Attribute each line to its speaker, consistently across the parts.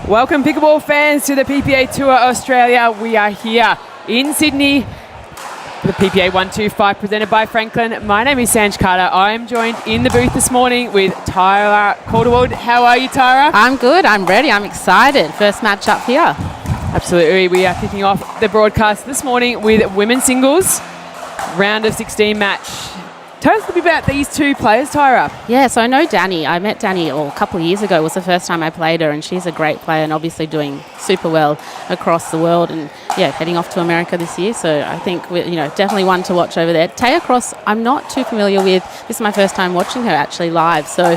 Speaker 1: Welcome pickleball fans to the PPA Tour Australia. We are here in Sydney, the PPA125 presented by Franklin. My name is Sanj Carter. I am joined in the booth this morning with Tyra Calderwood. How are you, Tyra?
Speaker 2: I'm good. I'm ready. I'm excited. First match up here.
Speaker 1: Absolutely. We are kicking off the broadcast this morning with women's singles round of 16 match. Tell us a bit about these two players, Tyra.
Speaker 2: Yeah, so I know Danny. I met Danny a couple of years ago. It was the first time I played her, and she's a great player and obviously doing super well across the world and, yeah, heading off to America this year. So I think, definitely one to watch over there. Taya Cross, I'm not too familiar with. This is my first time watching her actually live. So,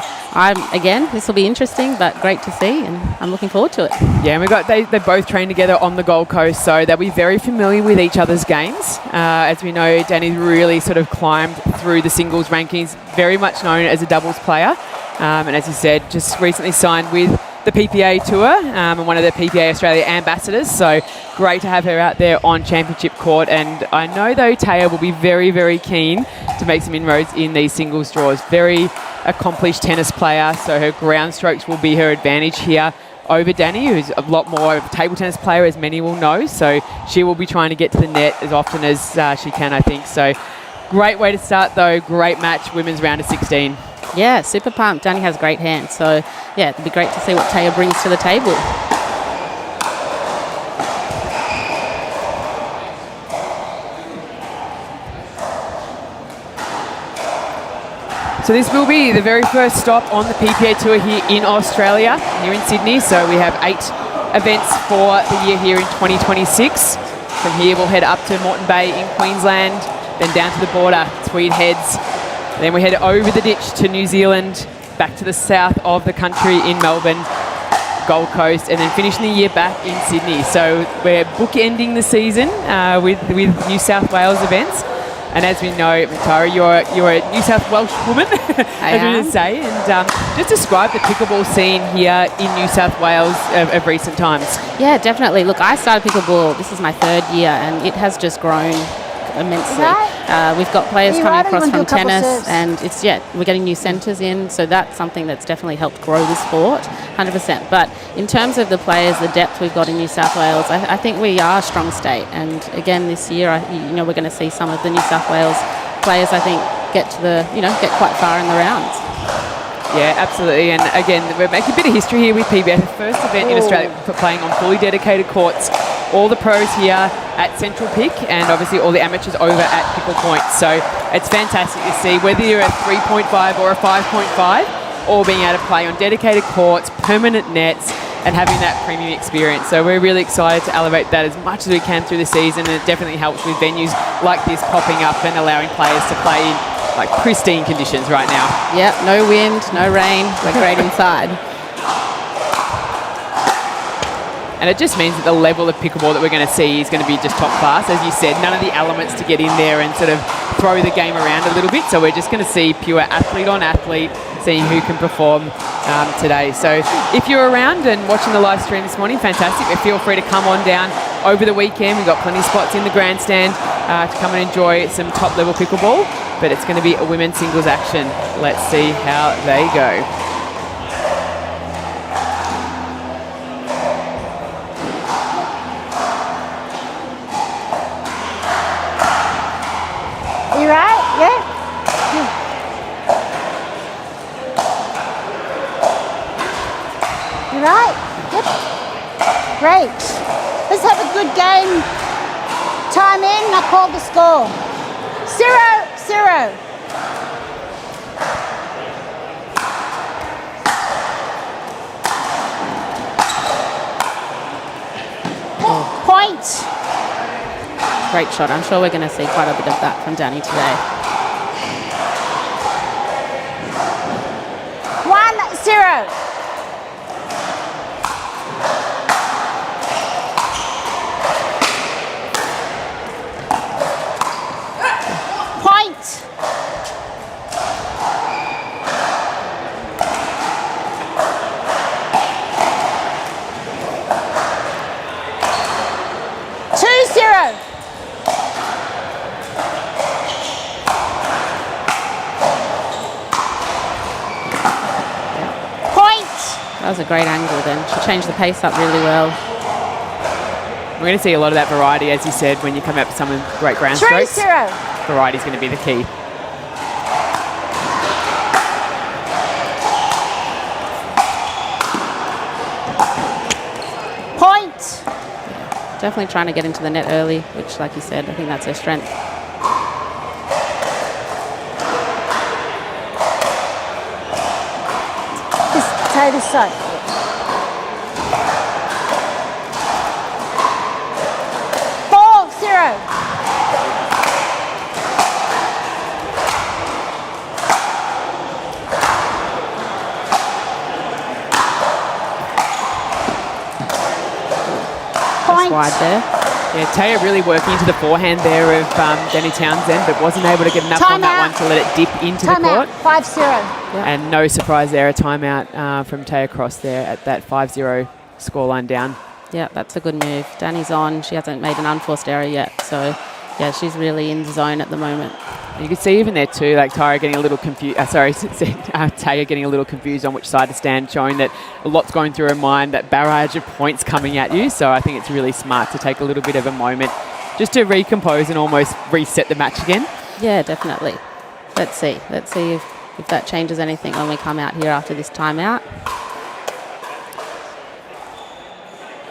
Speaker 2: this will be interesting, but great to see, and I'm looking forward to it.
Speaker 1: Yeah, and they both train together on the Gold Coast, so they'll be very familiar with each other's games. As we know, Danny's really sort of climbed through the singles rankings, very much known as a doubles player. And as you said, just recently signed with the PPA Tour and one of the PPA Australia ambassadors. So great to have her out there on championship court. And I know, though, Taya will be very, very keen to make some inroads in these singles draws. Very accomplished tennis player, so her ground strokes will be her advantage here over Danny, who's a lot more of a table tennis player, as many will know. So she will be trying to get to the net as often as she can, I think. So great way to start, though. Great match, women's round of 16.
Speaker 2: Yeah, super pumped. Danny has great hands. So, yeah, it'll be great to see what Taya brings to the table.
Speaker 1: So this will be the very first stop on the PPA Tour here in Australia, here in Sydney. So we have 8 events for the year here in 2026. From here we'll head up to Moreton Bay in Queensland, then down to the border, Tweed Heads. Then we head over the ditch to New Zealand, back to the south of the country in Melbourne, Gold Coast, and then finishing the year back in Sydney. So we're bookending the season with New South Wales events. And as we know, Tara, you're a New South Welsh woman, as we would say. And just describe the pickleball scene here in New South Wales of recent times.
Speaker 2: Yeah, definitely. Look, I started pickleball, this is my 3rd year, and it has just grown immensely. We've got players coming across from tennis, and we're getting new centres in, so that's something that's definitely helped grow the sport, 100%. But in terms of the players, the depth we've got in New South Wales, I think we are a strong state. And again, this year, we're going to see some of the New South Wales players, I think, get quite far in the rounds.
Speaker 1: Yeah, absolutely. And again, we're making a bit of history here with PBA, the first event in Australia for playing on fully dedicated courts. All the pros here at Central Pick, and obviously all the amateurs over at Pickle Point. So it's fantastic to see whether you're a 3.5 or a 5.5, all being able to play on dedicated courts, permanent nets, and having that premium experience. So we're really excited to elevate that as much as we can through the season, and it definitely helps with venues like this popping up and allowing players to play in like pristine conditions right now.
Speaker 2: Yeah, no wind, no rain, we're great inside.
Speaker 1: And it just means that the level of pickleball that we're going to see is going to be just top class. As you said, none of the elements to get in there and sort of throw the game around a little bit. So we're just going to see pure athlete on athlete, seeing who can perform today. So if you're around and watching the live stream this morning, fantastic. But feel free to come on down over the weekend. We've got plenty of spots in the grandstand to come and enjoy some top level pickleball. But it's going to be a women's singles action. Let's see how they go.
Speaker 3: You right? Yeah? You right? Yep. Great. Let's have a good game. Time in, I call the score. 0-0. Point.
Speaker 2: Great shot. I'm sure we're going to see quite a bit of that from Danny today.
Speaker 3: 1-0. Point. Point.
Speaker 2: a great angle then. She changed the pace up really well.
Speaker 1: We're going to see a lot of that variety, as you said, when you come out with some great ground strokes.
Speaker 3: 3-0.
Speaker 1: Variety is going to be the key.
Speaker 3: Point.
Speaker 2: Definitely trying to get into the net early, which, like you said, I think that's her strength.
Speaker 3: This side.
Speaker 2: Wide there.
Speaker 1: Yeah, Taya really working into the forehand there of Danny Townsend, but wasn't able to get enough on that one to let it dip into the court.
Speaker 3: 5-0.
Speaker 1: Yep. And no surprise there, a timeout from Taya Cross there at that 5-0 scoreline down.
Speaker 2: Yeah, that's a good move. Danny's on. She hasn't made an unforced error yet, so yeah, she's really in the zone at the moment.
Speaker 1: You can see even there too, like Taya getting a little confused. Taya getting a little confused on which side to stand, showing that a lot's going through her mind, that barrage of points coming at you. So I think it's really smart to take a little bit of a moment just to recompose and almost reset the match again.
Speaker 2: Yeah, definitely. Let's see if that changes anything when we come out here after this timeout.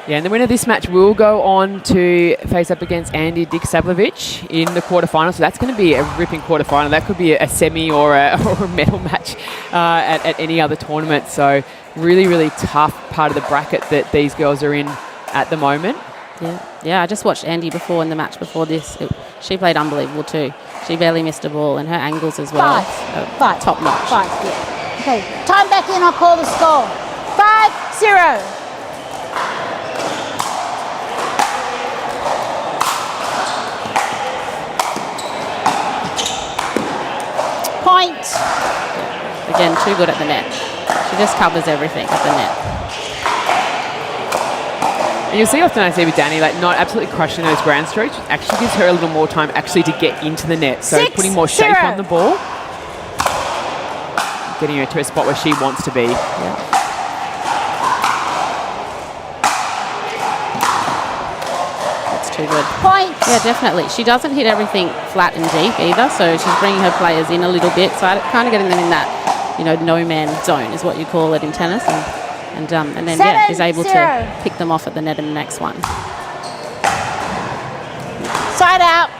Speaker 1: Yeah, and the winner of this match will go on to face up against Andy Dikovitch in the quarterfinal. So that's going to be a ripping quarterfinal. That could be a semi or a medal match at any other tournament. So really, really tough part of the bracket that these girls are in at the moment.
Speaker 2: Yeah. I just watched Andy before in the match before this. She played unbelievable too. She barely missed a ball, and her angles as well.
Speaker 3: Five.
Speaker 2: Top notch.
Speaker 3: 5, yeah. Okay, time back in. I'll call the score. 5-0. Point.
Speaker 2: Again, too good at the net. She just covers everything at the net.
Speaker 1: And you'll see often I see with Danny, like not absolutely crushing those ground strokes, actually gives her a little more time actually to get into the net. So putting more shape on the ball, getting her to a spot where she wants to be.
Speaker 2: Yeah. Too good.
Speaker 3: Point.
Speaker 2: Yeah, definitely. She doesn't hit everything flat and deep either, so she's bringing her players in a little bit, so kind of getting them in that, no man zone is what you call it in tennis, and then yeah, is able to pick them off at the net in the next one.
Speaker 3: Side out.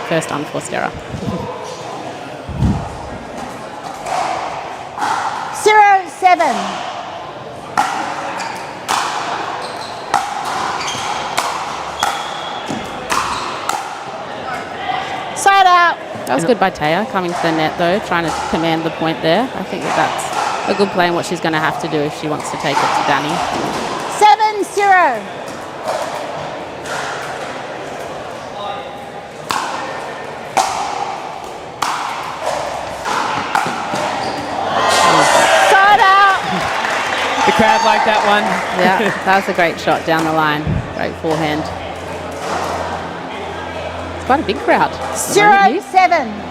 Speaker 2: First unforced error.
Speaker 3: 0-7. Side out.
Speaker 2: That was good by Taya, coming to the net though, trying to command the point there. I think that's a good play and what she's going to have to do if she wants to take it to Danny.
Speaker 3: 7-0. Side out.
Speaker 1: The crowd liked that one.
Speaker 2: Yeah, that was a great shot down the line. Great forehand. It's quite a big crowd.
Speaker 3: 0-7.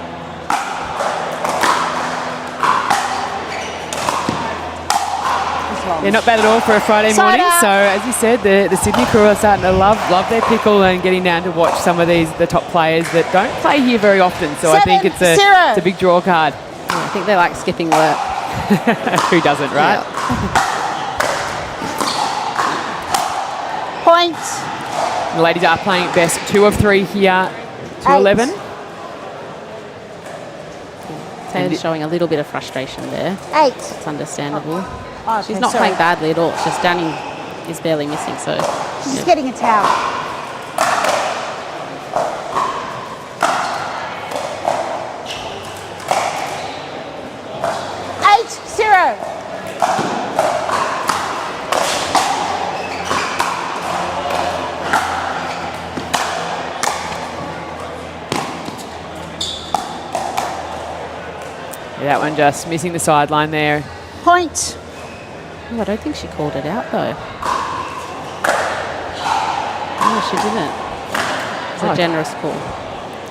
Speaker 1: Yeah, not bad at all for a Friday morning. So as you said, the Sydney crew are starting to love their pickle and getting down to watch some of the top players that don't play here very often. So I think it's a big draw card.
Speaker 2: Yeah, I think they like skipping work.
Speaker 1: Who doesn't, right?
Speaker 2: Yeah.
Speaker 3: Point.
Speaker 1: The ladies are playing best 2 of 3 here to 11.
Speaker 2: Taylor's showing a little bit of frustration there.
Speaker 3: 8.
Speaker 2: It's understandable.
Speaker 3: Oh, okay,
Speaker 2: she's not playing badly at all. It's just Danny is barely missing, so...
Speaker 3: She's just getting a towel. 8-0.
Speaker 1: Yeah, that one just missing the sideline there.
Speaker 3: Point.
Speaker 2: Oh, I don't think she called it out, though. No, she didn't. It's a generous call.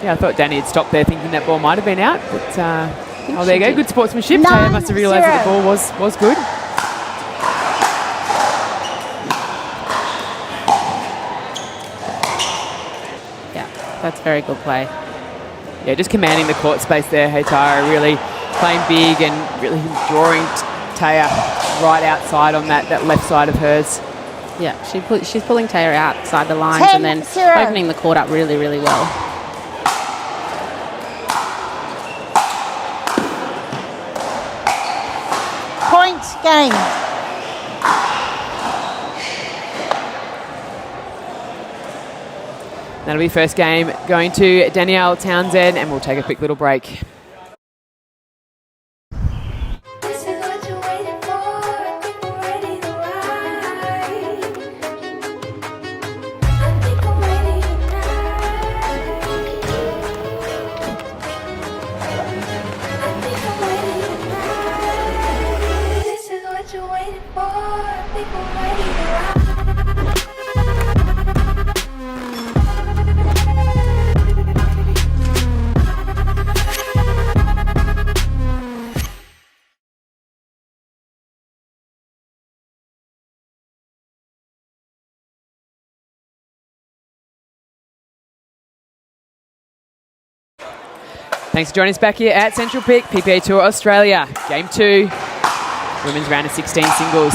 Speaker 1: Yeah, I thought Danny had stopped there thinking that ball might have been out, but there you go,
Speaker 2: did.
Speaker 1: good sportsmanship. Taya must have realised that the ball was good.
Speaker 2: That's very good play.
Speaker 1: Yeah, just commanding the court space there. Hey, Tara, really playing big and really drawing Taya right outside on that left side of hers.
Speaker 2: Yeah, she's pulling Taya outside the lines
Speaker 3: 10-0.
Speaker 2: and then opening the court up really, really well.
Speaker 3: Point game.
Speaker 1: That'll be first game going to Danielle Townsend, and we'll take a quick little break. Thanks for joining us back here at Central Pick, PPA Tour Australia. Game 2, women's round of 16 singles.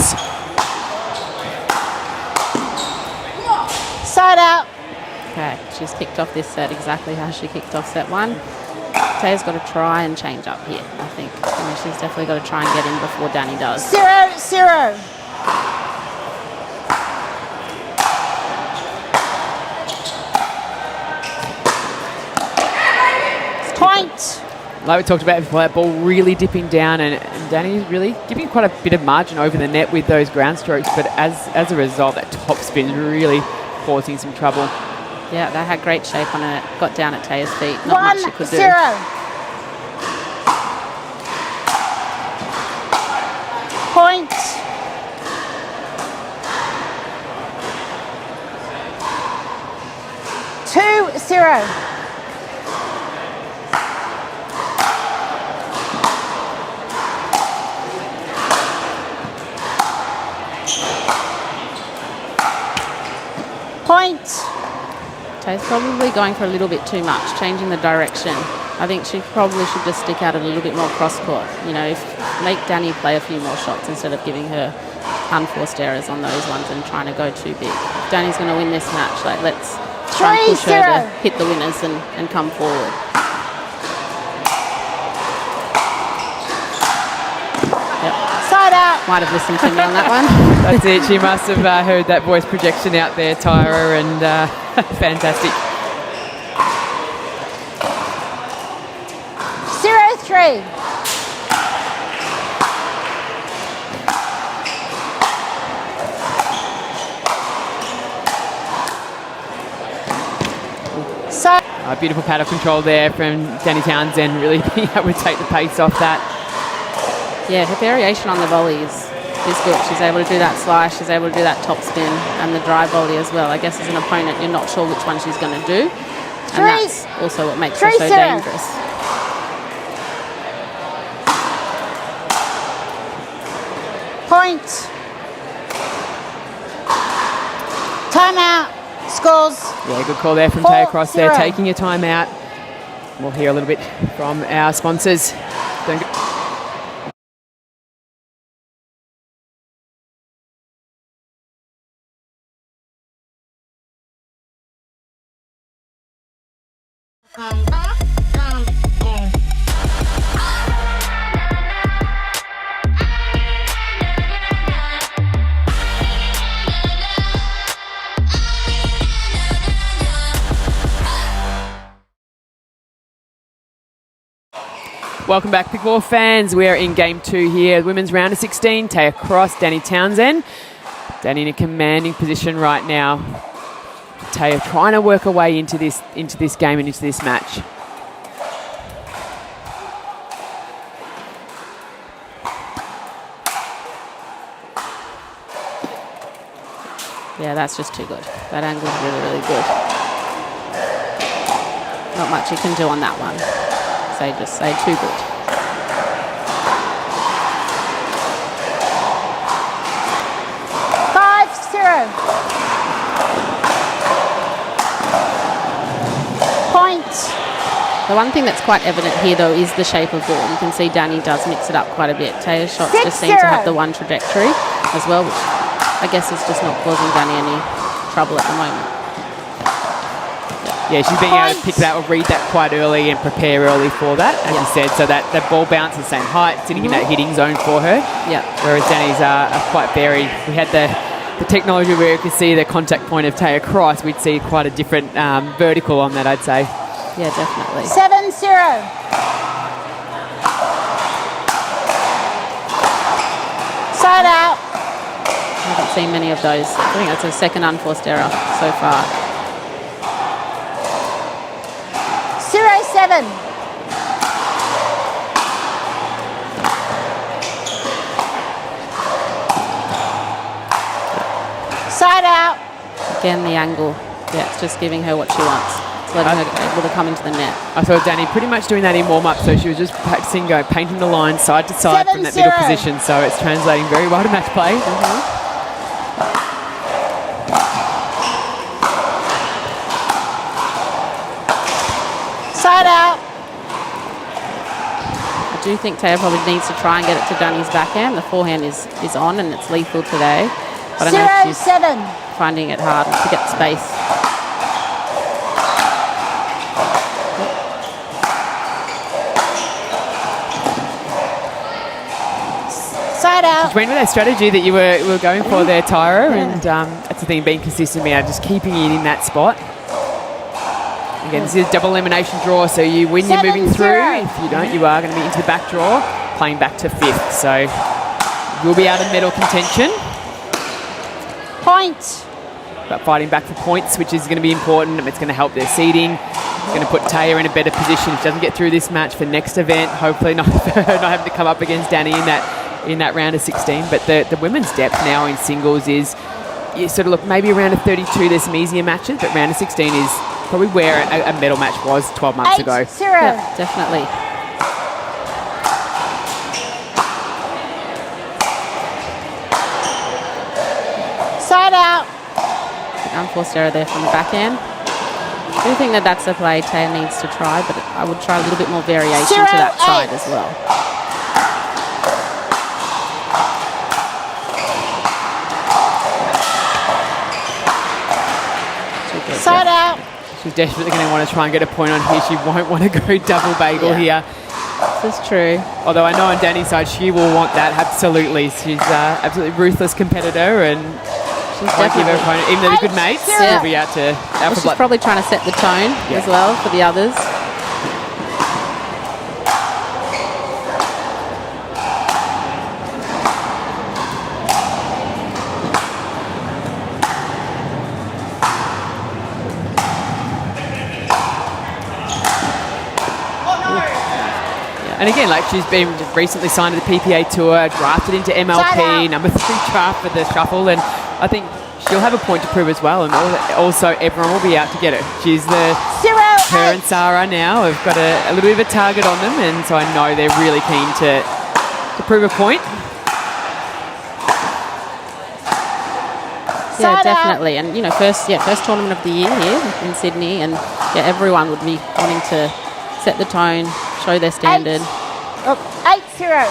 Speaker 3: Side out.
Speaker 2: Okay, she's kicked off this set exactly how she kicked off set 1. Taya's got to try and change up here, I think. She's definitely got to try and get in before Danny does.
Speaker 3: 0-0. Point.
Speaker 1: Like we talked about before, that ball really dipping down, and Danny's really giving quite a bit of margin over the net with those ground strokes, but as a result, that top spin's really causing some trouble.
Speaker 2: Yeah, they had great shape on it. Got down at Taya's feet. Not much she could do.
Speaker 3: 1-0. Point. Two 0. Point.
Speaker 2: Taya's probably going for a little bit too much, changing the direction. I think she probably should just stick out a little bit more cross court. You know, make Danny play a few more shots instead of giving her unforced errors on those ones and trying to go too big. If Danny's going to win this match, like, let's try and push her to hit the winners and come forward.
Speaker 3: Side out.
Speaker 2: Might have listened to me on that one.
Speaker 1: That's it. She must have heard that voice projection out there, Tyra, and fantastic.
Speaker 3: 0-3.
Speaker 1: Beautiful paddle control there from Danny Townsend, really being able to take the pace off that.
Speaker 2: Yeah, her variation on the volleys is good. She's able to do that slice, she's able to do that top spin and the drive volley as well. I guess as an opponent, you're not sure which one she's going to do. And that's also what makes her so dangerous.
Speaker 3: Point. Timeout. Scores.
Speaker 1: Yeah, good call there from Taya Cross there, taking a timeout. We'll hear a little bit from our sponsors. Don't go. Welcome back, Pickball fans. We are in game 2 here. Women's round of 16. Taya Cross, Danny Townsend. Danny in a commanding position right now. Taya trying to work her way into this game and into this match.
Speaker 2: Yeah, that's just too good. That angle is really, really good. Not much you can do on that one. So just say too good. The one thing that's quite evident here, though, is the shape of ball. You can see Danny does mix it up quite a bit. Taya's shots just seem to have the one trajectory as well, which I guess is just not causing Danny any trouble at the moment.
Speaker 1: Yeah, she's being able to pick that or read that quite early and prepare early for that, as you said, so that the ball bounce the same height, sitting in that hitting zone for her.
Speaker 2: Yeah.
Speaker 1: Whereas Danny's are quite varied. We had the technology where you could see the contact point of Taya cross. We'd see quite a different vertical on that, I'd say.
Speaker 2: Yeah, definitely.
Speaker 3: 7-0. Side out.
Speaker 2: I haven't seen many of those. I think that's a second unforced error so far.
Speaker 3: 0-7. Side out.
Speaker 2: Again, the angle. Yeah, it's just giving her what she wants. It's letting her able to come into the net.
Speaker 1: I saw Danny pretty much doing that in warm-up, so she was just practicing painting the line side to side from that middle position, so it's translating very well to match play.
Speaker 3: Side out.
Speaker 2: I do think Taya probably needs to try and get it to Danny's backhand. The forehand is on and it's lethal today. But I don't know if she's
Speaker 3: 0-7.
Speaker 2: finding it hard to get space.
Speaker 3: Side out.
Speaker 1: She went with that strategy that you were going for there, Tyra, and that's the thing, being consistent about just keeping it in that spot. Again, this is a double elimination draw, so you win, you're moving through. If you don't, you are going to be into the back draw, playing back to 5th. So you'll be out of medal contention.
Speaker 3: Point.
Speaker 1: But fighting back for points, which is going to be important. It's going to help their seeding. It's going to put Taya in a better position if she doesn't get through this match for next event. Hopefully not having to come up against Danny in that round of 16. But the women's depth now in singles is, you sort of look, maybe around a 32 there's some easier matches, but round of 16 is probably where a medal match was 12 months ago.
Speaker 3: 8-0.
Speaker 2: Yeah, definitely.
Speaker 3: Side out.
Speaker 2: Unforced error there from the backhand. I do think that's a play Taya needs to try, but I would try a little bit more variation to that side as well.
Speaker 3: Side out.
Speaker 1: She's desperately going to want to try and get a point on here. She won't want to go double bagel here.
Speaker 2: This is true.
Speaker 1: Although I know on Danny's side she will want that, absolutely. She's absolutely ruthless competitor, and
Speaker 2: She's
Speaker 1: won't give her opponent, even though they're good mates, she'll be out to
Speaker 2: Well, she's probably trying to set the tone as well for the others.
Speaker 1: And again, like, she's been recently signed to the PPA Tour, drafted into MLP, number 3 draft for the shuffle, and I think she'll have a point to prove as well, and also everyone will be out to get her. She's her and Sarah now have got a little bit of a target on them, and so I know they're really keen to prove a point.
Speaker 2: Yeah, definitely. And, you know, first tournament of the year here in Sydney, and everyone would be wanting to set the tone, show their standard.
Speaker 3: 8-0.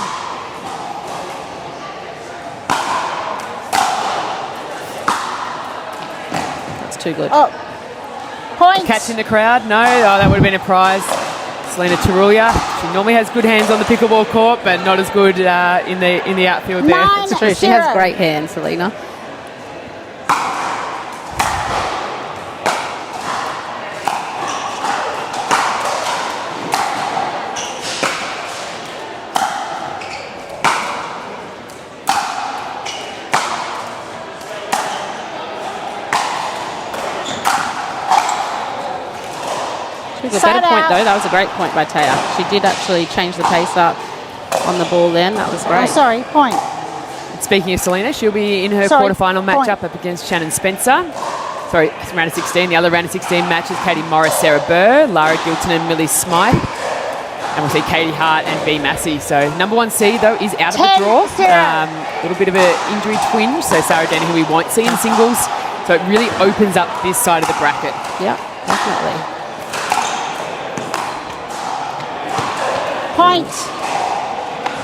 Speaker 2: That's too good.
Speaker 3: Points.
Speaker 1: Catching the crowd? No. Oh, that would have been a prize. Selena Trullia. She normally has good hands on the pickleball court, but not as good in the outfield there.
Speaker 2: It's true. She has great hands, Selena. A better point though. That was a great point by Taya. She did actually change the pace up on the ball then. That was great.
Speaker 3: Oh, sorry, point.
Speaker 1: Speaking of Selena, she'll be in her quarterfinal matchup up against Shannon Spencer. Sorry, it's round of 16. The other round of 16 matches: Katie Morris, Sarah Burr, Lara Gilton and Millie Smythe. And we'll see Katie Hart and B. Massey. So number 1 seed though is out of the draw. A little bit of an injury twinge. So Sarah Denny, who we won't see in singles. So it really opens up this side of the bracket.
Speaker 2: Yeah, definitely.
Speaker 3: Point.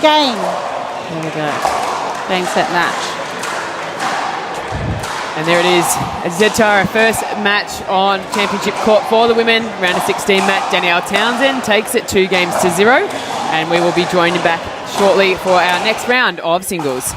Speaker 3: Game.
Speaker 2: There we go. Game, set, match.
Speaker 1: And there it is. As I said, Tara, first match on championship court for the women. Round of 16 match. Danielle Townsend takes it 2-0. And we will be joining back shortly for our next round of singles.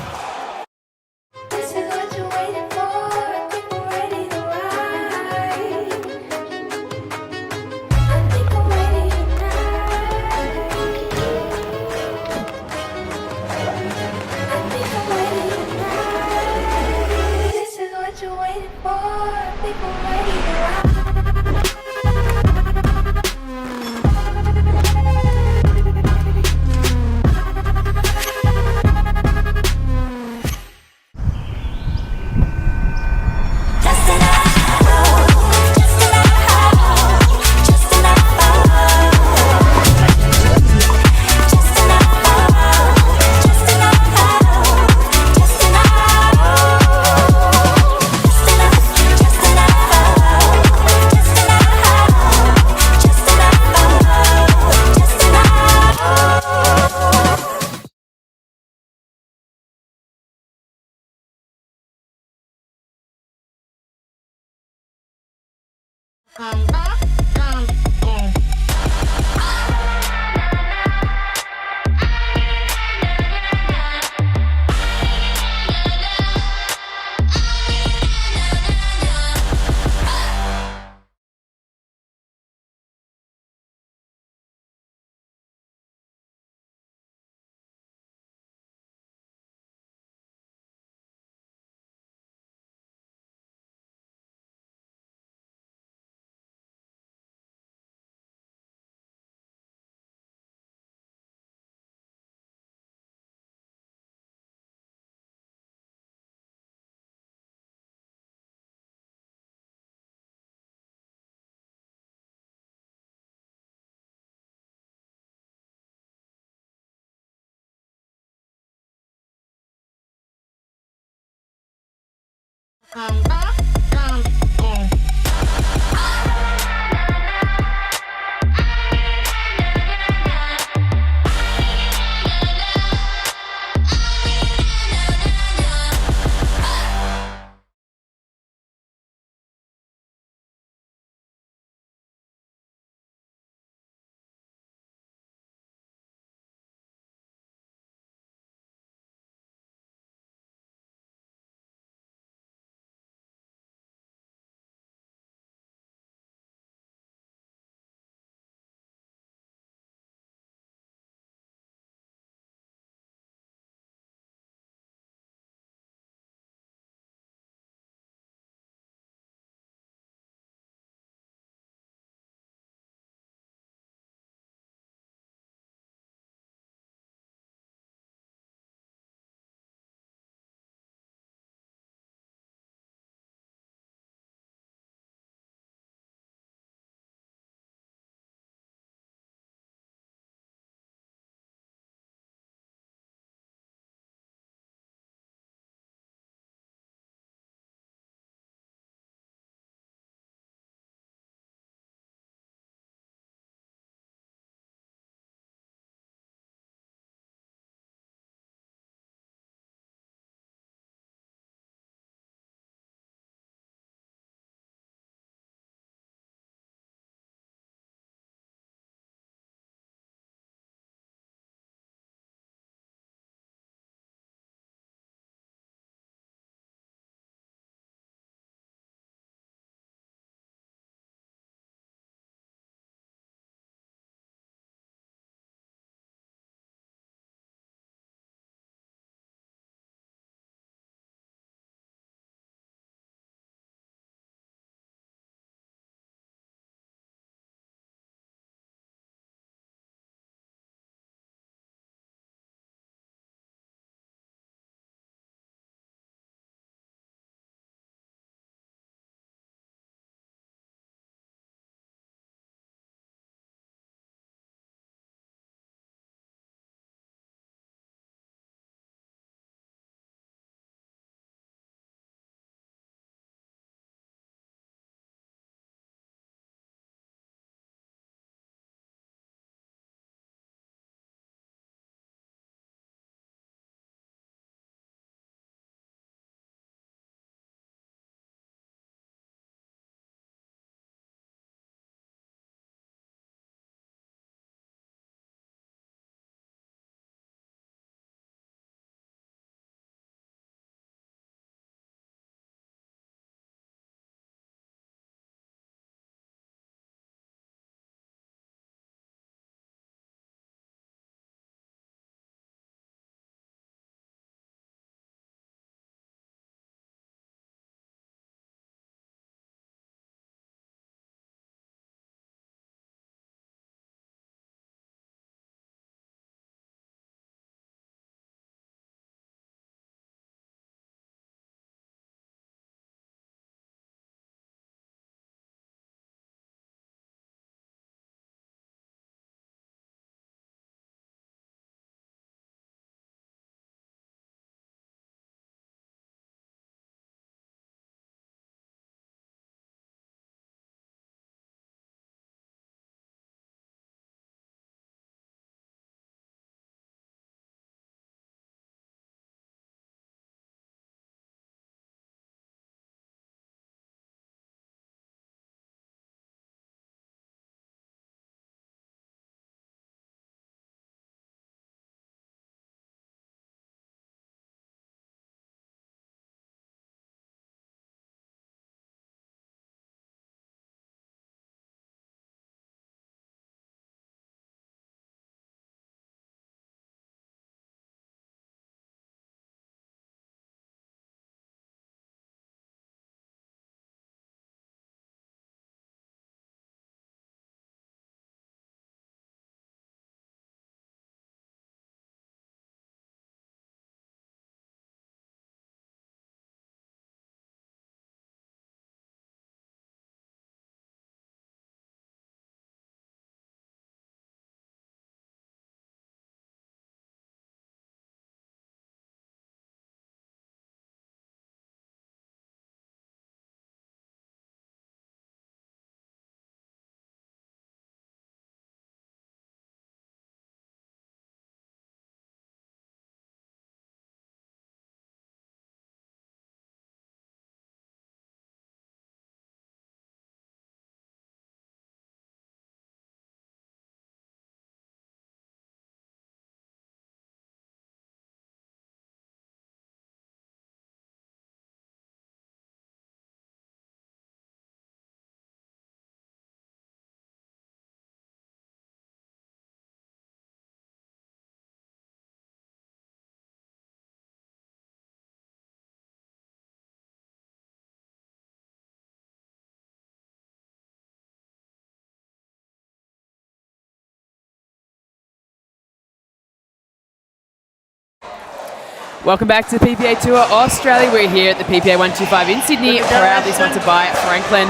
Speaker 1: Welcome back to the PPA Tour Australia. We're here at the PPA125 in Sydney, proudly sponsored by Franklin.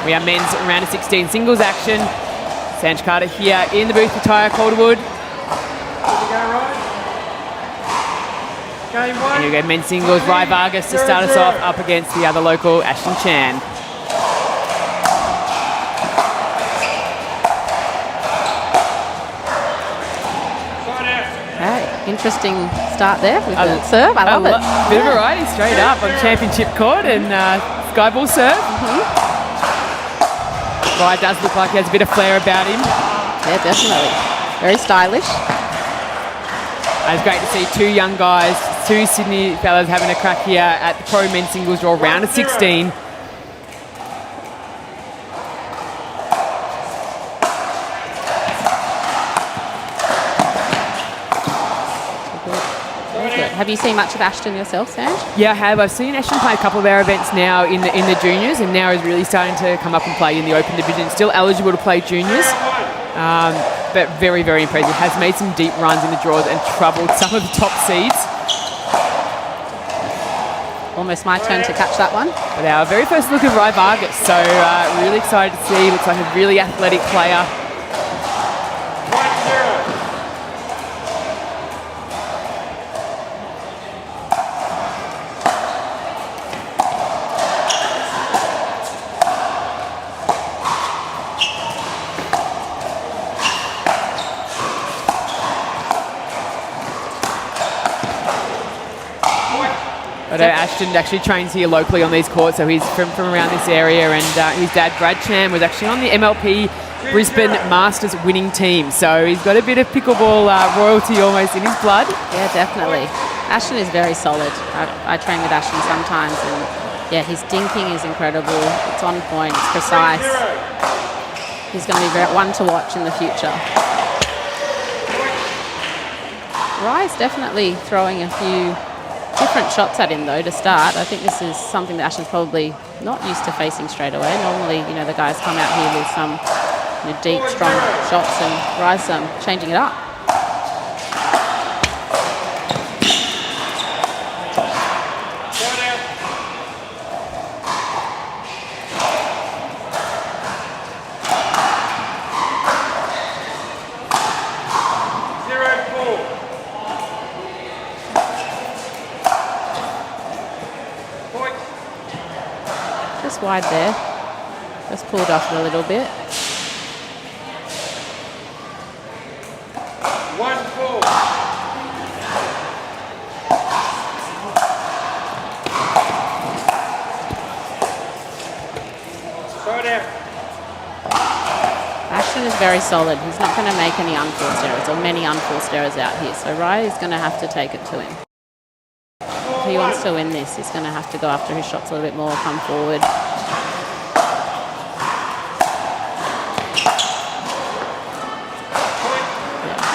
Speaker 1: We are men's round of 16 singles action. Sanj Carter here in the booth with Tyre Calderwood. And you go men's singles, Rye Vargas to start us off up against the other local, Ashton Chan.
Speaker 2: Interesting start there with the serve. I love it.
Speaker 1: Bit of variety straight up on championship court and skyball serve. Rye does look like he has a bit of flair about him.
Speaker 2: Yeah, definitely. Very stylish.
Speaker 1: It's great to see two young guys, two Sydney fellas having a crack here at the Pro Men's Singles Draw round of 16.
Speaker 2: Have you seen much of Ashton yourself, Sanj?
Speaker 1: Yeah, I have. I've seen Ashton play a couple of our events now in the juniors, and now he's really starting to come up and play in the Open Division. Still eligible to play juniors, but very, very impressive. Has made some deep runs in the draws and troubled some of the top seeds.
Speaker 2: Almost my turn to catch that one.
Speaker 1: But our very first look at Rye Vargas, so really excited to see. Looks like a really athletic player. Ashton actually trains here locally on these courts, so he's from around this area, and his dad, Brad Chan, was actually on the MLP Brisbane Masters winning team, so he's got a bit of pickleball royalty almost in his blood.
Speaker 2: Yeah, definitely. Ashton is very solid. I train with Ashton sometimes, and yeah, his dinking is incredible. It's on point, it's precise. He's going to be one to watch in the future. Rye's definitely throwing a few different shots at him though to start. I think this is something that Ashton's probably not used to facing straight away. Normally, the guys come out here with some deep, strong shots, and Rye's changing it up. Wide there, just pulled off a little bit.
Speaker 4: 1-4.
Speaker 2: Ashton is very solid. He's not going to make any unforced errors, or many unforced errors out here, so Rye is going to have to take it to him. If he wants to win this, he's going to have to go after his shots a little bit more, come forward.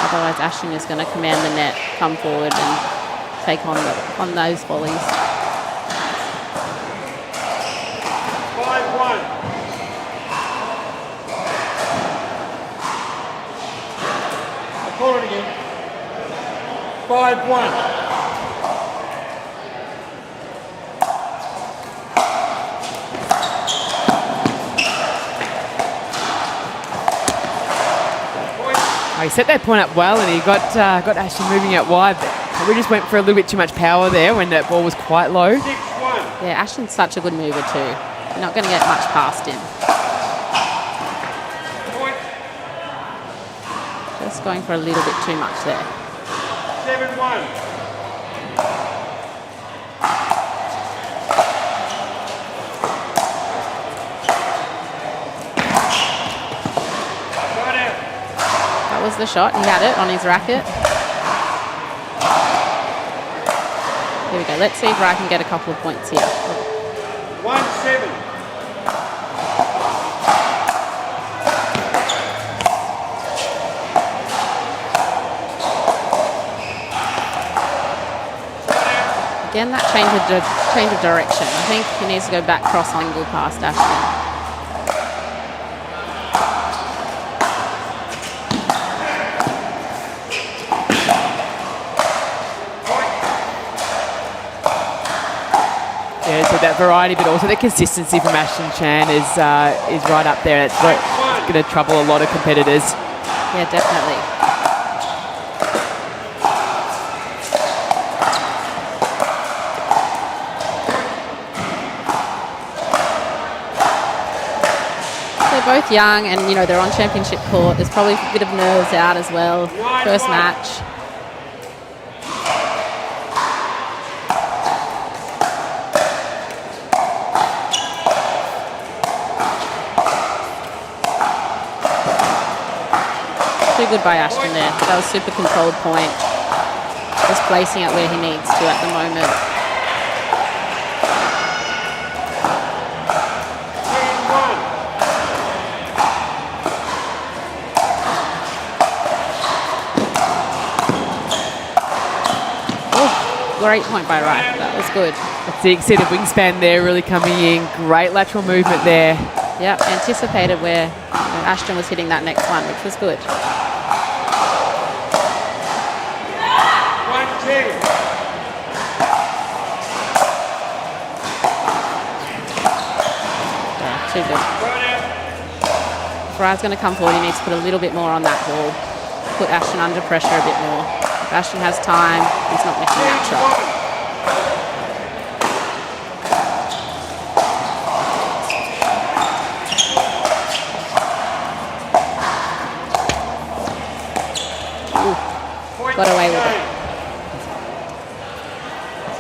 Speaker 2: Otherwise, Ashton is going to command the net, come forward, and take on those volleys.
Speaker 4: 5-1. I'll call it again. 5-1.
Speaker 1: He set that point up well, and he got Ashton moving out wide, but we just went for a little bit too much power there when that ball was quite low.
Speaker 4: 6-1.
Speaker 2: Yeah, Ashton's such a good mover too. You're not going to get much past him.
Speaker 4: Point.
Speaker 2: Just going for a little bit too much there.
Speaker 4: 7-1.
Speaker 2: Was the shot. He had it on his racket. Here we go. Let's see if Rye can get a couple of points here.
Speaker 4: 1-7.
Speaker 2: Again, that change of direction. I think he needs to go back cross angle past Ashton.
Speaker 1: that variety, but also the consistency from Ashton Chan is right up there. It's going to trouble a lot of competitors.
Speaker 2: Yeah, definitely. They're both young, and you know they're on championship court. There's probably a bit of nerves out as well. First match. Too good by Ashton there. That was super controlled point. Just placing it where he needs to at the moment. Great point by Wright. That was good.
Speaker 1: That's the exceeded wingspan there really coming in. Great lateral movement there.
Speaker 2: Yep, anticipated where Ashton was hitting that next one, which was good.
Speaker 4: 1-2.
Speaker 2: Yeah, too good. If Wright's going to come forward, he needs to put a little bit more on that ball. Put Ashton under pressure a bit more. If Ashton has time, he's not missing that shot. Got away with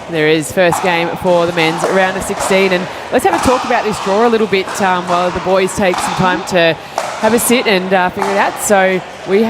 Speaker 2: it.
Speaker 1: There is first game for the men's round of 16, and let's have a talk about this draw a little bit while the boys take some time to have a sit and figure it out. So we're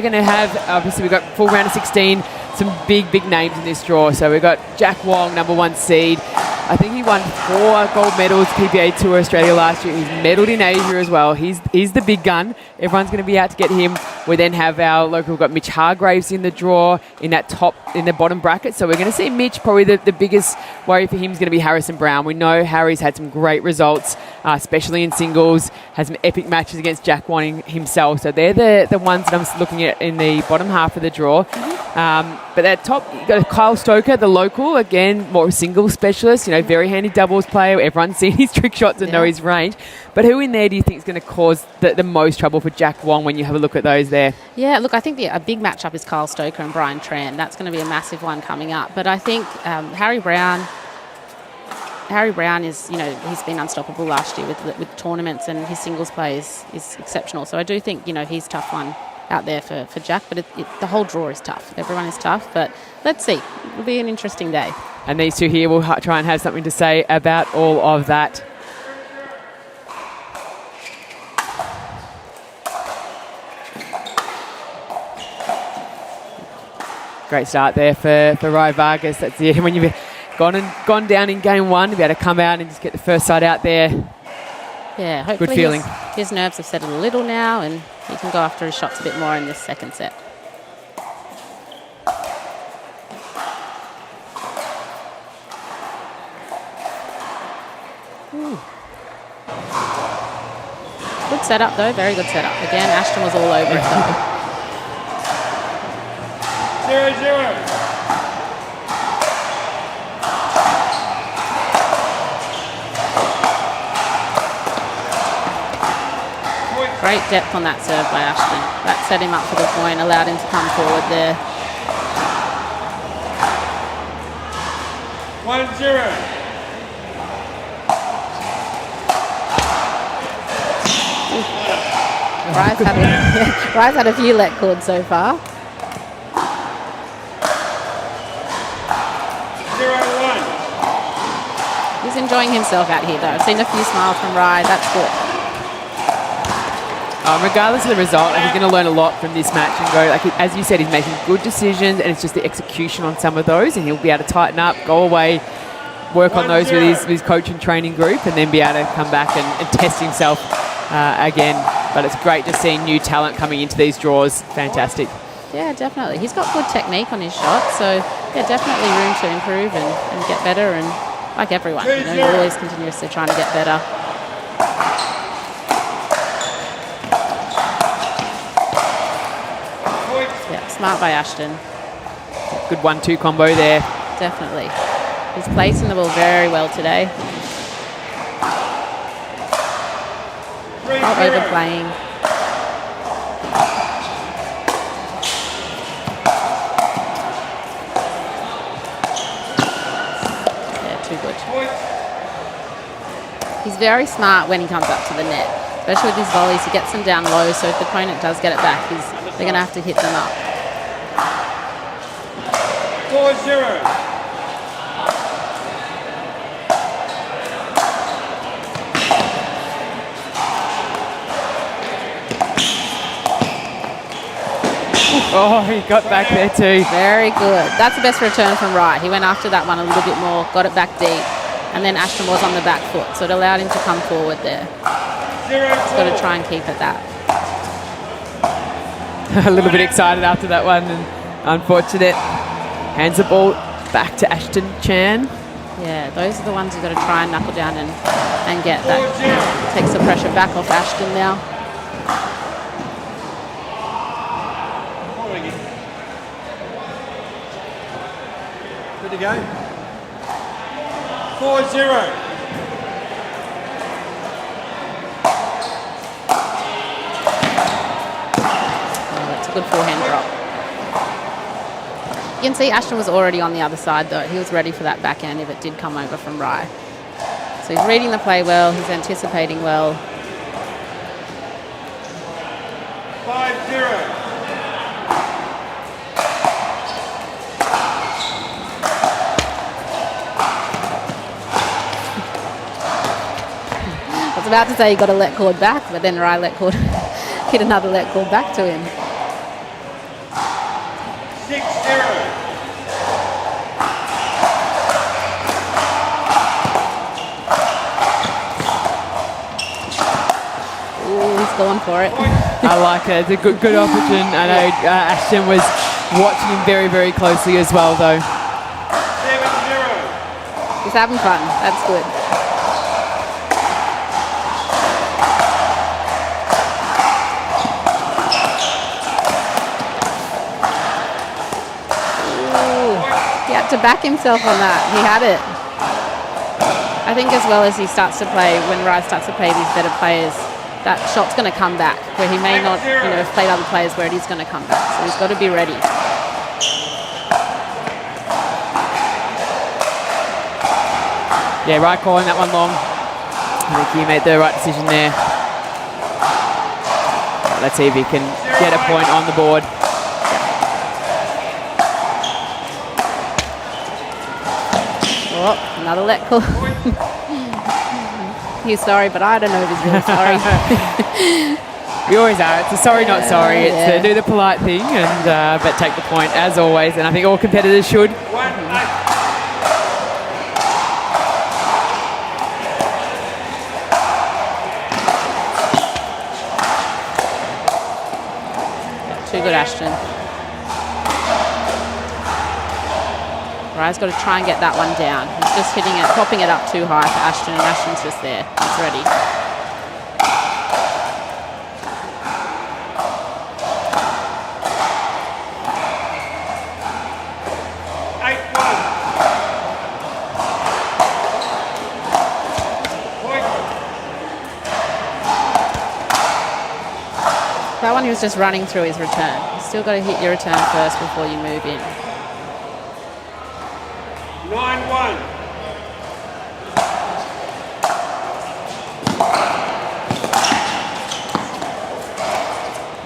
Speaker 1: going to have, obviously we've got full round of 16, some big names in this draw. So we've got Jack Wong, number 1 seed. I think he won 4 gold medals PPA Tour Australia last year. He's medalled in Asia as well. He's the big gun. Everyone's going to be out to get him. We then have our local, we've got Mitch Hargraves in the draw in the bottom bracket. So we're going to see Mitch, probably the biggest worry for him is going to be Harrison Brown. We know Harry's had some great results, especially in singles, has some epic matches against Jack Wong himself. So they're the ones that I'm looking at in the bottom half of the draw. But at top, you've got Kyle Stoker, the local, again, more a singles specialist, you know, very handy doubles player. Everyone's seen his trick shots and know his range. But who in there do you think is going to cause the most trouble for Jack Wong when you have a look at those there?
Speaker 2: Yeah, look, I think a big matchup is Kyle Stoker and Brian Tran. That's going to be a massive one coming up. But I think Harry Brown is, you know, he's been unstoppable last year with tournaments, and his singles play is exceptional. So I do think, you know, he's a tough one out there for Jack, but the whole draw is tough. Everyone is tough, but let's see. It'll be an interesting day.
Speaker 1: And these two here will try and have something to say about all of that. Great start there for Rye Vargas. That's when you've gone down in game 1, to be able to come out and just get the first side out there.
Speaker 2: Yeah, hopefully
Speaker 1: good feeling.
Speaker 2: His nerves have settled a little now, and he can go after his shots a bit more in this second set. Good setup though, very good setup. Again, Ashton was all over it though.
Speaker 4: 0-0.
Speaker 2: Great depth on that serve by Ashton. That set him up for the point, allowed him to come forward there.
Speaker 4: 1-0.
Speaker 2: Rye's had a few let cords so far.
Speaker 4: 0-1.
Speaker 2: He's enjoying himself out here though. I've seen a few smiles from Rye. That's good.
Speaker 1: Regardless of the result, he's going to learn a lot from this match and go, like as you said, he's making good decisions, and it's just the execution on some of those, and he'll be able to tighten up, go away, work on those with his coach and training group, and then be able to come back and test himself again. But it's great to see new talent coming into these draws. Fantastic.
Speaker 2: Yeah, definitely. He's got good technique on his shot, so yeah, definitely room to improve and get better, and like everyone, you know, you're always continuously trying to get better. Yeah, smart by Ashton.
Speaker 1: Good 1-2 combo there.
Speaker 2: Definitely. He's placing the ball very well today. Not overplaying. Yeah, too good. He's very smart when he comes up to the net, especially with his volleys. He gets them down low, so if the opponent does get it back, they're going to have to hit them up.
Speaker 4: 4-0.
Speaker 1: Oh, he got back there too.
Speaker 2: Very good. That's the best return from Wright. He went after that one a little bit more, got it back deep, and then Ashton was on the back foot, so it allowed him to come forward there. He's got to try and keep at that.
Speaker 1: A little bit excited after that one, and unfortunate. Hands the ball back to Ashton Chan.
Speaker 2: Yeah, those are the ones you've got to try and knuckle down and get. That takes the pressure back off Ashton now.
Speaker 4: Good to go. 4-0.
Speaker 2: A good forehand drop. You can see Ashton was already on the other side though. He was ready for that backhand if it did come over from Rye. So he's reading the play well, he's anticipating well.
Speaker 4: 5-0.
Speaker 2: I was about to say he got a let cord back, but then Rye let cord hit another let cord back to him.
Speaker 4: 6-0.
Speaker 2: Ooh, he's going for it.
Speaker 1: I like it. It's a good opportunity. I know Ashton was watching him very, very closely as well, though.
Speaker 4: 7-0.
Speaker 2: He's having fun. That's good. He had to back himself on that. He had it. I think as well as he starts to play, when Rye starts to play these better players, that shot's going to come back, where he may not, have played other players where it is going to come back. So he's got to be ready.
Speaker 1: Yeah, Rye calling that one long. I think he made the right decision there. Let's see if he can get a point on the board.
Speaker 2: Oh, another let call. He's sorry, but I don't know if he's really sorry.
Speaker 1: We always are. It's a sorry, not sorry. It's to do the polite thing, and but take the point as always. And I think all competitors should.
Speaker 4: 1-8.
Speaker 2: Too good, Ashton. Rye's got to try and get that one down. He's just hitting it, popping it up too high for Ashton, and Ashton's just there. He's ready. That one he was just running through his return. You've still got to hit your return first before you move in.
Speaker 4: 9-1.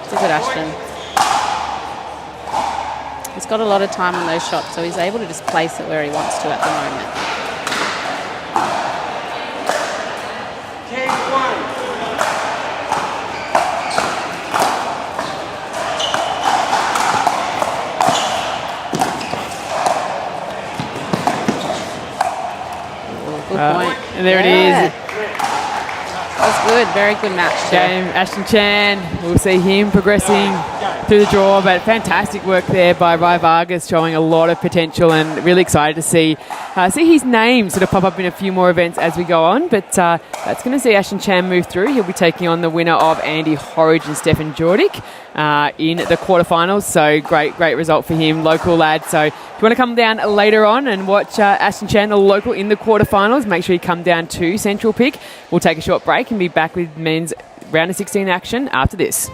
Speaker 2: It's a good Ashton. He's got a lot of time on those shots, so he's able to just place it where he wants to at the moment.
Speaker 4: 10-1.
Speaker 2: Good point.
Speaker 1: And there it is.
Speaker 2: That's Good, very good match.
Speaker 1: Game, Ashton Chan, we'll see him progressing through the draw, but fantastic work there by Vargas, showing a lot of potential and really excited to see his name sort of pop up in a few more events as we go on. But that's going to see Ashton Chan move through. He'll be taking on the winner of Andy Horridge and Stefan Jordik in the quarterfinals. So great result for him, local lad. So if you want to come down later on and watch Ashton Chan, the local, in the quarterfinals, make sure you come down to Central Pick. We'll take a short break and be back with men's round of 16 action after this.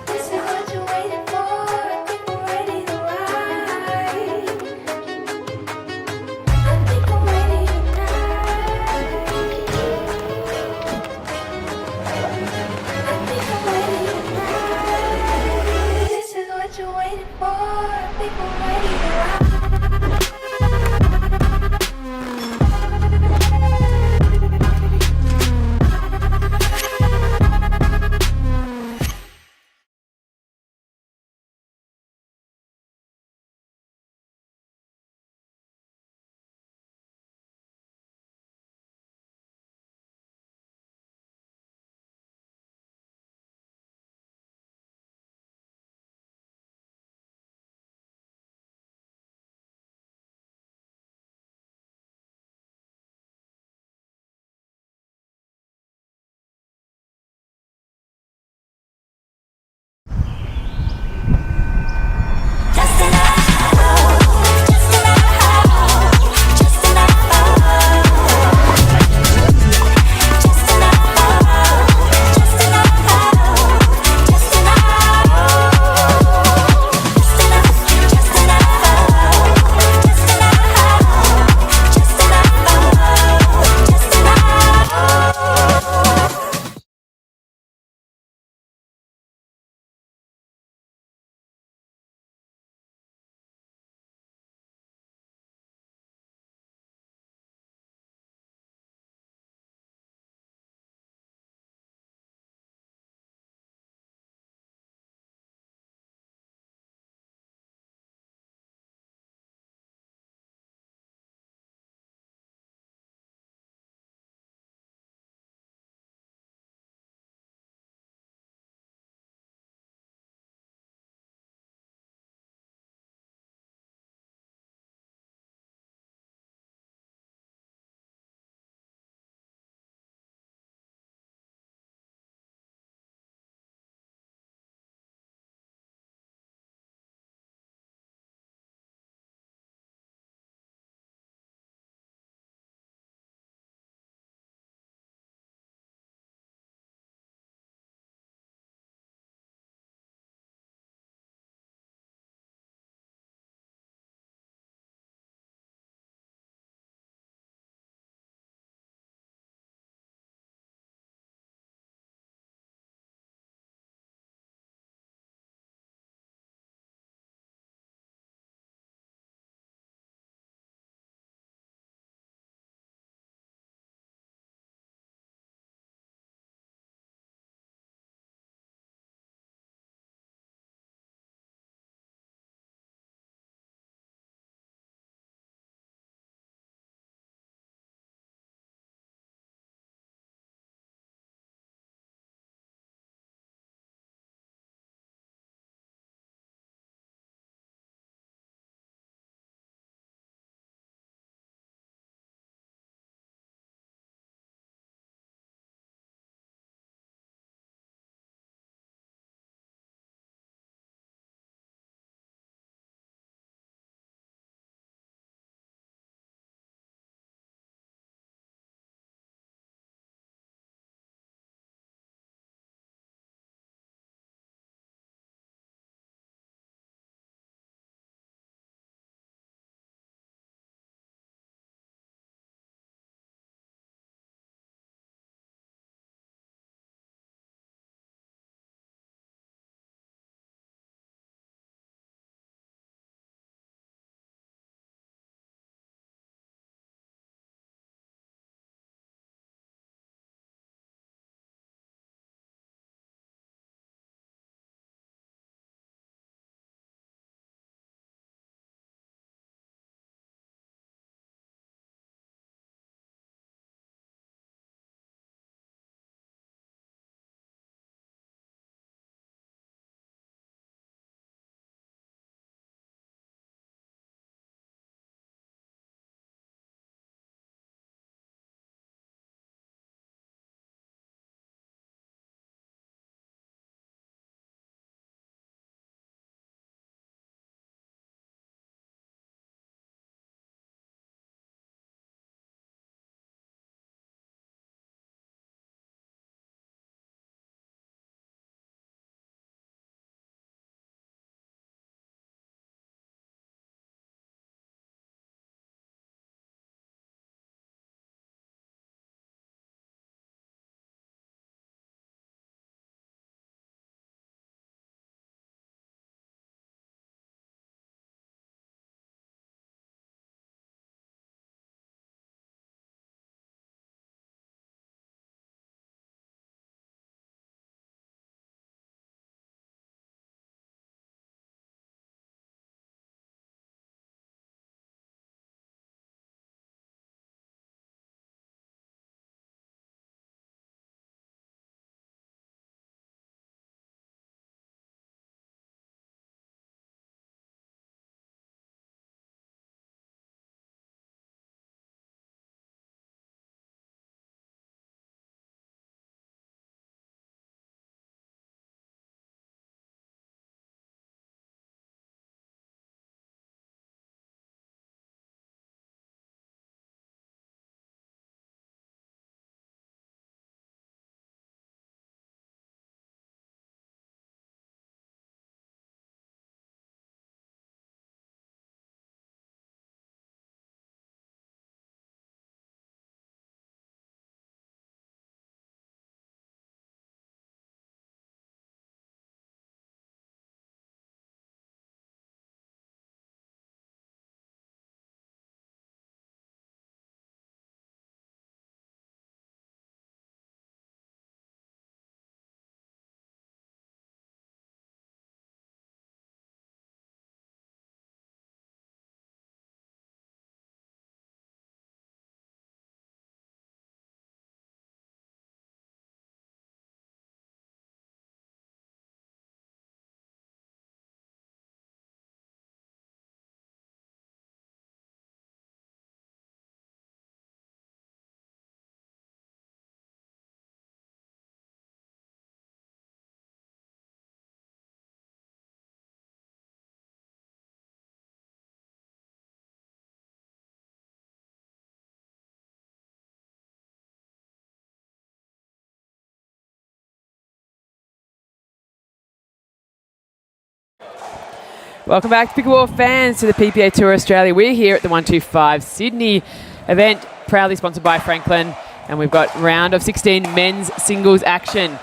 Speaker 1: Welcome back, pickleball fans, to the PPA Tour Australia. We're here at the 125 Sydney event, proudly sponsored by Franklin, and we've got round of 16 men's singles action.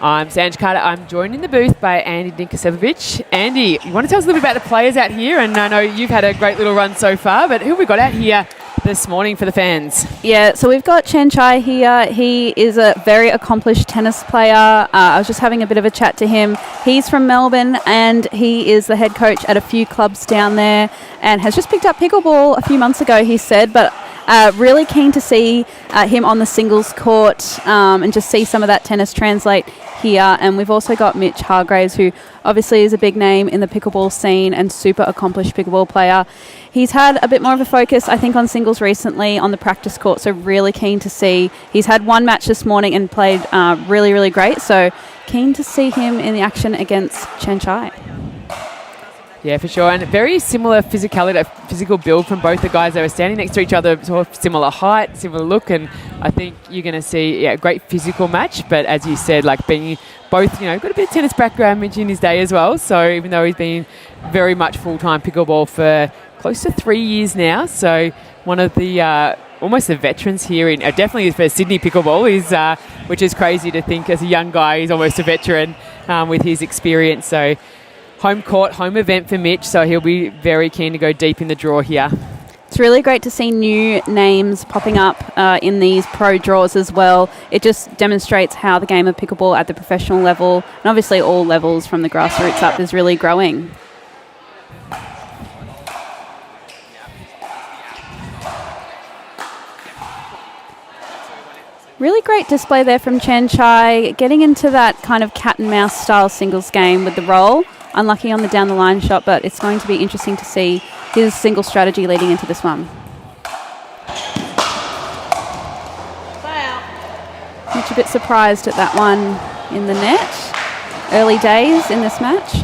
Speaker 1: I'm Sanj Carter. I'm joined in the booth by Andy Dikovitch. Andy, you want to tell us a little bit about the players out here? And I know you've had a great little run so far, but who have we got out here this morning for the fans?
Speaker 5: Yeah, so we've got Chen Chai here. He is a very accomplished tennis player. I was just having a bit of a chat to him. He's from Melbourne and he is the head coach at a few clubs down there and has just picked up pickleball a few months ago, he said, but really keen to see him on the singles court and just see some of that tennis translate here. And we've also got Mitch Hargraves, who obviously is a big name in the pickleball scene and super accomplished pickleball player. He's had a bit more of a focus, I think, on singles recently on the practice court, so really keen to see. He's had one match this morning and played really, really great, so keen to see him in the action against Chen Chai.
Speaker 1: Yeah, for sure. And very similar physicality, physical build from both the guys. They were standing next to each other, sort of similar height, similar look, and I think you're going to see a great physical match. But as you said, like being both, got a bit of tennis background in his day as well. So even though he's been very much full-time pickleball for close to 3 years now, so one of the almost the veterans here in definitely for Sydney pickleball is, which is crazy to think as a young guy he's almost a veteran with his experience. So home court, home event for Mitch, so he'll be very keen to go deep in the draw here.
Speaker 5: It's really great to see new names popping up in these pro draws as well. It just demonstrates how the game of pickleball at the professional level, and obviously all levels from the grassroots up, is really growing. Really great display there from Chen Chai, getting into that kind of cat and mouse style singles game with the roll. Unlucky on the down the line shot, but it's going to be interesting to see his single strategy leading into this one. Mitch a bit surprised at that one in the net. Early days in this match.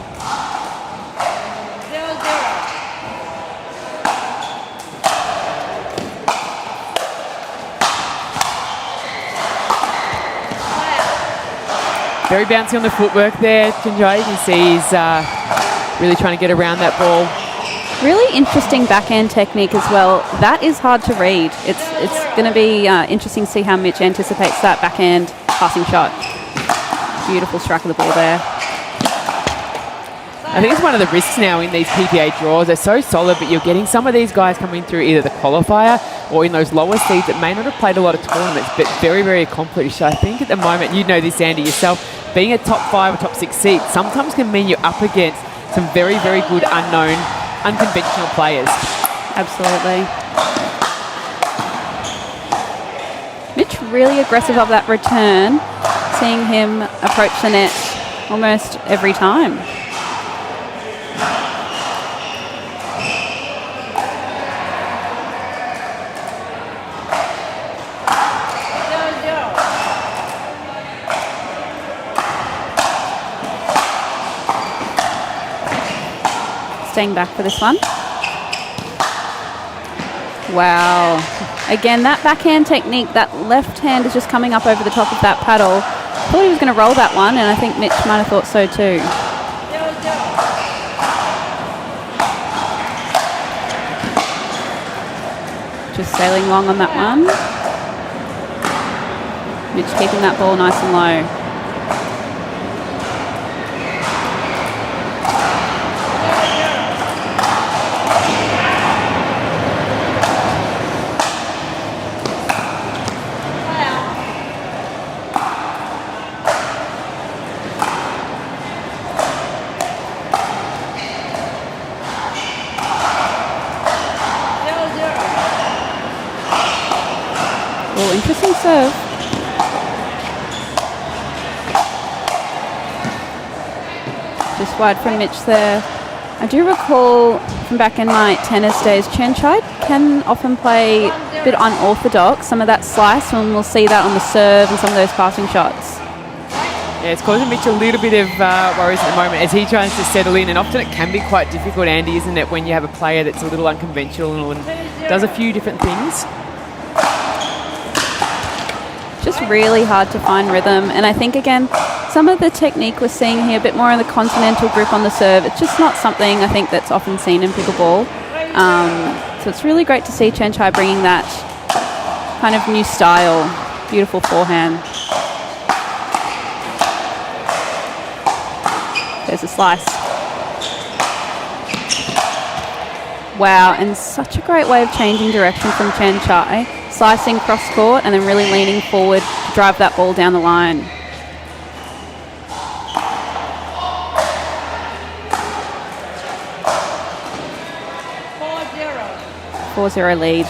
Speaker 1: Very bouncy on the footwork there, Chenjai. You can see he's really trying to get around that ball.
Speaker 5: Really interesting backhand technique as well. That is hard to read. It's going to be interesting to see how Mitch anticipates that backhand passing shot. Beautiful strike of the ball there.
Speaker 1: I think it's one of the risks now in these PPA draws. They're so solid, but you're getting some of these guys coming through either the qualifier or in those lower seeds that may not have played a lot of tournaments, but very, very accomplished. So I think at the moment, you know this, Andy, yourself, being a top 5 or top 6 seed sometimes can mean you're up against some very, very good unknown, unconventional players.
Speaker 5: Absolutely. Mitch really aggressive of that return, seeing him approach the net almost every time. Staying back for this one. Wow. Again, that backhand technique, that left hand is just coming up over the top of that paddle. Thought he was going to roll that one, and I think Mitch might have thought so too. Just sailing long on that one. Mitch keeping that ball nice and low. Interesting serve. Just wide from Mitch there. I do recall from back in my tennis days, Chen Chai can often play a bit unorthodox, some of that slice, and we'll see that on the serve and some of those passing shots.
Speaker 1: Yeah, it's causing Mitch a little bit of worries at the moment as he tries to settle in, and often it can be quite difficult, Andy, isn't it, when you have a player that's a little unconventional and does a few different things.
Speaker 5: Just really hard to find rhythm, and I think again some of the technique we're seeing here, a bit more in the continental grip on the serve. It's just not something I think that's often seen in pickleball. So it's really great to see Chen Chai bringing that kind of new style. Beautiful forehand. There's a slice. Wow, and such a great way of changing direction from Chen Chai. Slicing cross court and then really leaning forward to drive that ball down the line. 4-0 lead.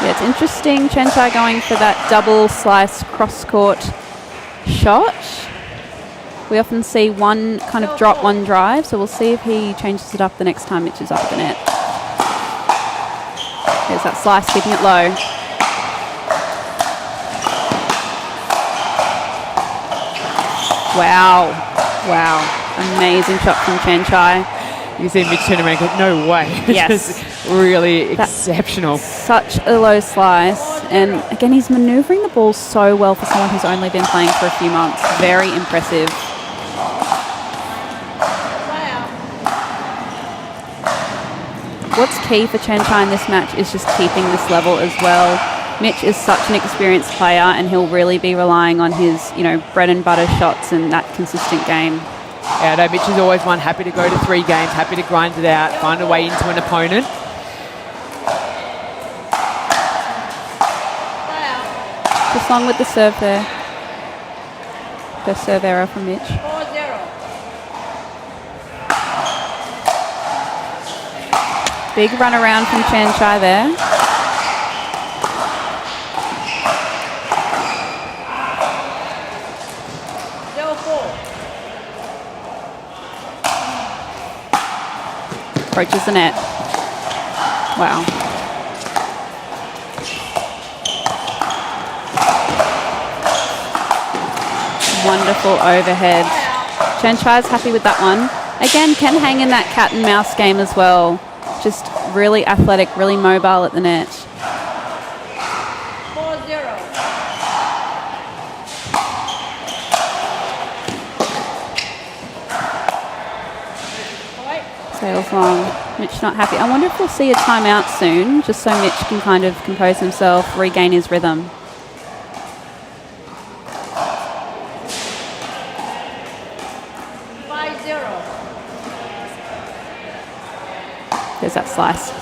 Speaker 5: Yeah, it's interesting. Chen Chai going for that double slice cross court shot. We often see one kind of drop, one drive, so we'll see if he changes it up the next time Mitch is up at the net. There's that slice, keeping it low. Wow. Wow. Amazing shot from Chen Chai.
Speaker 1: You see Mitch turn around and go, no way.
Speaker 5: Yes.
Speaker 1: Just really exceptional.
Speaker 5: Such a low slice. And again, he's manoeuvring the ball so well for someone who's only been playing for a few months. Very impressive. What's key for Chen Chai in this match is just keeping this level as well. Mitch is such an experienced player and he'll really be relying on his, bread and butter shots and that consistent game.
Speaker 1: Yeah, no, Mitch is always one happy to go to 3 games, happy to grind it out, find a way into an opponent.
Speaker 5: Just long with the serve there. First serve error from Mitch.
Speaker 3: 4-0.
Speaker 5: Big run around from Chen Chai there. Approaches the net. Wow. Wonderful overhead. Chen Chai's happy with that one. Again, can hang in that cat and mouse game as well. Just really athletic, really mobile at the net.
Speaker 3: 4-0.
Speaker 5: Sails long. Mitch not happy. I wonder if we'll see a timeout soon, just so Mitch can kind of compose himself, regain his rhythm. There's that slice.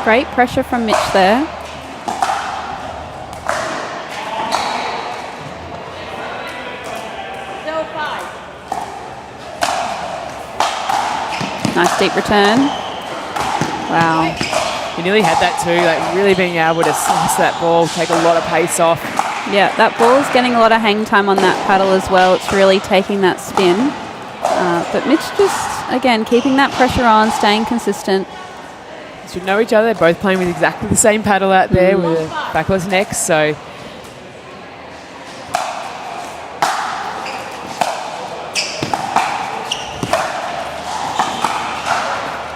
Speaker 5: Great pressure from Mitch there. Nice deep return. Wow.
Speaker 1: He nearly had that too, like really being able to slice that ball, take a lot of pace off.
Speaker 5: Yeah, that ball's getting a lot of hang time on that paddle as well. It's really taking that spin. But Mitch just, again, keeping that pressure on, staying consistent.
Speaker 1: Should know each other, both playing with exactly the same paddle out there with backless necks, so...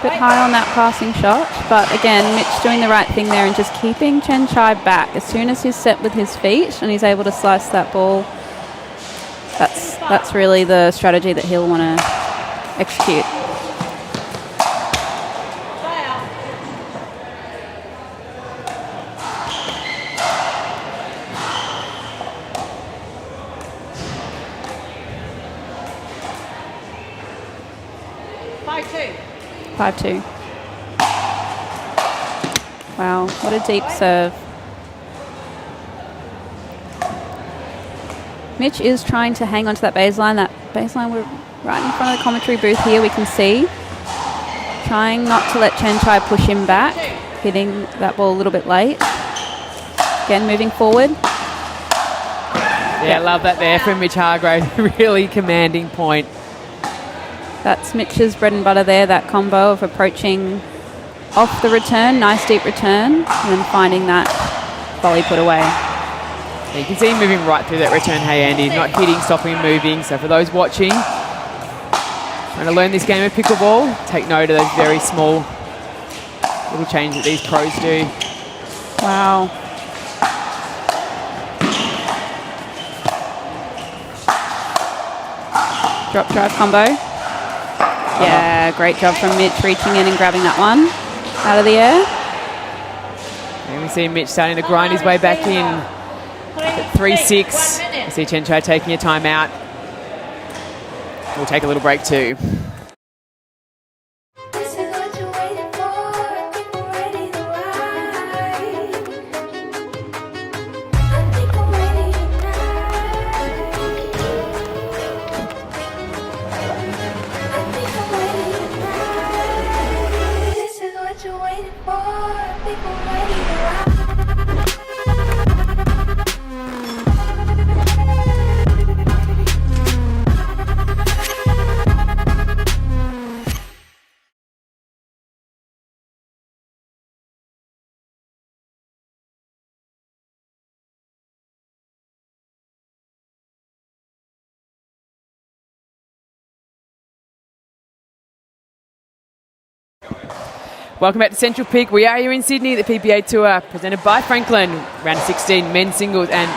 Speaker 5: Bit high on that passing shot, but again, Mitch doing the right thing there and just keeping Chen Chai back. As soon as he's set with his feet and he's able to slice that ball, that's really the strategy that he'll want to execute. Five two. Wow, what a deep serve. Mitch is trying to hang on to that baseline. That baseline, we're right in front of the commentary booth here, we can see. Trying not to let Chen Chai push him back. Hitting that ball a little bit late. Again, moving forward.
Speaker 1: Yeah, love that there from Mitch Hargraves. Really commanding point.
Speaker 5: That's Mitch's bread and butter there, that combo of approaching off the return, nice deep return, and then finding that volley put away.
Speaker 1: You can see him moving right through that return, hey Andy, not hitting, stopping, moving. So for those watching, trying to learn this game of pickleball, take note of those very small little changes that these pros do.
Speaker 5: Wow. Drop drive combo. Yeah, great job from Mitch reaching in and grabbing that one out of the air.
Speaker 1: And we see Mitch starting to grind his way back in. At 3-6. We see Chen Chai taking a timeout. We'll take a little break too. Welcome back to Central Peak. We are here in Sydney at the PPA Tour, presented by Franklin. Round of 16 men's singles, and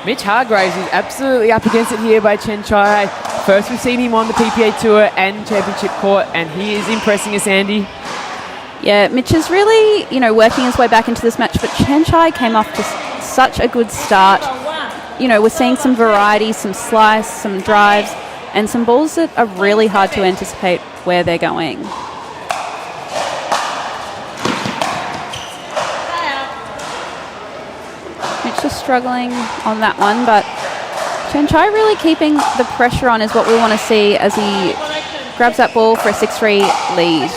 Speaker 1: Mitch Hargraves is absolutely up against it here by Chen Chai. First we've seen him on the PPA Tour and Championship Court, and he is impressing us, Andy.
Speaker 5: Yeah, Mitch is really, working his way back into this match, but Chen Chai came off to such a good start. We're seeing some variety, some slice, some drives, and some balls that are really hard to anticipate where they're going. Just struggling on that one, but Chen Chai really keeping the pressure on is what we want to see as he grabs that ball for a 6-3 lead.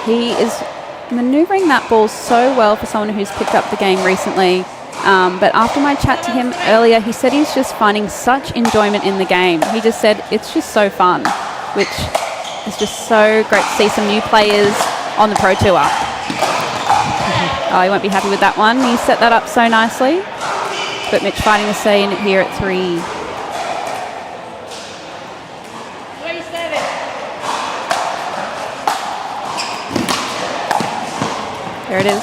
Speaker 5: He is manoeuvring that ball so well for someone who's picked up the game recently. But after my chat to him earlier, he said he's just finding such enjoyment in the game. He just said it's just so fun, which is just so great to see some new players on the Pro Tour. Oh, he won't be happy with that one. He set that up so nicely. But Mitch fighting to stay in here at 3. There it is.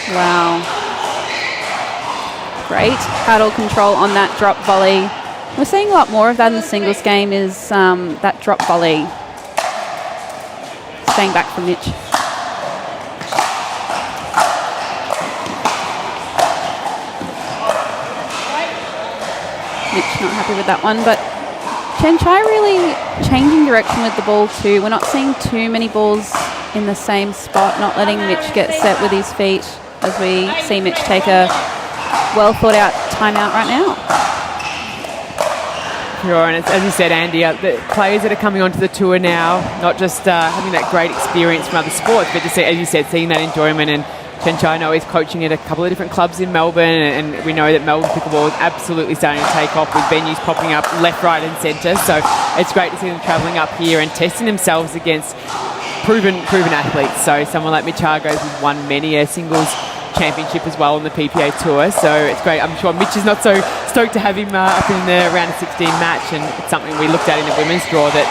Speaker 5: Wow. Great paddle control on that drop volley. We're seeing a lot more of that in the singles game, is that drop volley. Staying back from Mitch. Mitch not happy with that one, but Chen Chai really changing direction with the ball too. We're not seeing too many balls in the same spot, not letting Mitch get set with his feet, as we see Mitch take a well thought out timeout right now.
Speaker 1: Sure, and as you said, Andy, the players that are coming onto the tour now, not just having that great experience from other sports, but just, as you said, seeing that enjoyment. And Chen Chai, I know he's coaching at a couple of different clubs in Melbourne, and we know that Melbourne pickleball is absolutely starting to take off with venues popping up left, right and centre. So it's great to see them travelling up here and testing themselves against proven athletes. So someone like Mitch Hargraves has won many a singles championship as well on the PPA Tour. So it's great. I'm sure Mitch is not so stoked to have him up in the round of 16 match, and it's something we looked at in the women's draw, that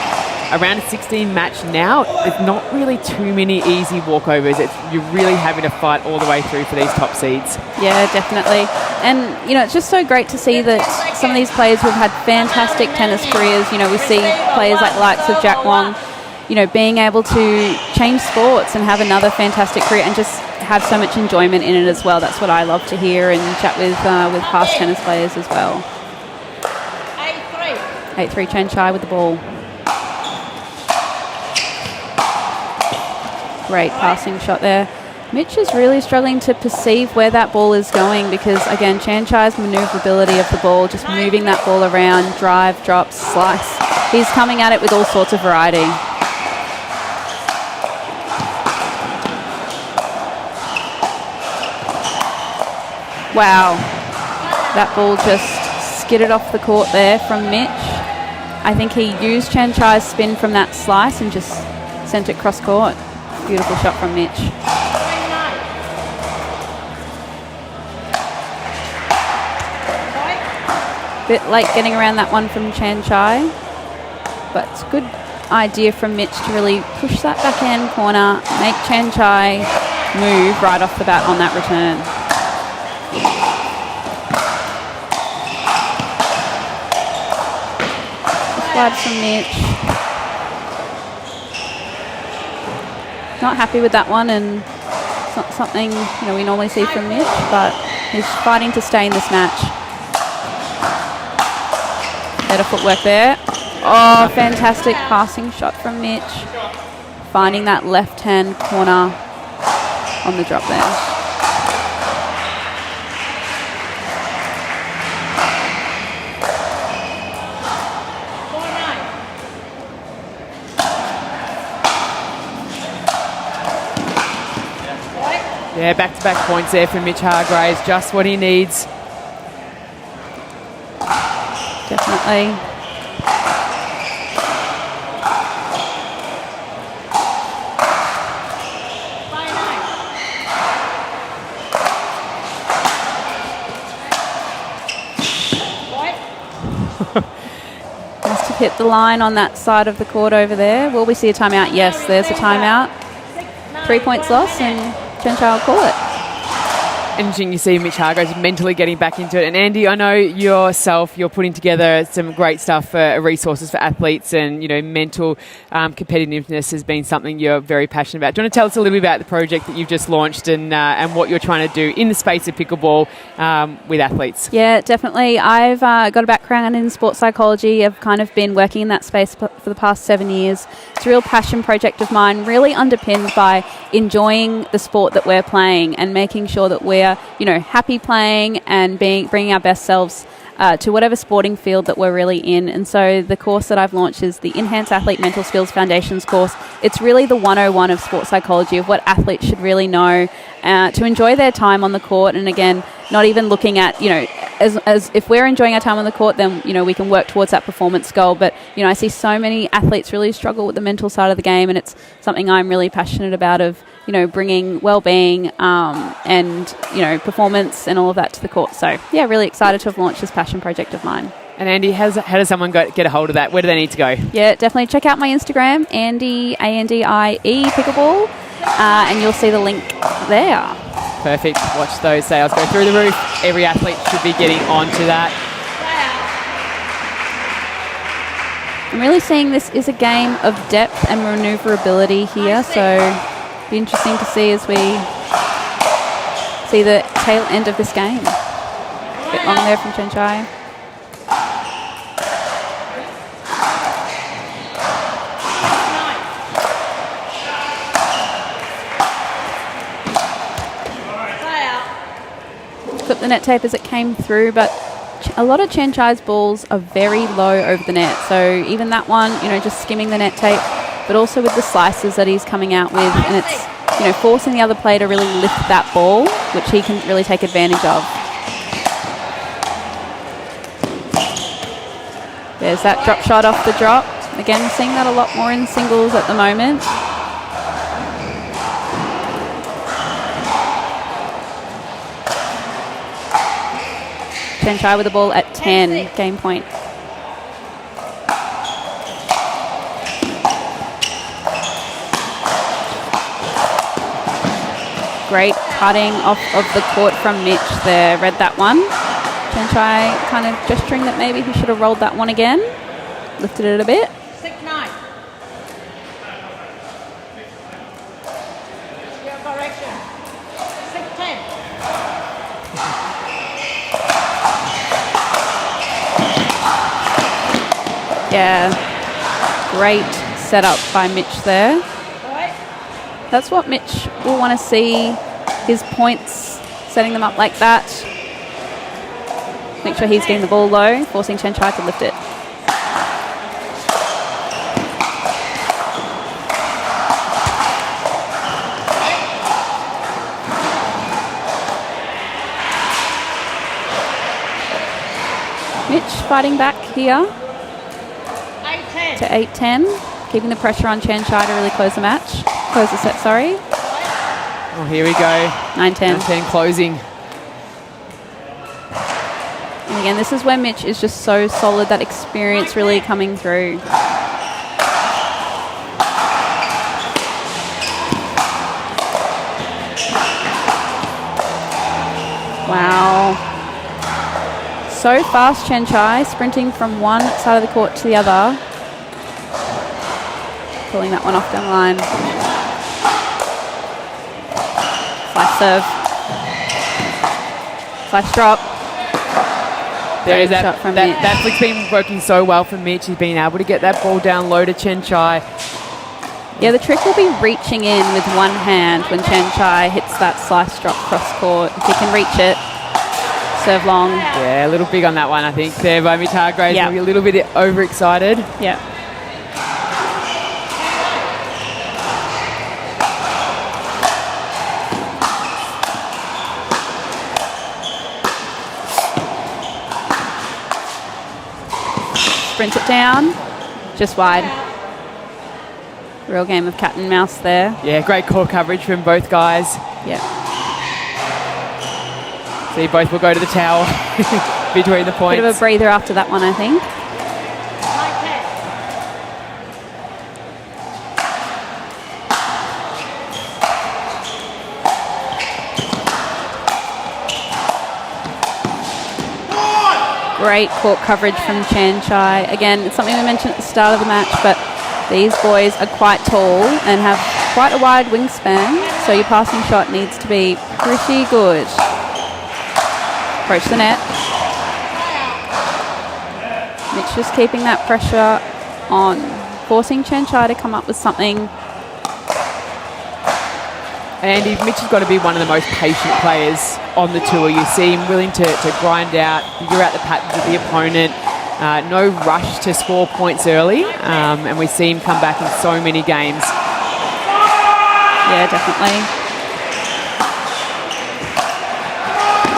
Speaker 1: a round of 16 match now, there's not really too many easy walkovers. You're really having to fight all the way through for these top seeds.
Speaker 5: Yeah, definitely. And, it's just so great to see that some of these players who have had fantastic tennis careers, we see players like the likes of Jack Wong, being able to change sports and have another fantastic career and just have so much enjoyment in it as well. That's what I love to hear and chat with past tennis players as well. 8-3 Chen Chai with the ball. Great passing shot there. Mitch is really struggling to perceive where that ball is going because, again, Chen Chai's manoeuvrability of the ball, just moving that ball around, drive, drop, slice. He's coming at it with all sorts of variety. Wow. That ball just skidded off the court there from Mitch. I think he used Chen Chai's spin from that slice and just sent it cross court. Beautiful shot from Mitch. Bit late getting around that one from Chen Chai, but it's a good idea from Mitch to really push that backhand corner, make Chen Chai move right off the bat on that return. Slide from Mitch. Not happy with that one, and it's not something we normally see from Mitch, but he's fighting to stay in this match. Better footwork there. Oh, fantastic passing shot from Mitch. Finding that left-hand corner on the drop there.
Speaker 1: Yeah, back-to-back points there from Mitch Hargraves. Just what he needs.
Speaker 5: Definitely. Must have hit the line on that side of the court over there. Will we see a timeout? Yes, there's a timeout. 3 points lost, and Chen Chai will call it.
Speaker 1: Interesting, you see Mitch Hargraves mentally getting back into it. And Andy, I know you're putting together some great stuff for resources for athletes, and mental competitiveness has been something you're very passionate about. Do you want to tell us a little bit about the project that you've just launched and what you're trying to do in the space of pickleball with athletes?
Speaker 5: Yeah, definitely. I've got a background in sports psychology. I've kind of been working in that space for the past 7 years. It's a real passion project of mine, really underpinned by enjoying the sport that we're playing and making sure that we're happy playing and bringing our best selves to whatever sporting field that we're really in. And so the course that I've launched is the Enhanced Athlete Mental Skills Foundations course. It's really the 101 of sports psychology, of what athletes should really know to enjoy their time on the court. And again, not even looking at, as if we're enjoying our time on the court, then, we can work towards that performance goal. But, I see so many athletes really struggle with the mental side of the game, and it's something I'm really passionate about, of, bringing well-being and, performance and all of that to the court. So, yeah, really excited to have launched this passion project of mine.
Speaker 1: And Andy, how does someone get a hold of that? Where do they need to go?
Speaker 5: Yeah, definitely check out my Instagram, Andy, ANDIE Pickleball, and you'll see the link there.
Speaker 1: Perfect. Watch those sales go through the roof. Every athlete should be getting onto that.
Speaker 5: I'm really seeing this is a game of depth and manoeuvrability here, so it'll be interesting to see as we see the tail end of this game. A bit long there from Chen Chai. Clip the net tape as it came through, but a lot of Chen Chai's balls are very low over the net. So even that one, just skimming the net tape, but also with the slices that he's coming out with, and it's, forcing the other player to really lift that ball, which he can really take advantage of. There's that drop shot off the drop. Again, seeing that a lot more in singles at the moment. Chen Chai with the ball at 10, game point. Great cutting off of the court from Mitch there. Read that one. Chen Chai kind of gesturing that maybe he should have rolled that one again. Lifted it a bit.
Speaker 3: 6-9. Your correction. 6-10.
Speaker 5: Yeah, great setup by Mitch there. That's what Mitch will want to see, his points, setting them up like that. Make sure he's getting the ball low, forcing Chen Chai to lift it. Mitch fighting back here
Speaker 3: 8-10.
Speaker 5: to 8-10, keeping the pressure on Chen Chai to really close the match. Close the set, sorry.
Speaker 1: Oh, here we go.
Speaker 5: 9-10.
Speaker 1: 9-10 closing.
Speaker 5: And again, this is where Mitch is just so solid, that experience really coming through. Wow. So fast, Chen Chai, sprinting from one side of the court to the other. Pulling that one off down the line. Flash serve. Flash drop.
Speaker 1: There is
Speaker 5: Great
Speaker 1: that.
Speaker 5: shot from Mitch.
Speaker 1: That flick's been working so well for Mitch. He's been able to get that ball down low to Chen Chai.
Speaker 5: Yeah, the trick will be reaching in with one hand when Chen Chai hits that slice drop cross court. If he can reach it, serve long.
Speaker 1: Yeah, a little big on that one, I think, there by Mitch Hargraves.
Speaker 5: Yeah.
Speaker 1: Maybe a little bit overexcited.
Speaker 5: Yeah. Sprint it down, just wide. Real game of cat and mouse there.
Speaker 1: Yeah, great court coverage from both guys.
Speaker 5: Yeah.
Speaker 1: See, both will go to the towel between the points.
Speaker 5: Bit of a breather after that one, I think.
Speaker 3: 9-10.
Speaker 5: Great court coverage from Chen Chai. Again, it's something we mentioned at the start of the match, but these boys are quite tall and have quite a wide wingspan, so your passing shot needs to be pretty good. Approach the net. Mitch just keeping that pressure on, forcing Chen Chai to come up with something.
Speaker 1: And Mitch has got to be one of the most patient players on the tour. You see him willing to grind out, figure out the patterns of the opponent. No rush to score points early. And we see him come back in so many games.
Speaker 5: Yeah, definitely.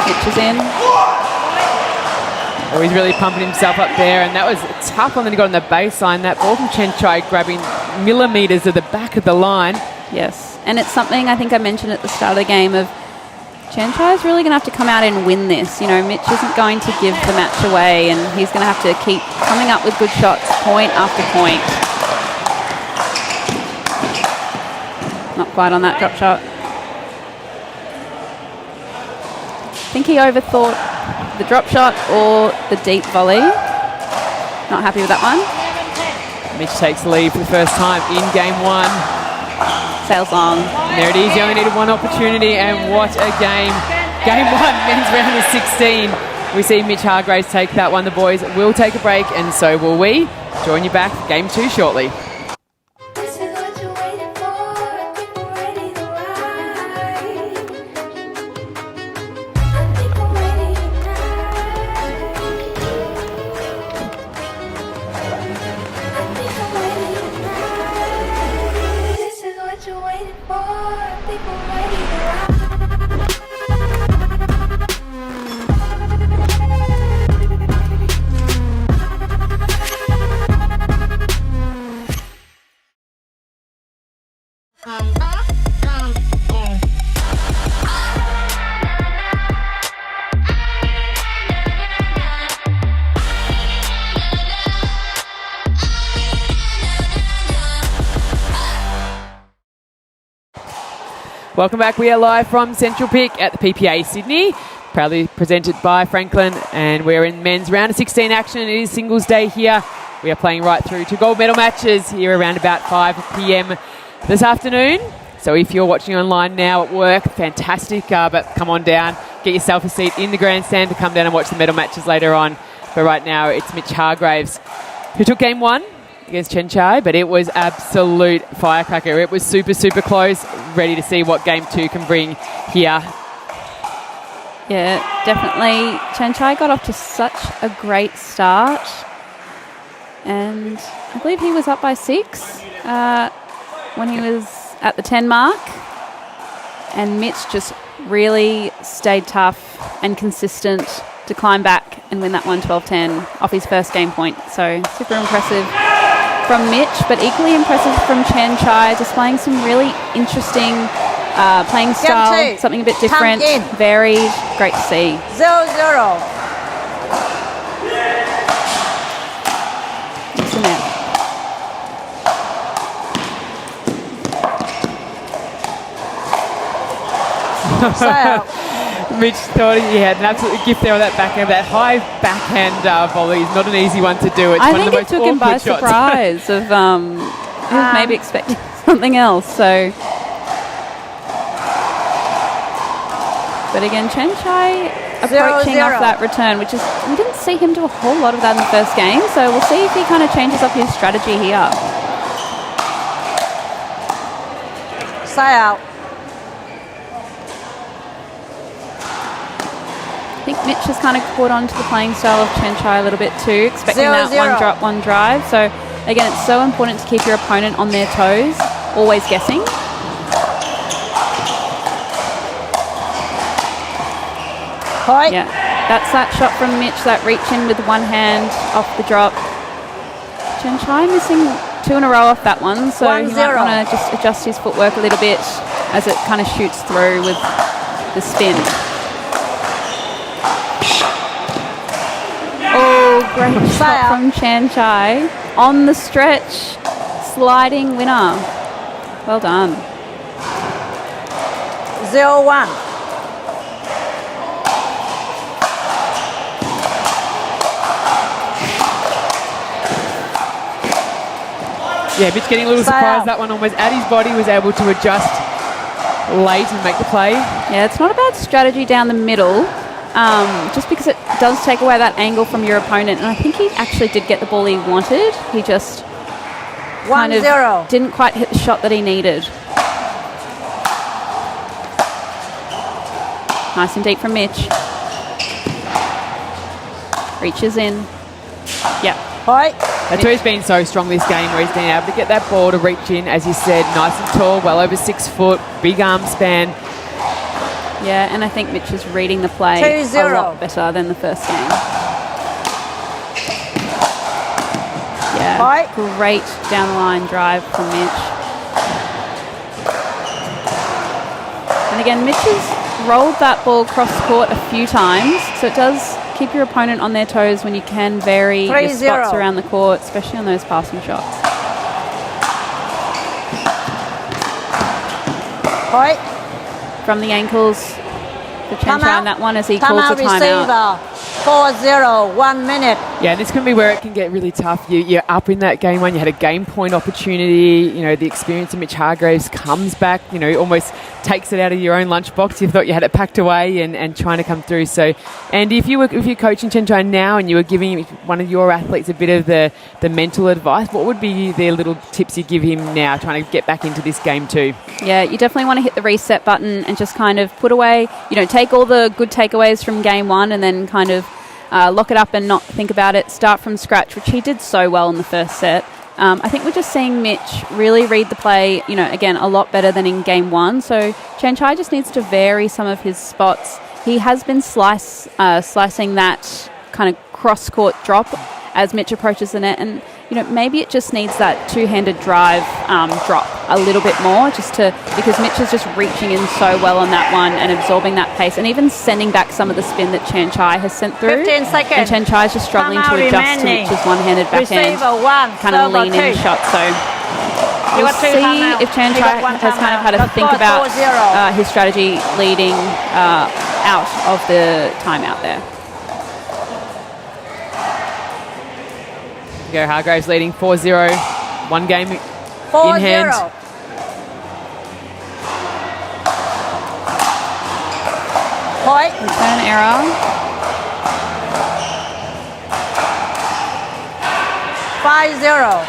Speaker 5: Mitch is in.
Speaker 1: Oh, he's really pumping himself up there. And that was a tough one that he got on the baseline. That ball from Chen Chai grabbing millimetres of the back of the line.
Speaker 5: Yes. And it's something I think I mentioned at the start of the game of Chen Chai is really going to have to come out and win this. You know, Mitch isn't going to give the match away, and he's going to have to keep coming up with good shots, point after point. Not quite on that drop shot. I think he overthought the drop shot or the deep volley. Not happy with that one.
Speaker 1: Mitch takes the lead for the first time in game one.
Speaker 5: Sails long.
Speaker 1: And there it is. He only needed one opportunity, and what a game. Game one, men's round of 16. We see Mitch Hargraves take that one. The boys will take a break, and so will we. Join you back for game two shortly.
Speaker 6: This is what you're waiting for. I think we're ready to ride. I think we're ready tonight. I think I'm ready tonight. This is what you're waiting for. I think we're ready to ride.
Speaker 1: Welcome back. We are live from Central Pick at the PPA Sydney, proudly presented by Franklin, and we're in men's round of 16 action. It is singles day here. We are playing right through to gold medal matches here around about 5 p.m. this afternoon. So if you're watching online now at work, fantastic, but come on down, get yourself a seat in the grandstand to come down and watch the medal matches later on. But right now it's Mitch Hargraves who took game one against Chen Chai, but it was absolute firecracker. It was super, super close. Ready to see what game two can bring here.
Speaker 5: Yeah, definitely. Chen Chai got off to such a great start. And I believe he was up by 6 when he was at the 10 mark. And Mitch just really stayed tough and consistent to climb back and win that 1-12-10 off his first game point. So super impressive from Mitch, but equally impressive from Chen Chai, displaying some really interesting playing style, something a bit different, varied. Great to see.
Speaker 3: 0-0.
Speaker 5: It's a net.
Speaker 1: Mitch thought he had an absolute gift there with that backhand. That high backhand volley is not an easy one to do. It's
Speaker 5: I
Speaker 1: one
Speaker 5: think
Speaker 1: of the
Speaker 5: it took him by surprise of he was maybe expecting something else. So, but again, Chen Chai approaching
Speaker 3: 0-0.
Speaker 5: off that return, which is, we didn't see him do a whole lot of that in the first game. So we'll see if he kind of changes up his strategy here.
Speaker 3: Stay out.
Speaker 5: I think Mitch has kind of caught on to the playing style of Chen Chai a little bit too, expecting
Speaker 3: 0-0.
Speaker 5: that one drop, one drive. So again, it's so important to keep your opponent on their toes, always guessing.
Speaker 3: Point.
Speaker 5: Yeah, that's that shot from Mitch, that reach in with one hand off the drop. Chen Chai missing 2 in a row off that one, so he might
Speaker 3: 1-0.
Speaker 5: want to just adjust his footwork a little bit as it kind of shoots through with the spin. Oh, great shot from Chen Chai on the stretch, sliding winner. Well done.
Speaker 3: 0-1.
Speaker 1: Yeah, Mitch getting a little surprised. That one almost at his body, was able to adjust late and make the play.
Speaker 5: Yeah, it's not a bad strategy down the middle, just because it does take away that angle from your opponent. And I think he actually did get the ball he wanted. He just kind of didn't quite hit the shot that he needed. Nice and deep from Mitch. Reaches in. Yep.
Speaker 3: Point.
Speaker 1: That's where he's been so strong this game, where he's been able to get that ball to reach in, as you said, nice and tall, well over 6 foot, big arm span.
Speaker 5: Yeah, and I think Mitch is reading the play
Speaker 3: 2-0.
Speaker 5: a lot better than the first game. Yeah,
Speaker 3: Point.
Speaker 5: great down the line drive from Mitch. And again, Mitch has rolled that ball cross court a few times, so it does keep your opponent on their toes when you can vary your spots around the court, especially on those passing shots.
Speaker 3: Point.
Speaker 5: From the ankles for Chen Chai on that one as he calls the timeout.
Speaker 3: 4-0, 1 minute.
Speaker 1: Yeah, this can be where it can get really tough. You're up in that game one. You had a game point opportunity. You know, the experience of Mitch Hargraves comes back, you know, almost takes it out of your own lunchbox. You thought you had it packed away and trying to come through. So, Andy, if you're coaching Chen Chai now and you were giving one of your athletes a bit of the mental advice, what would be the little tips you give him now trying to get back into this game too?
Speaker 5: Yeah, you definitely want to hit the reset button and just kind of put away, you know, take all the good takeaways from game one and then kind of lock it up and not think about it, start from scratch, which he did so well in the first set. I think we're just seeing Mitch really read the play, you know, again, a lot better than in game one. So Chen Chai just needs to vary some of his spots. He has been slicing that kind of cross-court drop as Mitch approaches the net. And, you know, maybe it just needs that two-handed drive drop a little bit more because Mitch is just reaching in so well on that one and absorbing that pace and even sending back some of the spin that Chen Chai has sent through.
Speaker 3: 15 seconds.
Speaker 5: And Chen Chai is just struggling to adjust to Mitch's one-handed backhand, kind of lean in shot. So we'll see if Chen Chai has kind of had to think about his strategy leading out of the timeout there.
Speaker 1: Go Hargraves leading 4-0, one game in hand.
Speaker 3: 4-0. Point.
Speaker 5: Return error.
Speaker 3: 5-0.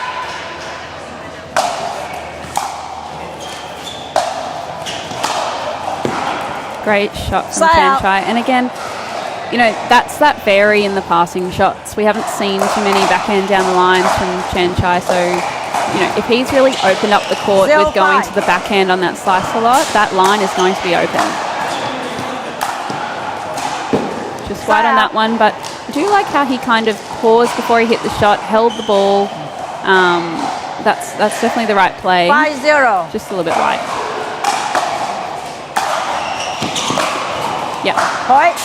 Speaker 5: Great shot from Chen Chai. And again, you know, that's that vary in the passing shots. We haven't seen too many backhand down the lines from Chen Chai. So, you know, if he's really opened up the court with going to the backhand on that slice a lot, that line is going to be open. just wide on that one, but I do like how he kind of paused before he hit the shot, held the ball. That's definitely the right play.
Speaker 3: 5-0.
Speaker 5: Just a little bit wide. Yeah.
Speaker 3: Point.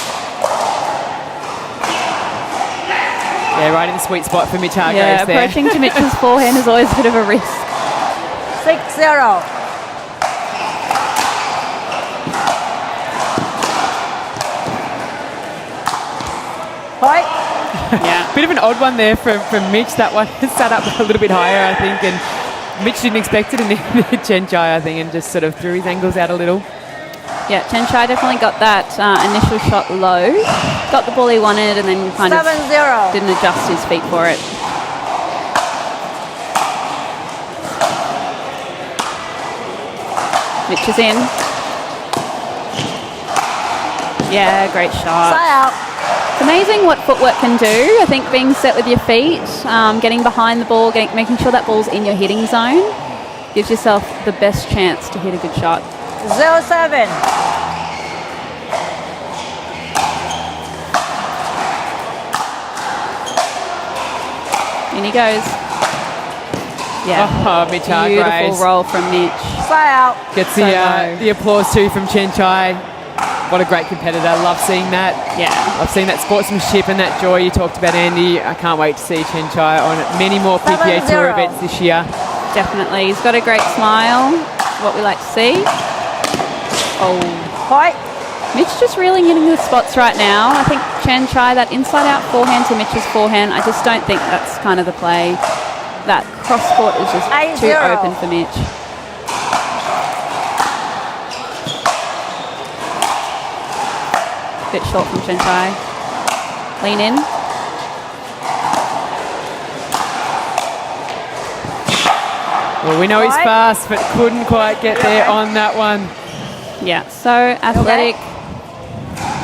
Speaker 1: Yeah, right in the sweet spot for Mitch Hargraves
Speaker 5: Yeah,
Speaker 1: there.
Speaker 5: approaching to Mitch's forehand is always a bit of a risk.
Speaker 3: 6-0. Point.
Speaker 5: Yeah.
Speaker 1: Bit of an odd one there from Mitch. That one sat up a little bit higher, I think, and Mitch didn't expect it in the Chen Chai, I think, and just sort of threw his angles out a little.
Speaker 5: Yeah, Chen Chai definitely got that initial shot low. Got the ball he wanted and then kind
Speaker 3: 7-0.
Speaker 5: of didn't adjust his feet for it. Mitch is in. Yeah, great shot.
Speaker 3: Stay out.
Speaker 5: It's amazing what footwork can do. I think being set with your feet, getting behind the ball, making sure that ball's in your hitting zone gives yourself the best chance to hit a good shot.
Speaker 3: 0-7.
Speaker 5: In he goes. Yeah.
Speaker 1: Oh, Mitch Hargraves.
Speaker 5: Beautiful roll from Mitch.
Speaker 3: Stay out.
Speaker 1: Gets
Speaker 5: So low.
Speaker 1: the applause too from Chen Chai. What a great competitor. Love seeing that.
Speaker 5: Yeah.
Speaker 1: Love seeing that sportsmanship and that joy you talked about, Andy. I can't wait to see Chen Chai on many more PPA
Speaker 3: 7-0.
Speaker 1: Tour events this year.
Speaker 5: Definitely. He's got a great smile. What we like to see. Oh.
Speaker 3: Point.
Speaker 5: Mitch just reeling in the spots right now. I think Chen Chai, that inside-out forehand to Mitch's forehand, I just don't think that's kind of the play. That cross-court is just
Speaker 3: 8-0.
Speaker 5: too open for Mitch. Bit short from Chen Chai. Lean in.
Speaker 1: Well, we know he's
Speaker 3: Right.
Speaker 1: fast, but couldn't quite get there on that one.
Speaker 5: Yeah, so athletic.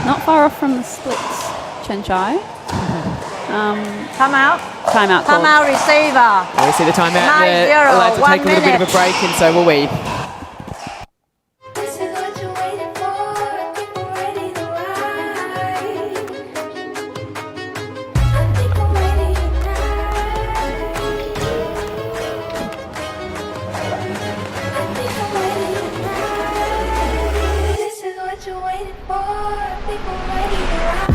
Speaker 5: Not far off from the splits, Chen Chai.
Speaker 3: Come out.
Speaker 5: Timeout
Speaker 3: Come
Speaker 5: called.
Speaker 3: out, receiver.
Speaker 1: We see the timeout.
Speaker 3: 9-0,
Speaker 1: The lads will
Speaker 3: 1
Speaker 1: take a little bit of a
Speaker 3: minute.
Speaker 1: break, and so will we.
Speaker 6: This is what you're waiting for. People ready to ride. I think I'm ready tonight. I think I'm ready tonight. This is what you're waiting for. People ready to ride.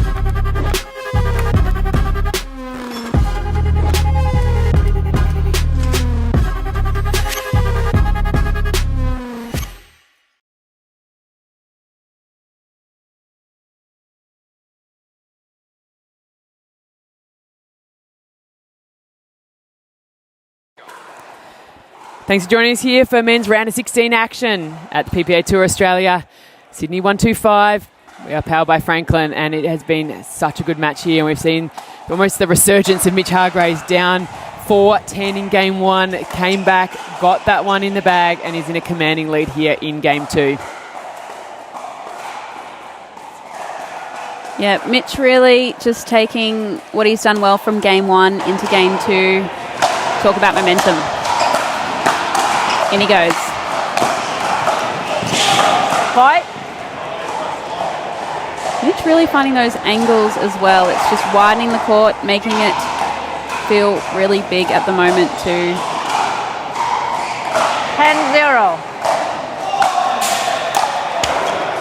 Speaker 1: Thanks for joining us here for men's round of 16 action at the PPA Tour Australia. Sydney 125. We are powered by Franklin, and it has been such a good match here. And we've seen almost the resurgence of Mitch Hargraves, down 4-10 in game one, came back, got that one in the bag, and is in a commanding lead here in game two.
Speaker 5: Yeah, Mitch really just taking what he's done well from game one into game two. Talk about momentum. In he goes.
Speaker 3: Point.
Speaker 5: Mitch really finding those angles as well. It's just widening the court, making it feel really big at the moment too.
Speaker 3: 10-0.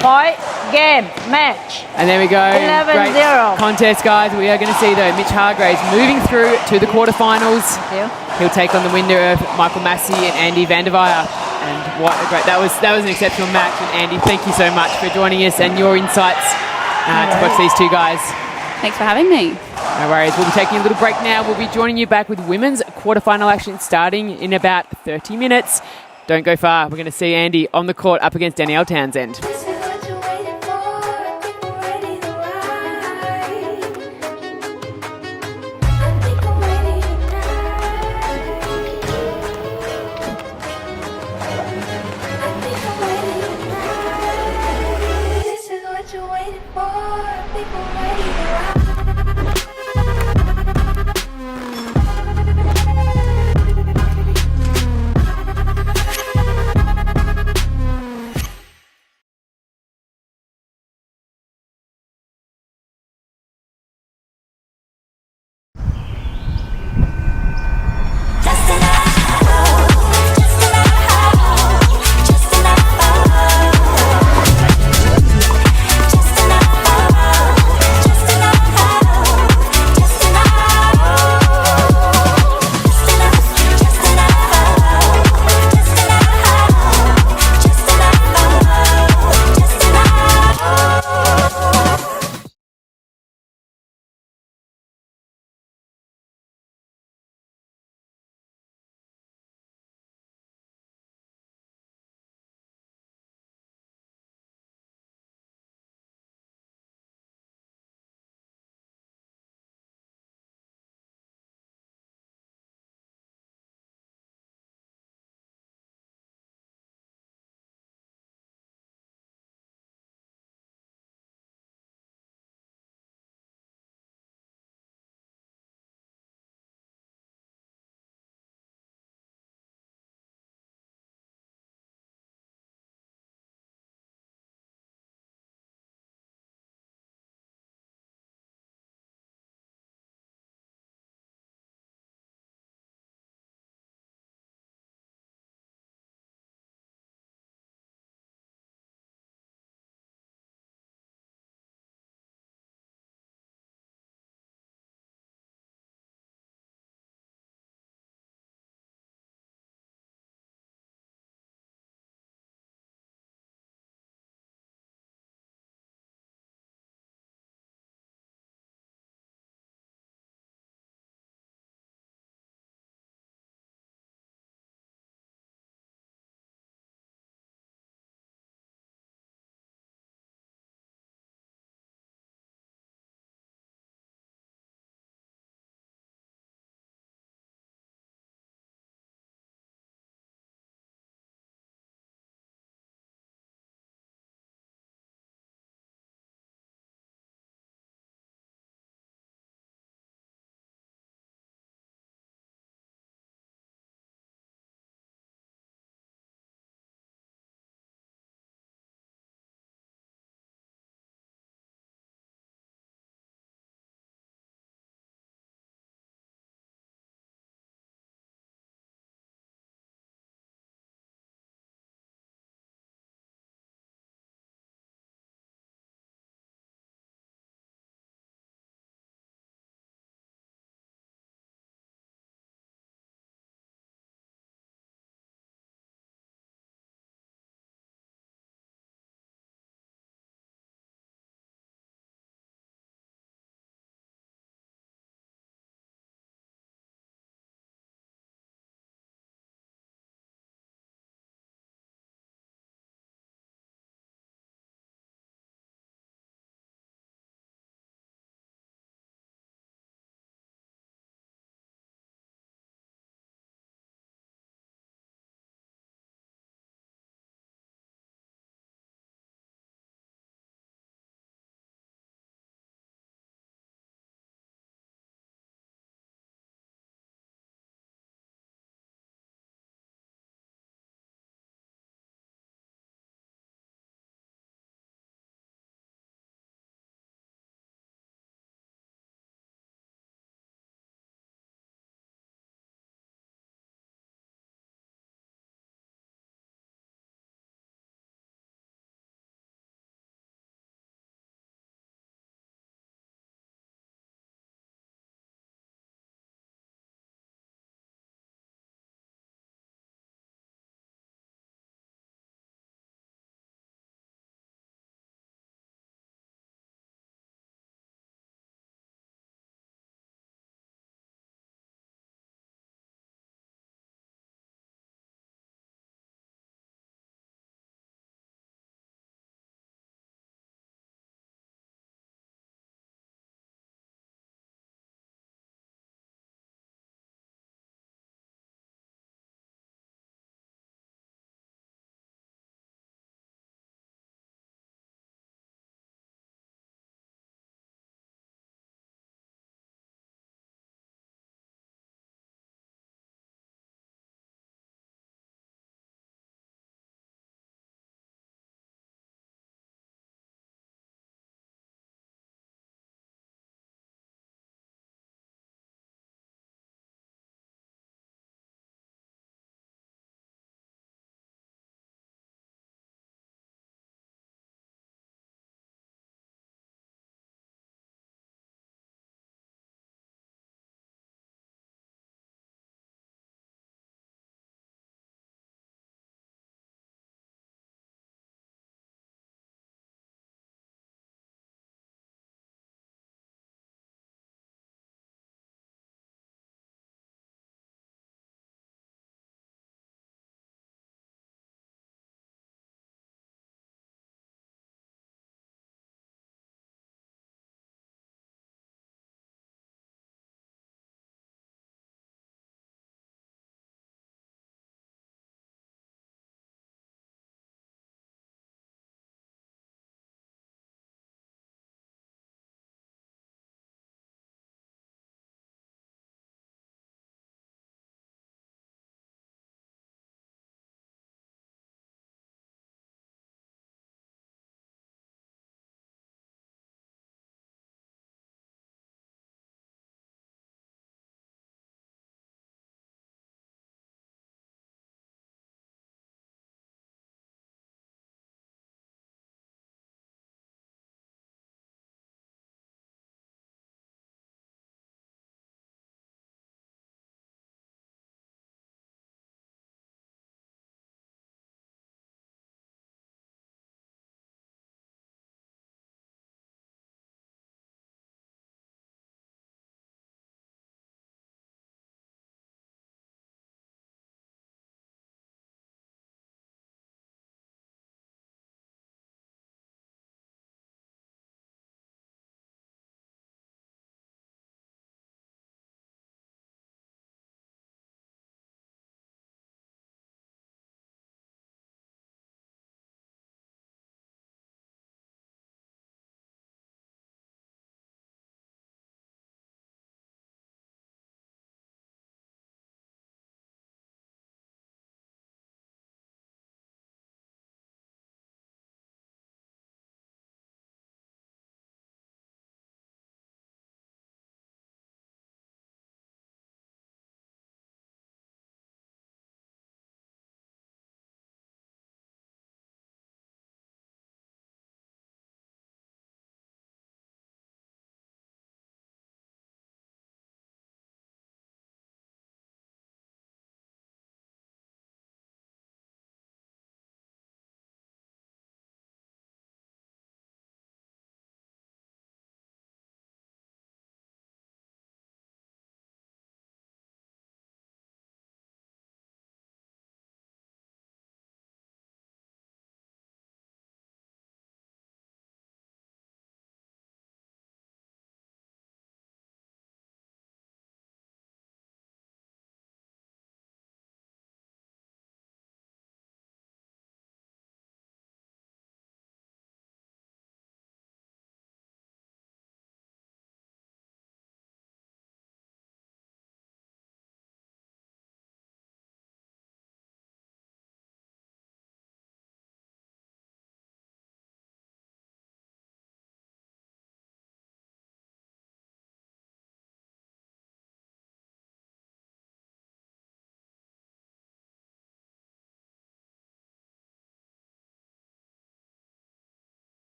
Speaker 3: Point. Game. Match.
Speaker 1: And there we go.
Speaker 3: 11-0.
Speaker 1: Great contest, guys. We are going to see, though, Mitch Hargraves moving through to the quarterfinals.
Speaker 3: Thank you.
Speaker 1: He'll take on the winner of Michael Massey and Andy van der Weyer. And what a great... That was an exceptional match. And Andy, thank you so much for joining us and your insights to watch these two guys.
Speaker 5: Thanks for having me.
Speaker 1: No worries. We'll be taking a little break now. We'll be joining you back with women's quarterfinal action starting in about 30 minutes. Don't go far. We're going to see Andy on the court up against Danielle Townsend.
Speaker 6: This is what you're waiting for. People ready to ride. I think I'm ready tonight. I think I'm ready tonight. This is what you're waiting for. People ready to ride.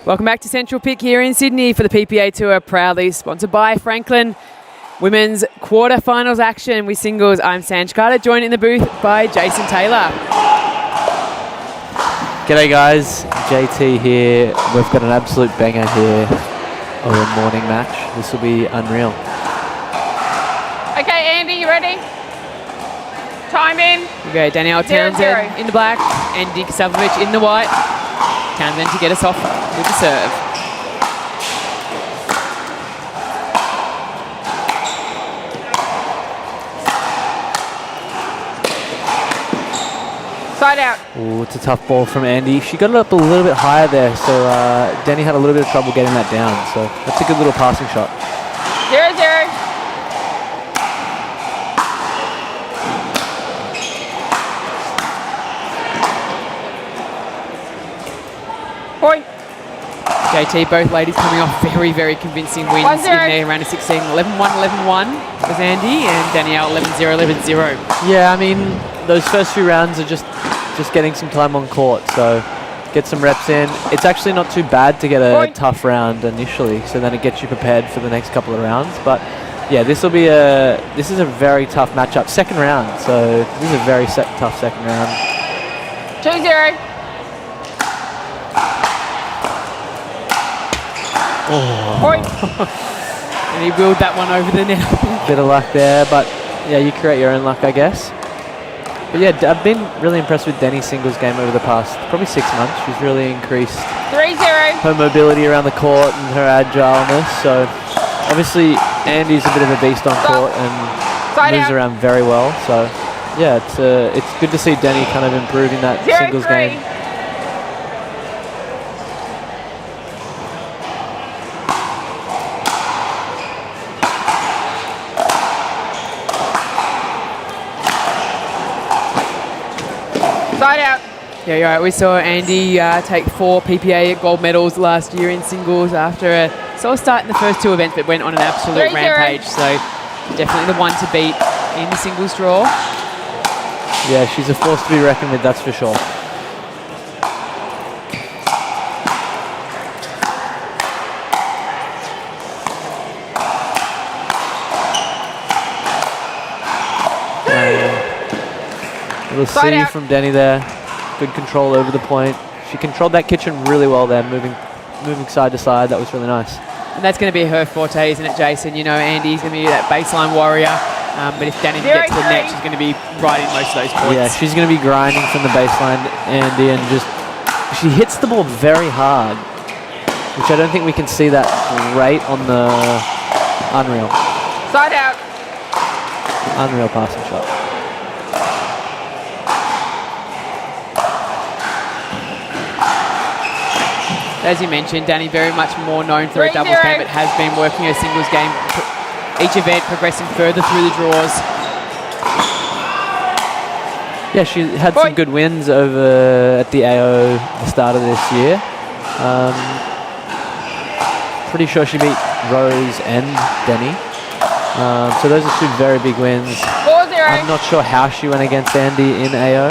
Speaker 1: Welcome back to Central Pick here in Sydney for the PPA Tour, proudly sponsored by Franklin. Women's quarterfinals action with singles. I'm Sanj Carter, joined in the booth by Jason Taylor.
Speaker 7: G'day guys, JT here. We've got an absolute banger here of a morning match. This will be unreal.
Speaker 1: Okay, Andy, you ready? Time in. Okay, Danielle Townsend in the black and Dikovitch in the white. Townsend to get us off with the serve. Side out.
Speaker 7: Ooh, it's a tough ball from Andy. She got it up a little bit higher there, so Danny had a little bit of trouble getting that down. So that's a good little passing shot.
Speaker 1: 0-0. Point. JT, both ladies coming off very, very convincing wins in their round of 16. 11-1, 11-1 was Andy, and Danielle 11-0, 11-0.
Speaker 7: Yeah, I mean, those first few rounds are just getting some time on court, so get some reps in. It's actually not too bad to get a tough round initially, so then it gets you prepared for the next couple of rounds. But yeah, this is a very tough matchup. Second round, so this is a very tough second round.
Speaker 1: 2-0. And he wheeled that one over the net.
Speaker 7: Bit of luck there, but yeah, you create your own luck, I guess. But yeah, I've been really impressed with Denny's singles game over the past probably 6 months. She's really increased
Speaker 1: 3-0.
Speaker 7: her mobility around the court and her agileness. So obviously Andy's a bit of a beast on court and moves around very well. So yeah, it's good to see Denny kind of improving that singles game.
Speaker 1: Yeah, you're right. We saw Andy take 4 PPA gold medals last year in singles after a sort of start in the first 2 events, but went on an absolute rampage. So definitely the one to beat in the singles draw.
Speaker 7: Yeah, she's a force to be reckoned with, that's for sure. Little C from Denny there. Good control over the point. She controlled that kitchen really well there, moving side to side. That was really nice.
Speaker 1: And that's going to be her forte, isn't it, Jason? You know, Andy's going to be that baseline warrior. But if Danny gets to the net, she's going to be riding most of those points.
Speaker 7: Yeah, she's going to be grinding from the baseline, Andy, and she hits the ball very hard, which I don't think we can see that great on the unreal.
Speaker 1: Side out.
Speaker 7: Unreal passing shot.
Speaker 1: As you mentioned, Danny very much more known for a doubles game, but has been working her singles game each event, progressing further through the draws.
Speaker 7: Yeah, she had some good wins over at the AO at the start of this year. Pretty sure she beat Rose and Denny. So those are 2 very big wins.
Speaker 1: 4-0.
Speaker 7: I'm not sure how she went against Andy in AO,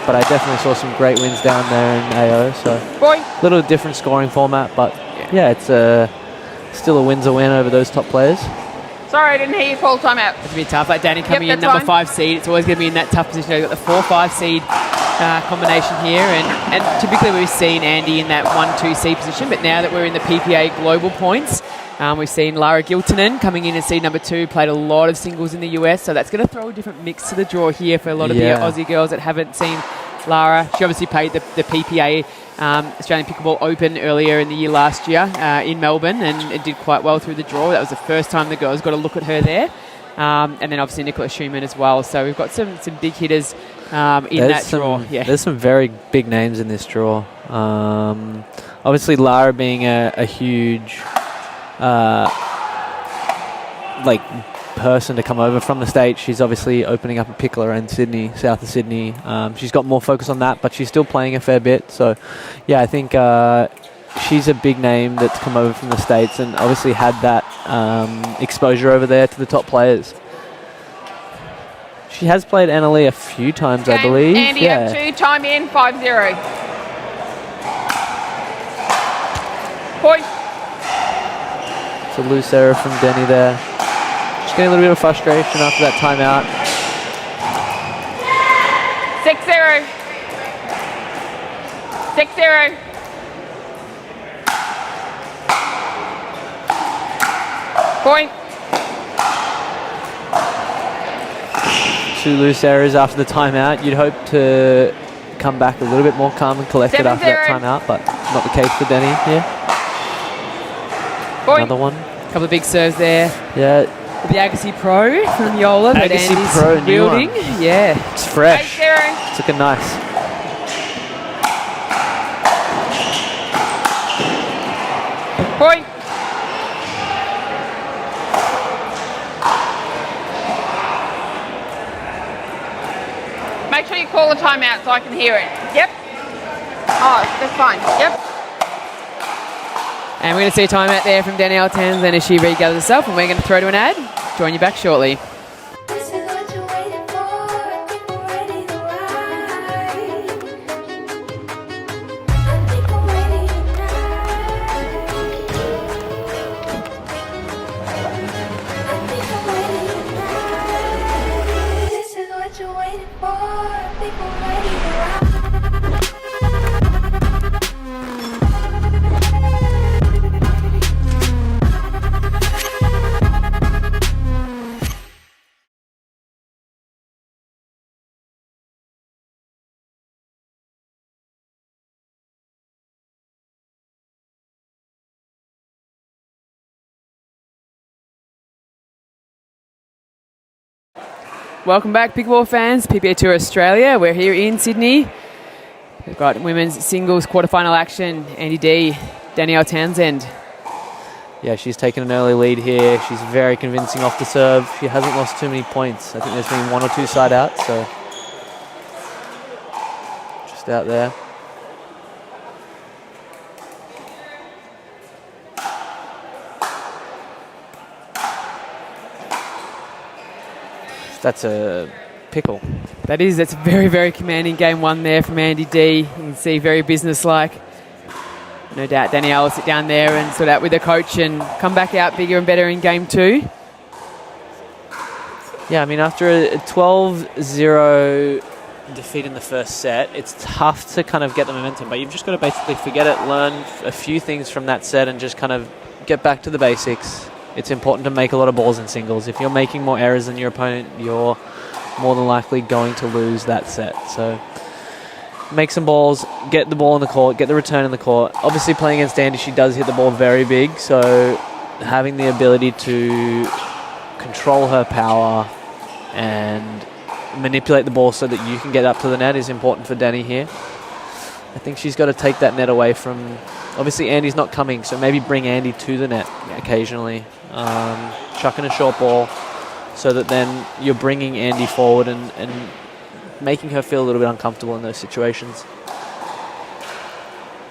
Speaker 7: but I definitely saw some great wins down there in AO. So a little different scoring format, but yeah, it's still a win's a win over those top players.
Speaker 1: Sorry, I didn't hear you call timeout. It's going to be tough. Like Danny coming in number 5 seed, it's always going to be in that tough position. They've got the 4-5 seed combination here, and typically we've seen Andy in that 1-2 seed position, but now that we're in the PPA global points, we've seen Lara Giltonen coming in as seed number 2, played a lot of singles in the US, so that's going to throw a different mix to the draw here for a lot of the Aussie girls that haven't seen Lara. She obviously played the PPA Australian Pickleball Open earlier in the year last year in Melbourne and did quite well through the draw. That was the first time the girls got a look at her there. And then obviously Nicola Schuman as well. So we've got some big hitters in that draw. Yeah.
Speaker 7: There's some very big names in this draw. Obviously Lara being a huge person to come over from the States. She's obviously opening up a pickler in Sydney, south of Sydney. She's got more focus on that, but she's still playing a fair bit. So yeah, I think she's a big name that's come over from the States and obviously had that exposure over there to the top players. She has played Annalie a few times, I believe.
Speaker 1: Andy, up 2, time in, 5-0. Point.
Speaker 7: It's a loose error from Denny there. Just getting a little bit of frustration after that timeout.
Speaker 1: 6-0. 6-0. Point.
Speaker 7: 2 loose errors after the timeout. You'd hope to come back a little bit more calm and collected after that timeout, but not the case for Denny here.
Speaker 1: Point.
Speaker 7: Another one.
Speaker 1: A couple of big serves there.
Speaker 7: Yeah,
Speaker 1: The Agassi Pro from Yola. that
Speaker 7: Agassi
Speaker 1: Andy's
Speaker 7: Pro, new one.
Speaker 1: wielding. Yeah.
Speaker 7: it's fresh.
Speaker 1: 8-0.
Speaker 7: It's looking nice.
Speaker 1: Point. Make sure you call the timeout so I can hear it. Yep. Oh, that's fine. Yep. And we're going to see a timeout there from Danielle Townsend as she regathers herself, and we're going to throw to an ad. Join you back shortly.
Speaker 6: This is what you're waiting for. People ready to ride. I think I'm ready tonight. I think I'm ready tonight. This is what you're waiting for. People ready to ride.
Speaker 1: Welcome back, pickleball fans. PPA Tour Australia. We're here in Sydney. We've got women's singles quarterfinal action. Andy D, Danielle Townsend.
Speaker 7: Yeah, she's taken an early lead here. She's very convincing off the serve. She hasn't lost too many points. I think there's been 1 or 2 side outs, so just out there. That's a pickle.
Speaker 1: That's a very, very commanding game one there from Andy D. You can see very businesslike. No doubt Danielle will sit down there and sort out with the coach and come back out bigger and better in game 2.
Speaker 7: Yeah, I mean, after a 12-0 defeat in the first set, it's tough to kind of get the momentum, but you've just got to basically forget it, learn a few things from that set and just kind of get back to the basics. It's important to make a lot of balls in singles. If you're making more errors than your opponent, you're more than likely going to lose that set. So make some balls, get the ball in the court, get the return in the court. Obviously playing against Andy, she does hit the ball very big, so having the ability to control her power and manipulate the ball so that you can get up to the net is important for Danny here. I think she's got to take that net away from... Obviously Andy's not coming, so maybe bring Andy to the net occasionally. Chuck in a short ball so that then you're bringing Andy forward and making her feel a little bit uncomfortable in those situations.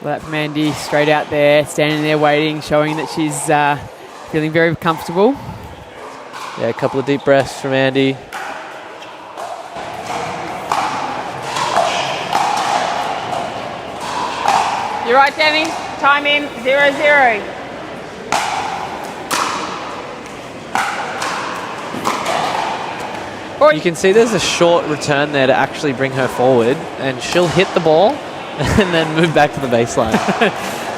Speaker 1: Well, that from Andy, straight out there, standing there waiting, showing that she's feeling very comfortable.
Speaker 7: Yeah, a couple of deep breaths from Andy.
Speaker 1: You're right, Danny. Time in, 0-0.
Speaker 7: You can see there's a short return there to actually bring her forward, and she'll hit the ball and then move back to the baseline.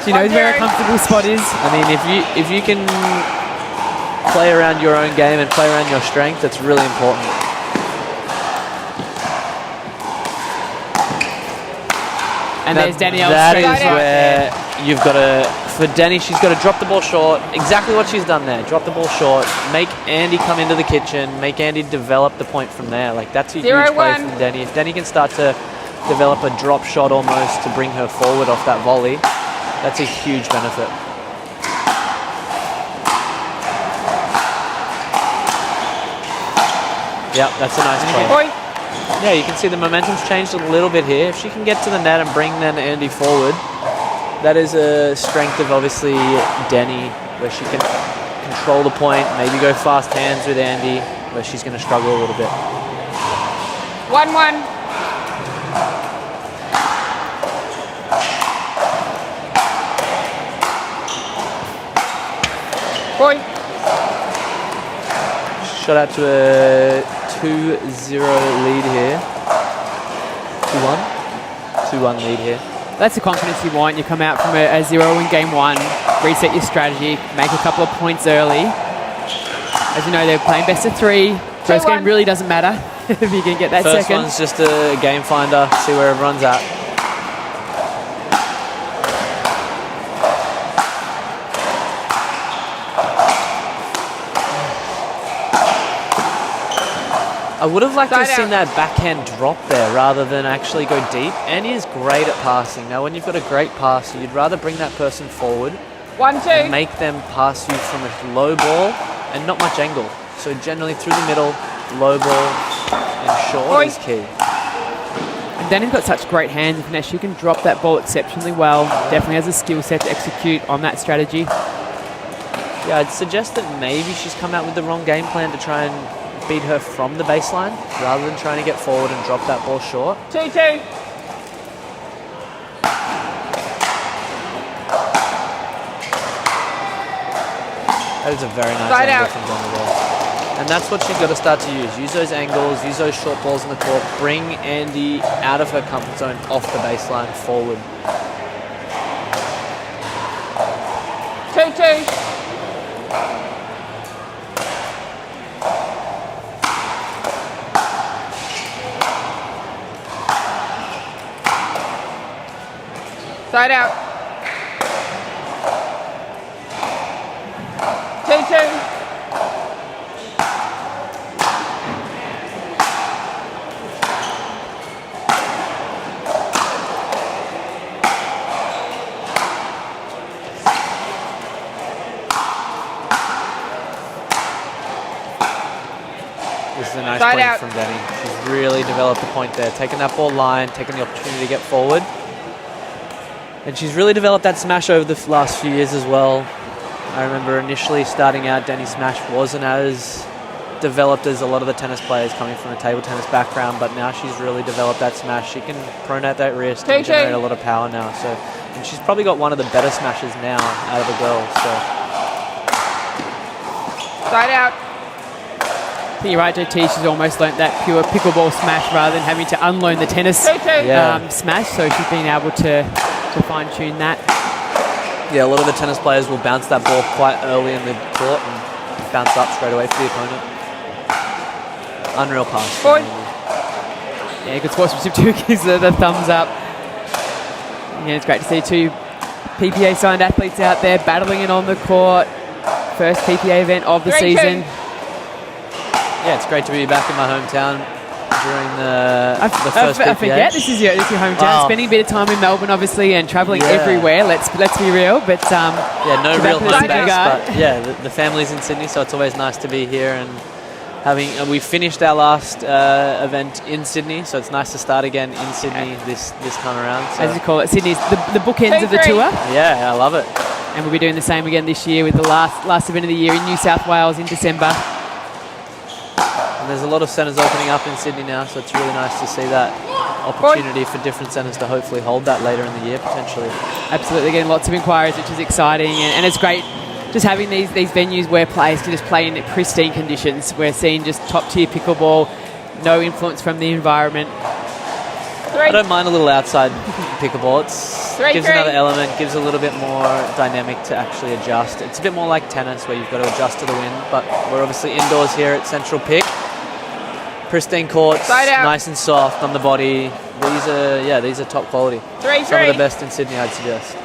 Speaker 1: She knows where a comfortable spot is.
Speaker 7: I mean, if you can play around your own game and play around your strength, that's really important.
Speaker 1: And
Speaker 7: Now,
Speaker 1: there's Danielle.
Speaker 7: that
Speaker 1: straight
Speaker 7: is
Speaker 1: out
Speaker 7: where you've got to, for Danny, she's got to drop the ball short. Exactly what she's done there. Drop the ball short, make Andy come into the kitchen, make Andy develop the point from there. Like, that's a huge play from Danny. If Danny can start to develop a drop shot almost to bring her forward off that volley, that's a huge benefit. Yep, that's a nice play.
Speaker 1: Point.
Speaker 7: Yeah, you can see the momentum's changed a little bit here. If she can get to the net and bring then Andy forward, that is a strength of obviously Denny, where she can control the point, maybe go fast hands with Andy, where she's going to struggle a little bit.
Speaker 1: 1-1. Point.
Speaker 7: Shot out to a 2-0 lead here. 2-1? 2-1 lead here.
Speaker 1: That's the confidence you want. You come out from a 0 in game 1, reset your strategy, make a couple of points early. As you know, they're playing best of 3. First game really doesn't matter if you can get that
Speaker 7: First
Speaker 1: second.
Speaker 7: one's just a game finder, see where everyone's at. I would have liked to have seen that backhand drop there rather than actually go deep. Annie is great at passing. Now, when you've got a great passer, you'd rather bring that person forward
Speaker 1: 1-2.
Speaker 7: and make them pass you from a low ball and not much angle. So generally through the middle, low ball and short is key.
Speaker 1: And Danny's got such great hands and finesse. She can drop that ball exceptionally well. Definitely has a skill set to execute on that strategy.
Speaker 7: Yeah, I'd suggest that maybe she's come out with the wrong game plan to try and beat her from the baseline rather than trying to get forward and drop that ball short.
Speaker 1: 2-2.
Speaker 7: That is a very nice angle from Johnny there. And that's what she's got to start to use. Use those angles, use those short balls in the court, bring Andy out of her comfort zone off the baseline forward.
Speaker 1: 2-2. Side out. 2-2.
Speaker 7: This is a nice point from Danny. She's really developed a point there, taking that ball line, taking the opportunity to get forward. And she's really developed that smash over the last few years as well. I remember initially starting out, Danny's smash wasn't as developed as a lot of the tennis players coming from a table tennis background, but now she's really developed that smash. She can pronate that wrist and generate a lot of power now. So, and she's probably got one of the better smashes now out of the girls. So.
Speaker 1: Side out. I think you're right, JT. She's almost learnt that pure pickleball smash rather than having to unlearn the tennis smash. So she's been able to fine-tune that.
Speaker 7: Yeah, a lot of the tennis players will bounce that ball quite early in the court and bounce up straight away for the opponent. Unreal pass.
Speaker 1: Yeah, good sportsmanship too. Gives the thumbs up. Yeah, it's great to see 2 PPA signed athletes out there battling it on the court. First PPA event of the season.
Speaker 7: Yeah, it's great to be back in my hometown during the first PPA.
Speaker 1: I forget this is your hometown. Wow. Spending a bit of time in Melbourne, obviously, and travelling everywhere. Let's be real, but
Speaker 7: yeah, no real home base, but yeah, the family's in Sydney, so it's always nice to be here and having. We finished our last event in Sydney, so it's nice to start again in Sydney this time around. So.
Speaker 1: As you call it, Sydney's the bookends of the tour.
Speaker 7: Yeah, I love it.
Speaker 1: And we'll be doing the same again this year with the last event of the year in New South Wales in December.
Speaker 7: And there's a lot of centres opening up in Sydney now, so it's really nice to see that opportunity for different centres to hopefully hold that later in the year, potentially.
Speaker 1: Absolutely, getting lots of inquiries, which is exciting, and it's great just having these venues where players can just play in pristine conditions. We're seeing just top-tier pickleball, no influence from the environment.
Speaker 7: I don't mind a little outside pickleball. It gives another element, gives a little bit more dynamic to actually adjust. It's a bit more like tennis where you've got to adjust to the wind, but we're obviously indoors here at Central Pick. Pristine courts, nice and soft on the body. These are top quality. Some of the best in Sydney, I'd suggest.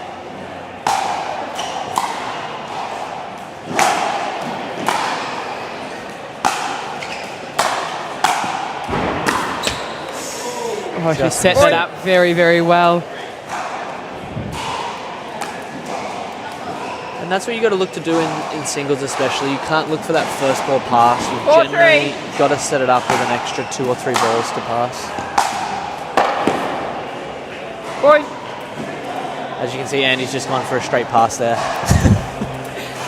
Speaker 1: Oh, she set that up very, very well.
Speaker 7: And that's what you got to look to do in singles especially. You can't look for that first ball pass. You've generally got to set it up with an extra 2 or 3 balls to pass. As you can see, Andy's just gone for a straight pass there.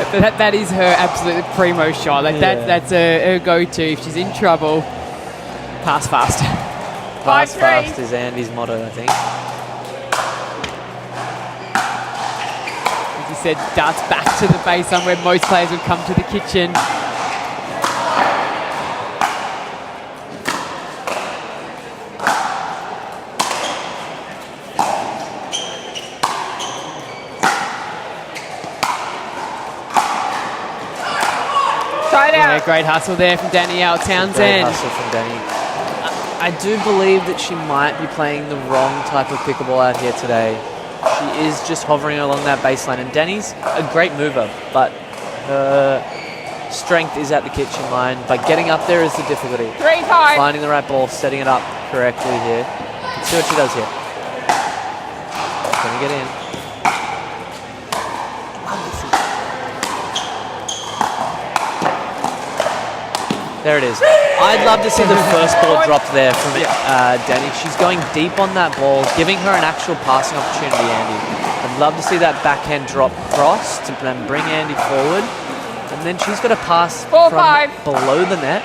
Speaker 1: that is her absolute primo shot. That's her go-to. If she's in trouble, pass fast.
Speaker 7: Pass fast is Andy's motto, I think.
Speaker 1: said, darts back to the baseline where most players would come to the kitchen. Yeah, great hustle there from Danielle Townsend.
Speaker 7: Great hustle from Danny. I do believe that she might be playing the wrong type of pickleball out here today. She is just hovering along that baseline, and Danny's a great mover, but her strength is at the kitchen line. But getting up there is the difficulty.
Speaker 3: 3-5.
Speaker 7: Finding the right ball, setting it up correctly here. Let's see what she does here. Gonna get in. There it is. I'd love to see the first ball dropped there from Danny. She's going deep on that ball, giving her an actual passing opportunity, Andy. I'd love to see that backhand drop cross to then bring Andy forward. And then she's got to pass from below the net.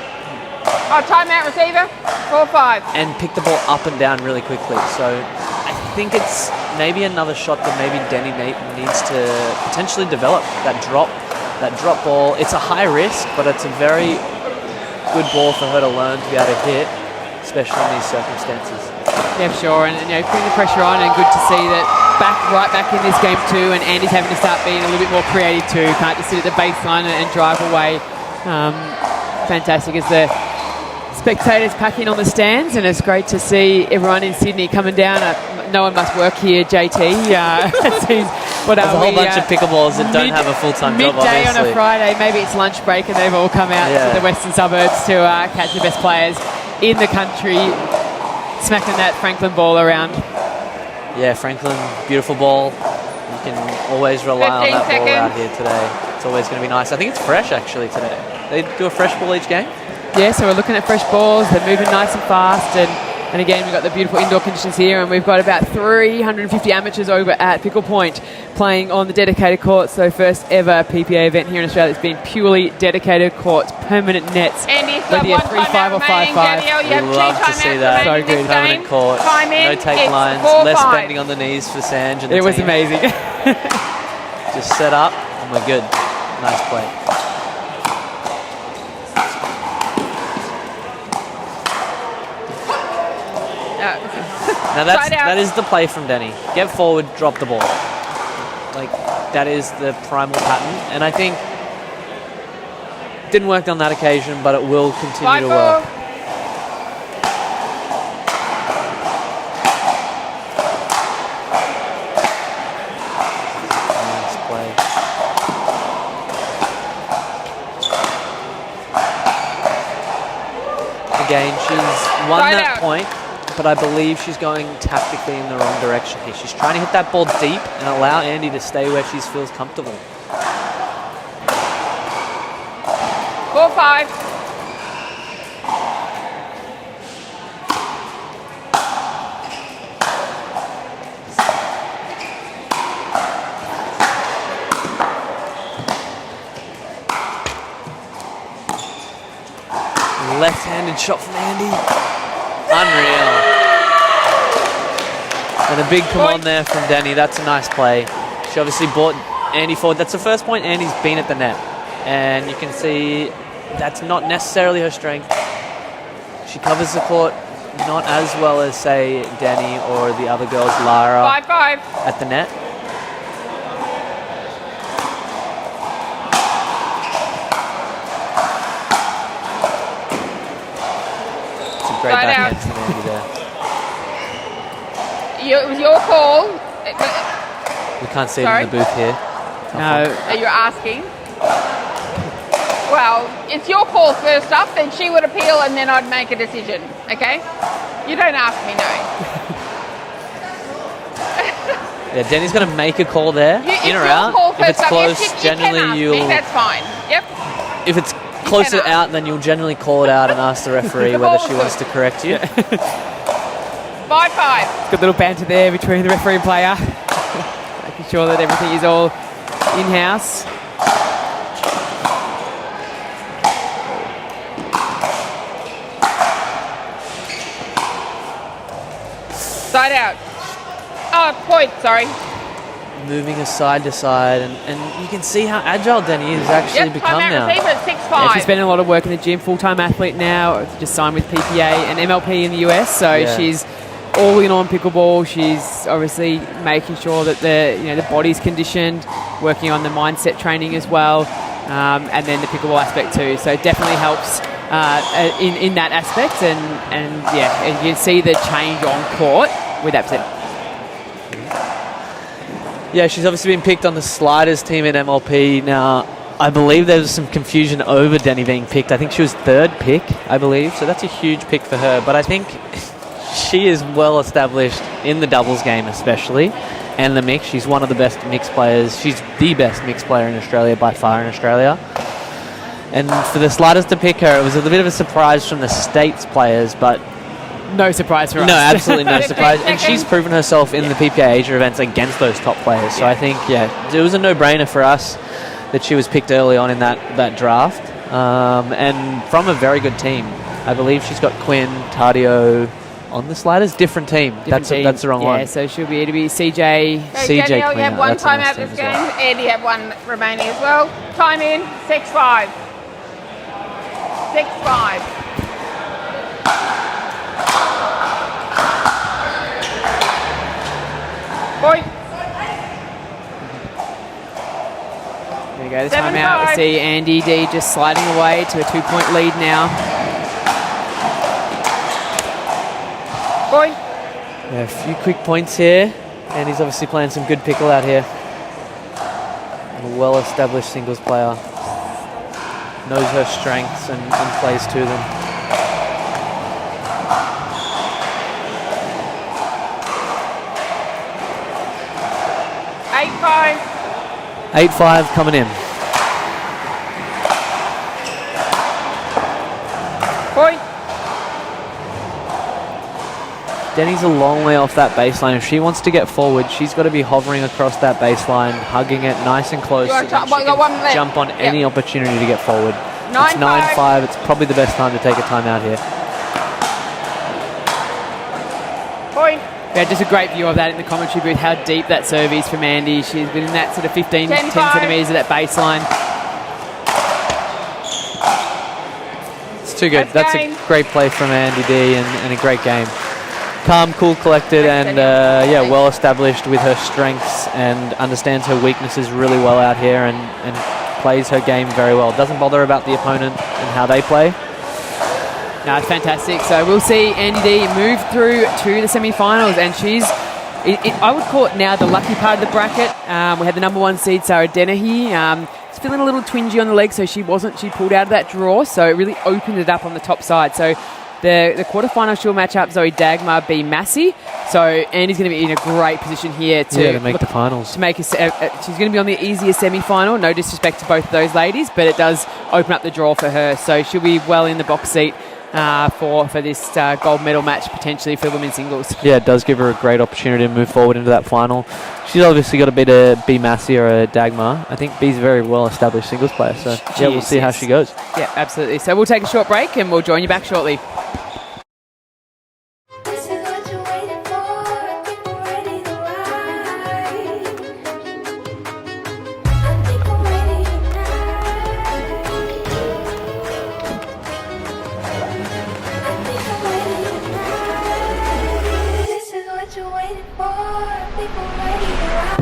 Speaker 3: Oh, timeout receiver. 4-5.
Speaker 7: And pick the ball up and down really quickly. So I think it's maybe another shot that maybe Danny needs to potentially develop. That drop ball. It's a high risk, but it's a very good ball for her to learn to be able to hit, especially in these circumstances.
Speaker 1: Yeah, sure, and putting the pressure on, and good to see that right back in this game too, and Andy's having to start being a little bit more creative too. Can't just sit at the baseline and drive away. Fantastic as the spectators pack in on the stands, and it's great to see everyone in Sydney coming down. No one must work here, JT. It seems
Speaker 7: There's a whole bunch of pickleballs that don't have a full-time job,
Speaker 1: midday
Speaker 7: obviously.
Speaker 1: on a Friday, maybe it's lunch break, and they've all come out to the western suburbs to catch the best players in the country, smacking that Franklin ball around.
Speaker 7: Yeah, Franklin, beautiful ball. You can always rely on that ball out here today. It's always going to be nice. I think it's fresh, actually, today. They do a fresh ball each game?
Speaker 1: Yeah, so we're looking at fresh balls. They're moving nice and fast, and again, we've got the beautiful indoor conditions here, and we've got about 350 amateurs over at Pickle Point playing on the dedicated courts. So first ever PPA event here in Australia that's been purely dedicated courts, permanent nets.
Speaker 3: Andy,
Speaker 1: whether you're 3-5 or 5-5.
Speaker 7: We love to see that.
Speaker 1: So good.
Speaker 7: Permanent court, no take lines, less bending on the knees for Sanj and the
Speaker 1: It was
Speaker 7: team.
Speaker 1: amazing.
Speaker 7: Just set up, and we're good. Nice play. Now that is the play from Denny. Get forward, drop the ball. Like, that is the primal pattern, and I think didn't work on that occasion, but it will continue to work. Nice play. Again, she's won that point, but I believe she's going tactically in the wrong direction here. She's trying to hit that ball deep and allow Andy to stay where she feels comfortable.
Speaker 3: 4-5.
Speaker 7: Left-handed shot from Andy. Unreal. And a big come on there from Danny. That's a nice play. She obviously brought Andy forward. That's the first point Andy's been at the net. And you can see that's not necessarily her strength. She covers the court not as well as, say, Danny or the other girls, Lara,
Speaker 3: 5-5.
Speaker 7: at the net. It's a great backhand from Andy there.
Speaker 3: It was your call.
Speaker 7: We can't see it in the booth here.
Speaker 1: No.
Speaker 3: You're asking. Well, it's your call first up, then she would appeal and then I'd make a decision, okay? You don't ask me, no.
Speaker 7: Yeah, Danny's going to make a call there, in or out. If it's close, generally you'll...
Speaker 3: That's fine, yep.
Speaker 7: If it's closer out, then you'll generally call it out and ask the referee whether she wants to correct you.
Speaker 3: 5-5.
Speaker 1: Got a little banter there between the referee and player. Making sure that everything is all in-house.
Speaker 3: Side out. Oh, point, sorry.
Speaker 7: moving her side to side, and you can see how agile Denny has actually become now.
Speaker 1: Yeah, she's spending a lot of work in the gym, full-time athlete now, just signed with PPA and MLP in the US, so she's all in on pickleball. She's obviously making sure that the body's conditioned, working on the mindset training as well, and then the pickleball aspect too. So it definitely helps in that aspect, and you can see the change on court with that.
Speaker 7: Yeah, she's obviously been picked on the sliders team at MLP. Now, I believe there was some confusion over Denny being picked. I think she was third pick, I believe, so that's a huge pick for her. But I think she is well established in the doubles game especially, and the mix. She's one of the best mixed players. She's the best mixed player in Australia by far in Australia. And for the sliders to pick her, it was a bit of a surprise from the States players, but
Speaker 1: no surprise for us.
Speaker 7: No, absolutely no surprise. And she's proven herself in the PPA Asia events against those top players. So I think, it was a no-brainer for us that she was picked early on in that draft. And from a very good team. I believe she's got Quinn, Tardio on the sliders. Different team. That's the wrong one.
Speaker 1: Yeah, so it'll be CJ.
Speaker 7: CJ
Speaker 8: Danielle,
Speaker 7: Quinn.
Speaker 8: you have one time out this game. Andy have one remaining as well. Time in, 6-5. 6-5. Point.
Speaker 1: There we go, the timeout. We see Andy D just sliding away to a 2-point lead now.
Speaker 8: Point.
Speaker 7: Yeah, a few quick points here. Andy's obviously playing some good pickle out here. A well-established singles player. Knows her strengths and plays to them. 8-5 coming in.
Speaker 8: Point.
Speaker 7: Denny's a long way off that baseline. If she wants to get forward, she's got to be hovering across that baseline, hugging it nice and close, so that she can jump on any opportunity to get forward. It's 9-5. It's probably the best time to take a timeout here.
Speaker 8: Point.
Speaker 1: Yeah, just a great view of that in the commentary booth, how deep that serve is from Andy. She's been in that sort of 10 centimetres of that baseline.
Speaker 7: It's too good. That's a great play from Andy D and a great game. Calm, cool, collected, and well established with her strengths and understands her weaknesses really well out here and plays her game very well. Doesn't bother about the opponent and how they play.
Speaker 1: No, it's fantastic. So we'll see Andy D move through to the semi-finals, and she's, I would call it now the lucky part of the bracket. We had the number 1 seed, Sarah Dennehy. She's feeling a little twingy on the leg, so she pulled out of that draw, so it really opened it up on the top side. So the quarterfinal she'll match up Zoe Dagmar B. Massey. So Andy's going to be in a great position here to
Speaker 7: make the finals.
Speaker 1: To make she's going to be on the easier semi-final. No disrespect to both of those ladies, but it does open up the draw for her. So she'll be well in the box seat for this gold medal match potentially for women's singles.
Speaker 7: Yeah, it does give her a great opportunity to move forward into that final. She's obviously got a bit of B. Massey or a Dagmar. I think B's a very well-established singles player, so we'll see how she goes.
Speaker 1: Yeah, absolutely. So we'll take a short break and we'll join you back shortly.
Speaker 6: This is what you're waiting for. I think we're ready to ride. I think I'm ready tonight. This is what you're waiting for. I think I'm ready to ride.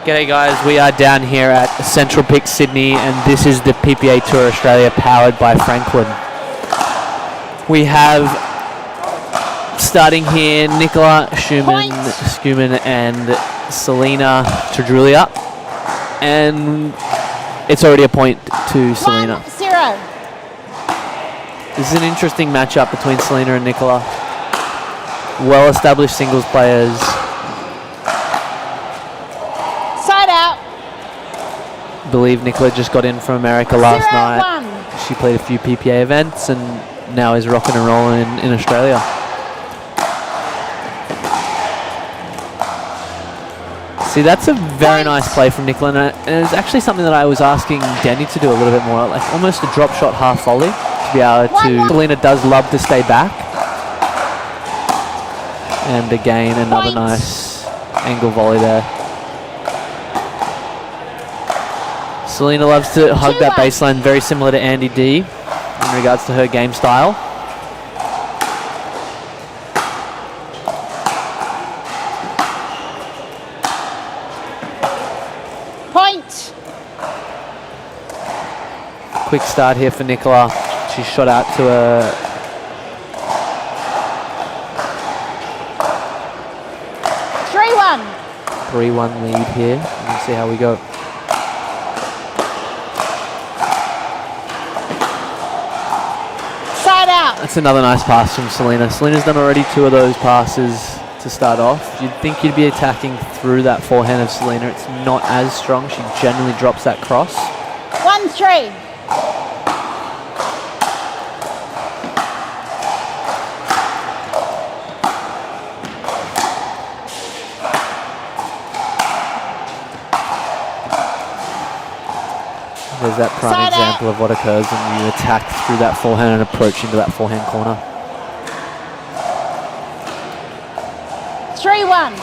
Speaker 7: G'day guys, we are down here at Central Peak, Sydney, and this is the PPA Tour Australia powered by Franklin. We have, starting here, Nicola, Schuman and Selena Trullia, and it's already a point to Selena.
Speaker 3: 1-0.
Speaker 7: This is an interesting matchup between Selena and Nicola. Well-established singles players.
Speaker 3: Side out.
Speaker 7: I believe Nicola just got in from America last
Speaker 3: 0-1.
Speaker 7: night. She played a few PPA events and now is rocking and rolling in Australia. See, that's a very nice play from Nicola, and it's actually something that I was asking Danny to do a little bit more, like almost a drop shot half volley to be able to. Selena does love to stay back. And again, another nice angle volley there. Selena loves to hug that baseline, very similar to Andy D in regards to her game style.
Speaker 3: Point.
Speaker 7: Quick start here for Nicola. She shot out to a 3-1 lead here. Let's see how we go.
Speaker 3: Side out.
Speaker 7: That's another nice pass from Selena. Selena's done already 2 of those passes to start off. You'd think you'd be attacking through that forehand of Selena. It's not as strong. She generally drops that cross.
Speaker 3: 1-3.
Speaker 7: There's that prime example of what occurs when you attack through that forehand and approach into that forehand corner.
Speaker 3: 3-1.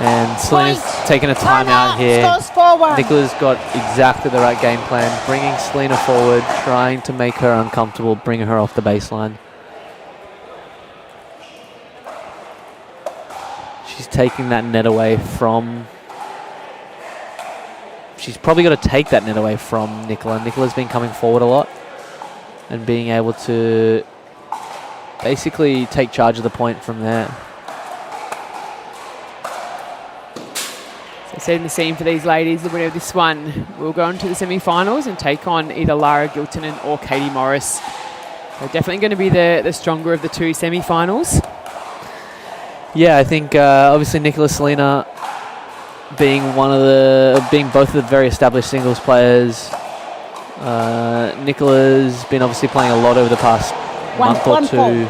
Speaker 7: And Selena's taking a timeout here.
Speaker 3: Scores 4-1.
Speaker 7: Nicola's got exactly the right game plan, bringing Selena forward, trying to make her uncomfortable, bring her off the baseline. She's taking that net away from... She's probably got to take that net away from Nicola. Nicola's been coming forward a lot and being able to basically take charge of the point from there.
Speaker 1: Setting the scene for these ladies, the winner of this one will go on to the semi-finals and take on either Lara Giltonen or Katie Morris. They're definitely going to be the stronger of the 2 semi-finals.
Speaker 7: Yeah, I think obviously Nicola Selena being both of the very established singles players. Nicola's been obviously playing a lot over the past month or 2.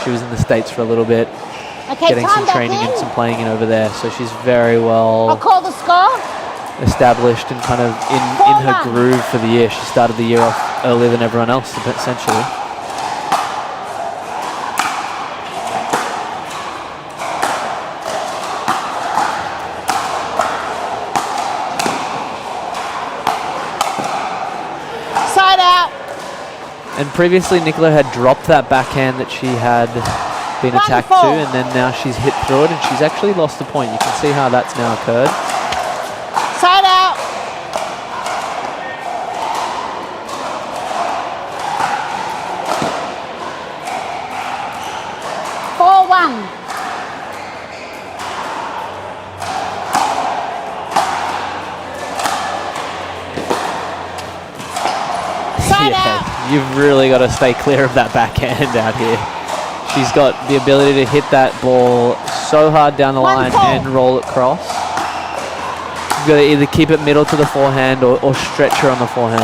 Speaker 7: She was in the States for a little bit.
Speaker 3: Okay,
Speaker 7: getting some training and some playing in over there, so she's very well
Speaker 3: I'll call the score.
Speaker 7: established and kind of in her groove for the year. She started the year off earlier than everyone else, essentially.
Speaker 3: Side out.
Speaker 7: And previously Nicola had dropped that backhand that she had been attacked to, and then now she's hit through it and she's actually lost the point. You can see how that's now occurred.
Speaker 3: Side out.
Speaker 7: You've really got to stay clear of that backhand out here. She's got the ability to hit that ball so hard down the line and roll it cross. You've got to either keep it middle to the forehand or stretch her on the forehand.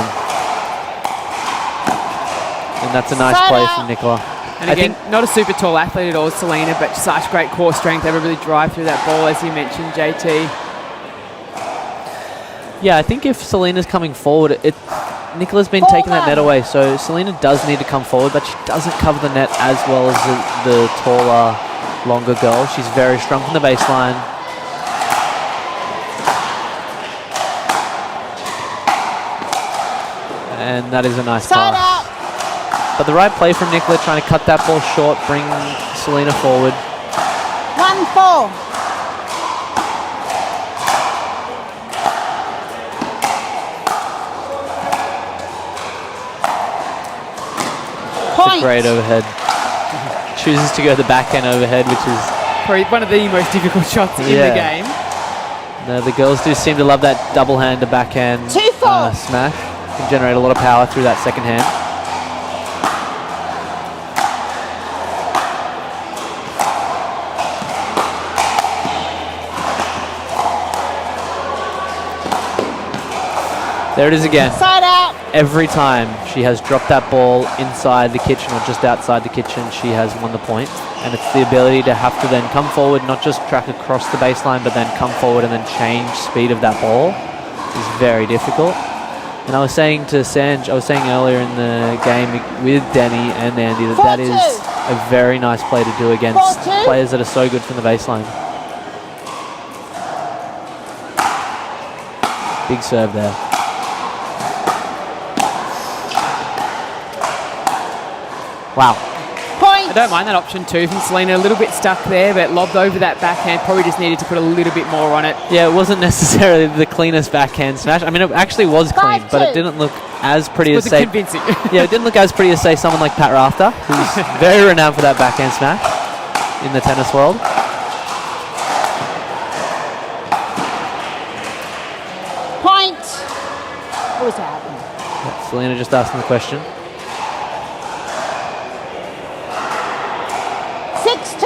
Speaker 7: And that's a nice play from Nicola.
Speaker 1: And again, not a super tall athlete at all, Selena, but such great core strength, able to really drive through that ball, as you mentioned, JT.
Speaker 7: Yeah, I think if Selena's coming forward, Nicola's been taking that net away, so Selena does need to come forward, but she doesn't cover the net as well as the taller, longer girl. She's very strong from the baseline. and that is a nice
Speaker 3: Side
Speaker 7: pass.
Speaker 3: out.
Speaker 7: But the right play from Nicola, trying to cut that ball short, bring Selena forward.
Speaker 3: 1-4. Point.
Speaker 7: Great overhead. Chooses to go the backhand overhead, which is...
Speaker 1: Probably one of the most difficult shots in the game.
Speaker 7: No, the girls do seem to love that double hand to backhand
Speaker 3: 2-4.
Speaker 7: smash. Can generate a lot of power through that second hand. There it is again.
Speaker 3: Side out.
Speaker 7: Every time she has dropped that ball inside the kitchen or just outside the kitchen, she has won the point. And it's the ability to have to then come forward, not just track across the baseline, but then come forward and then change speed of that ball is very difficult. And I was saying to Sanj, I was saying earlier in the game with Danny and Andy that that is a very nice play to do against players that are so good from the baseline. Big serve there. Wow.
Speaker 3: Point.
Speaker 1: I don't mind that option too from Selena. A little bit stuck there, but lobbed over that backhand. Probably just needed to put a little bit more on it.
Speaker 7: Yeah, it wasn't necessarily the cleanest backhand smash. I mean, it actually was clean, but it didn't look as pretty as, say...
Speaker 1: convincing.
Speaker 7: Yeah, it didn't look as pretty as, say, someone like Pat Rafter, who's very renowned for that backhand smash in the tennis world.
Speaker 3: Point. What was that?
Speaker 7: Selena just asking the question.
Speaker 3: 6-2.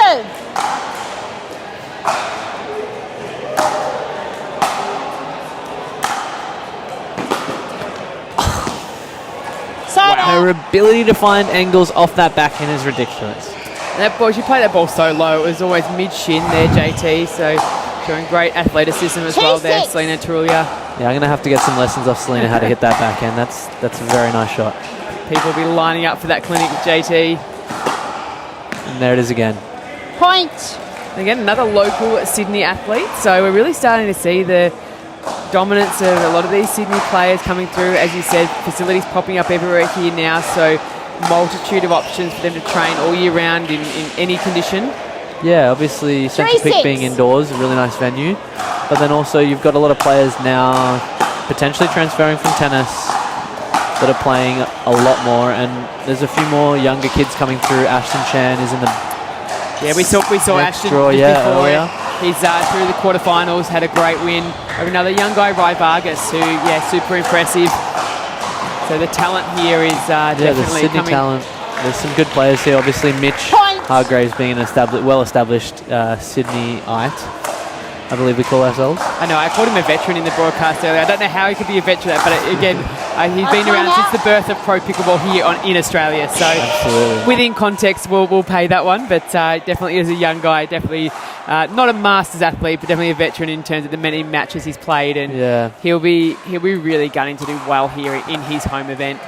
Speaker 3: Side out.
Speaker 7: Her ability to find angles off that backhand is ridiculous.
Speaker 1: And that ball, she played that ball so low. It was always mid-shin there, JT. So showing great athleticism as well there, Selena Trullia.
Speaker 7: Yeah, I'm going to have to get some lessons off Selena how to hit that backhand. That's a very nice shot.
Speaker 1: People will be lining up for that clinic with JT.
Speaker 7: And there it is again.
Speaker 3: Point.
Speaker 1: Again, another local Sydney athlete. So we're really starting to see the dominance of a lot of these Sydney players coming through. As you said, facilities popping up everywhere here now. So multitude of options for them to train all year round in any condition.
Speaker 7: Yeah, obviously Central Peak being indoors, a really nice venue. But then also you've got a lot of players now potentially transferring from tennis that are playing a lot more. And there's a few more younger kids coming through. Ashton Chan is in the...
Speaker 1: Yeah, we saw Ashton
Speaker 7: draw,
Speaker 1: before.
Speaker 7: earlier.
Speaker 1: He's through the quarterfinals, had a great win over another young guy, Vargas, who, super impressive. So the talent here is definitely
Speaker 7: the Sydney
Speaker 1: coming.
Speaker 7: talent. There's some good players here. Obviously, Mitch Hargraves being an well-established Sydneyite, I believe we call ourselves.
Speaker 1: I know, I called him a veteran in the broadcast earlier. I don't know how he could be a veteran, but again, he's been around since the birth of pro pickleball here in Australia. So
Speaker 7: absolutely,
Speaker 1: within context, we'll pay that one. But definitely as a young guy, definitely not a masters athlete, but definitely a veteran in terms of the many matches he's played. And he'll be really gunning to do well here in his home event.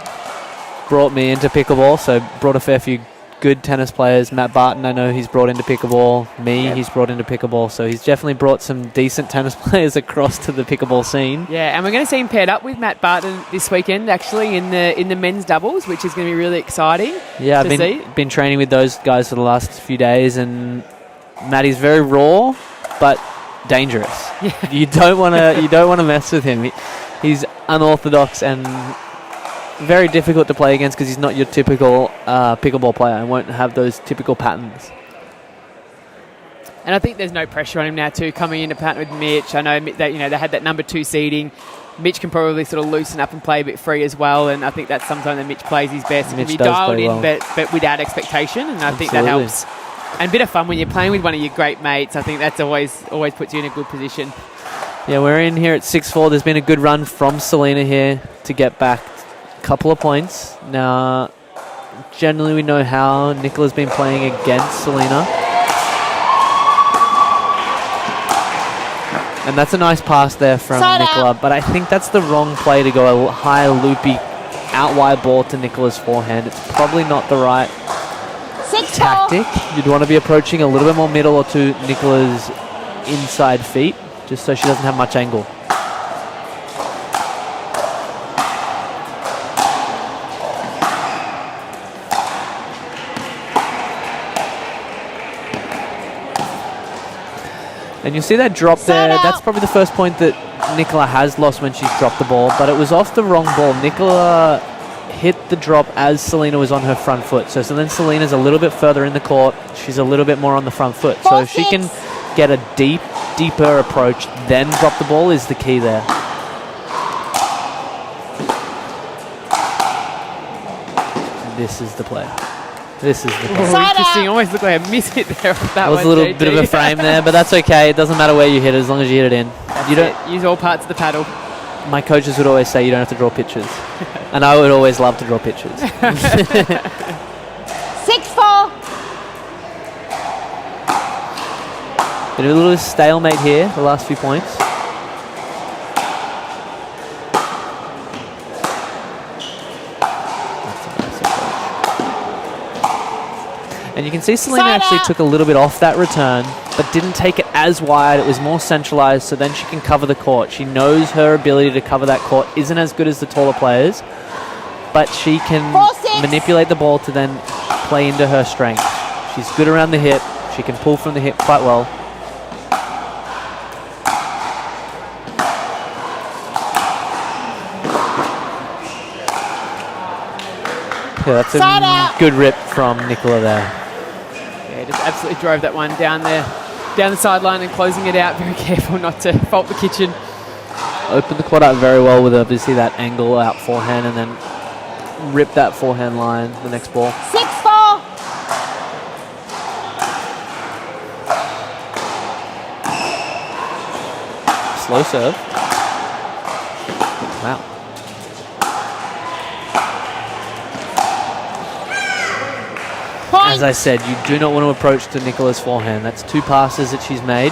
Speaker 7: Brought me into pickleball, so brought a fair few good tennis players. Matt Barton, I know he's brought into pickleball. He's brought into pickleball. So he's definitely brought some decent tennis players across to the pickleball scene.
Speaker 1: Yeah, and we're going to see him paired up with Matt Barton this weekend, actually, in the men's doubles, which is going to be really exciting.
Speaker 7: Yeah, I've been training with those guys for the last few days, and Matty's very raw, but dangerous. Yeah. You don't want to mess with him. He's unorthodox and very difficult to play against because he's not your typical pickleball player and won't have those typical patterns.
Speaker 1: And I think there's no pressure on him now too, coming into pattern with Mitch. I know that they had that number 2 seeding. Mitch can probably sort of loosen up and play a bit free as well, and I think that's sometimes that Mitch plays his best. Mitch can be dialed in, well, but without expectation, and I think that helps. And a bit of fun when you're playing with one of your great mates. I think that's always puts you in a good position.
Speaker 7: Yeah, we're in here at 6-4. There's been a good run from Selena here to get back couple of points. Now, generally we know how Nicola's been playing against Selena. And that's a nice pass there from Nicola, but I think that's the wrong play to go a high loopy out wide ball to Nicola's forehand. It's probably not the right tactic. You'd want to be approaching a little bit more middle or to Nicola's inside feet, just so she doesn't have much angle. And you see that drop there. That's probably the first point that Nicola has lost when she's dropped the ball, but it was off the wrong ball. Nicola hit the drop as Selena was on her front foot. So then Selena's a little bit further in the court. She's a little bit more on the front foot. So if she can get a deeper approach, then drop the ball is the key there. This is the play. This is the play.
Speaker 1: Interesting. Almost looked like a miss hit there. That
Speaker 7: was a little bit of a frame there, but that's okay. It doesn't matter where you hit it as long as you hit it in. You don't
Speaker 1: use all parts of the paddle.
Speaker 7: My coaches would always say you don't have to draw pictures. And I would always love to draw pictures.
Speaker 3: 6-4.
Speaker 7: Bit of a little stalemate here, the last few points. And you can see Selena actually took a little bit off that return, but didn't take it as wide. It was more centralized, so then she can cover the court. She knows her ability to cover that court isn't as good as the taller players, but she can manipulate the ball to then play into her strength. She's good around the hip. She can pull from the hip quite well. Yeah, that's a good rip from Nicola there.
Speaker 1: Yeah, just absolutely drove that one down there, down the sideline and closing it out. Very careful not to fault the kitchen.
Speaker 7: Opened the quad out very well with obviously that angle out forehand and then rip that forehand line the next ball.
Speaker 3: 6-4.
Speaker 7: Slow serve. Wow. As I said, you do not want to approach to Nicola's forehand. That's 2 passes that she's made.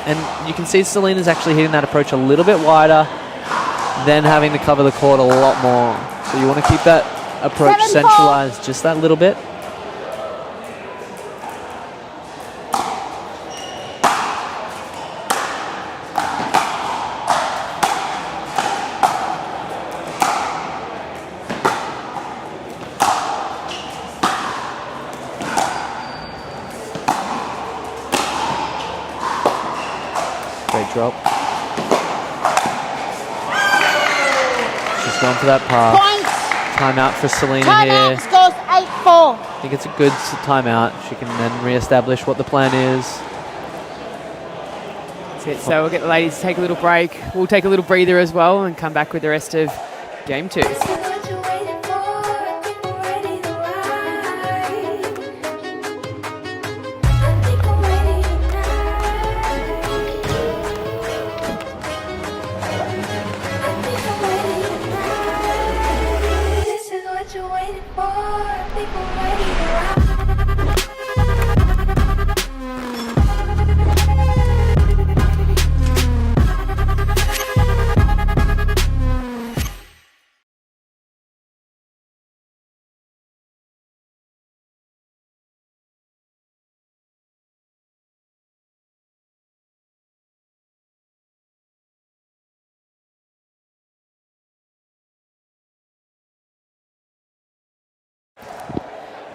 Speaker 7: And you can see Selena's actually hitting that approach a little bit wider, then having to cover the court a lot more. So you want to keep that approach centralized just that little bit. Drop. She's gone for that pass. Timeout for Selena here.
Speaker 3: Scores 8-4.
Speaker 7: I think it's a good timeout. She can then re-establish what the plan is.
Speaker 1: That's it. So we'll get the ladies to take a little break. We'll take a little breather as well and come back with the rest of game 2.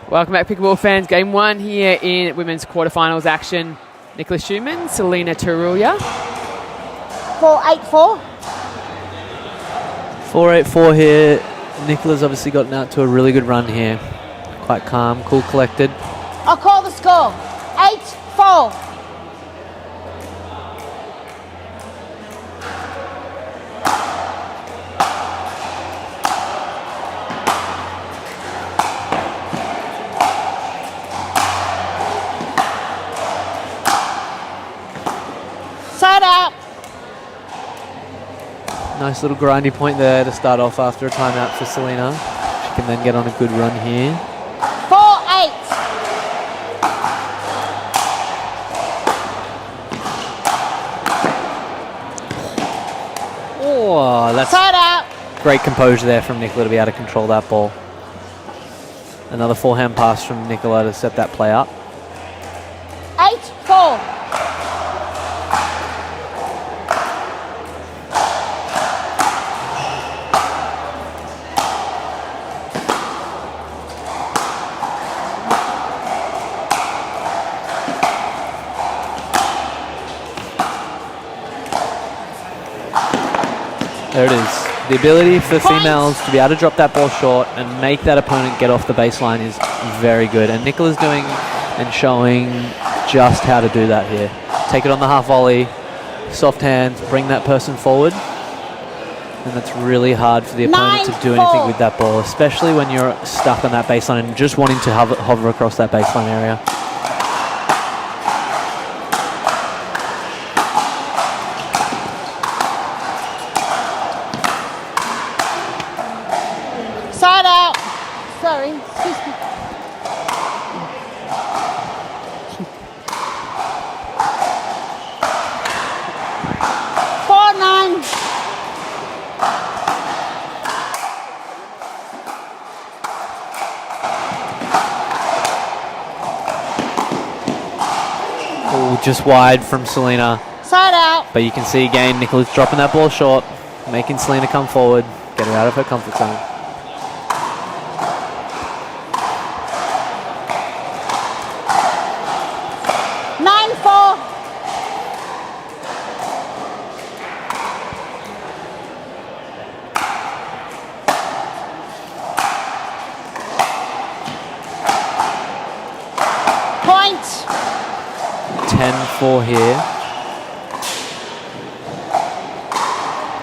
Speaker 1: Welcome back, Pickleball fans. Game 1 here in women's quarterfinals action. Nicola Schuman, Selena Trullia.
Speaker 3: 4-8-4.
Speaker 7: 4-8-4 here. Nicola's obviously gotten out to a really good run here. Quite calm, cool, collected.
Speaker 3: I'll call the score. 8-4.
Speaker 7: Nice little grindy point there to start off after a timeout for Selena. She can then get on a good run here.
Speaker 3: 4-8.
Speaker 7: Oh, that's great composure there from Nicola to be able to control that ball. Another forehand pass from Nicola to set that play up.
Speaker 3: 8-4.
Speaker 7: There it is. The ability for females to be able to drop that ball short and make that opponent get off the baseline is very good. And Nicola's doing and showing just how to do that here. Take it on the half volley, soft hands, bring that person forward. And that's really hard for the opponent to do anything with that ball, especially when you're stuck on that baseline and just wanting to hover across that baseline area.
Speaker 3: Side out. Sorry, excuse me.
Speaker 7: Just wide from Selena.
Speaker 3: Side out.
Speaker 7: But you can see again, Nicola's dropping that ball short, making Selena come forward, get her out of her comfort zone.
Speaker 3: Point.
Speaker 7: 10-4 here.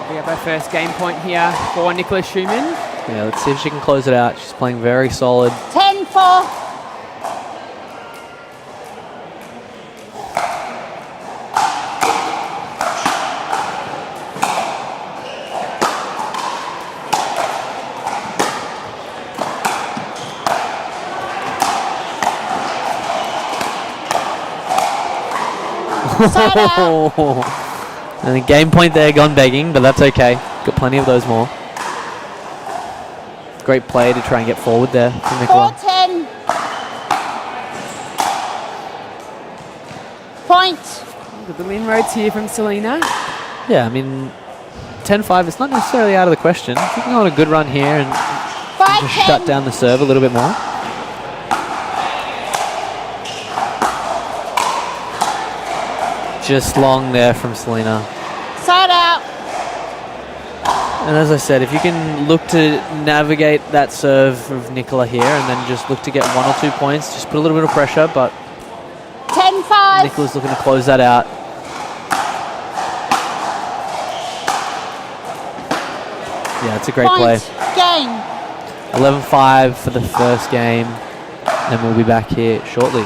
Speaker 1: We have our first game point here for Nicola Schuman.
Speaker 7: Yeah, let's see if she can close it out. She's playing very solid.
Speaker 3: 10-4.
Speaker 7: And the game point there gone begging, but that's okay. Got plenty of those more. Great play to try and get forward there from Nicola.
Speaker 3: 4-10. Point.
Speaker 1: Got the inroads here from Selena.
Speaker 7: Yeah, I mean, 10-5 is not necessarily out of the question. If you can go on a good run here and just shut down the serve a little bit more. Just long there from Selena.
Speaker 3: Side out.
Speaker 7: And as I said, if you can look to navigate that serve of Nicola here and then just look to get 1 or 2 points, just put a little bit of pressure, but
Speaker 3: 10-5.
Speaker 7: Nicola's looking to close that out. Yeah, it's a great play.
Speaker 3: Game.
Speaker 7: 11-5 for the first game, and we'll be back here shortly.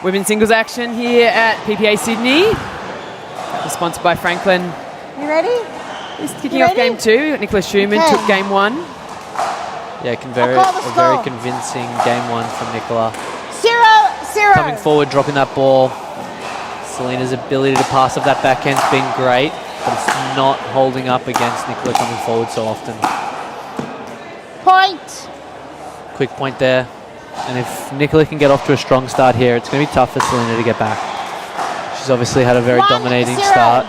Speaker 1: Women's singles action here at PPA Sydney. Sponsored by Franklin.
Speaker 3: You ready?
Speaker 1: Just kicking off game 2. Nicola Schuman took game 1.
Speaker 7: Yeah, a very convincing game 1 from Nicola.
Speaker 3: 0-0.
Speaker 7: Coming forward, dropping that ball. Selena's ability to pass off that backhand's been great, but it's not holding up against Nicola coming forward so often.
Speaker 3: Point.
Speaker 7: Quick point there. And if Nicola can get off to a strong start here, it's going to be tough for Selena to get back. She's obviously had a very dominating start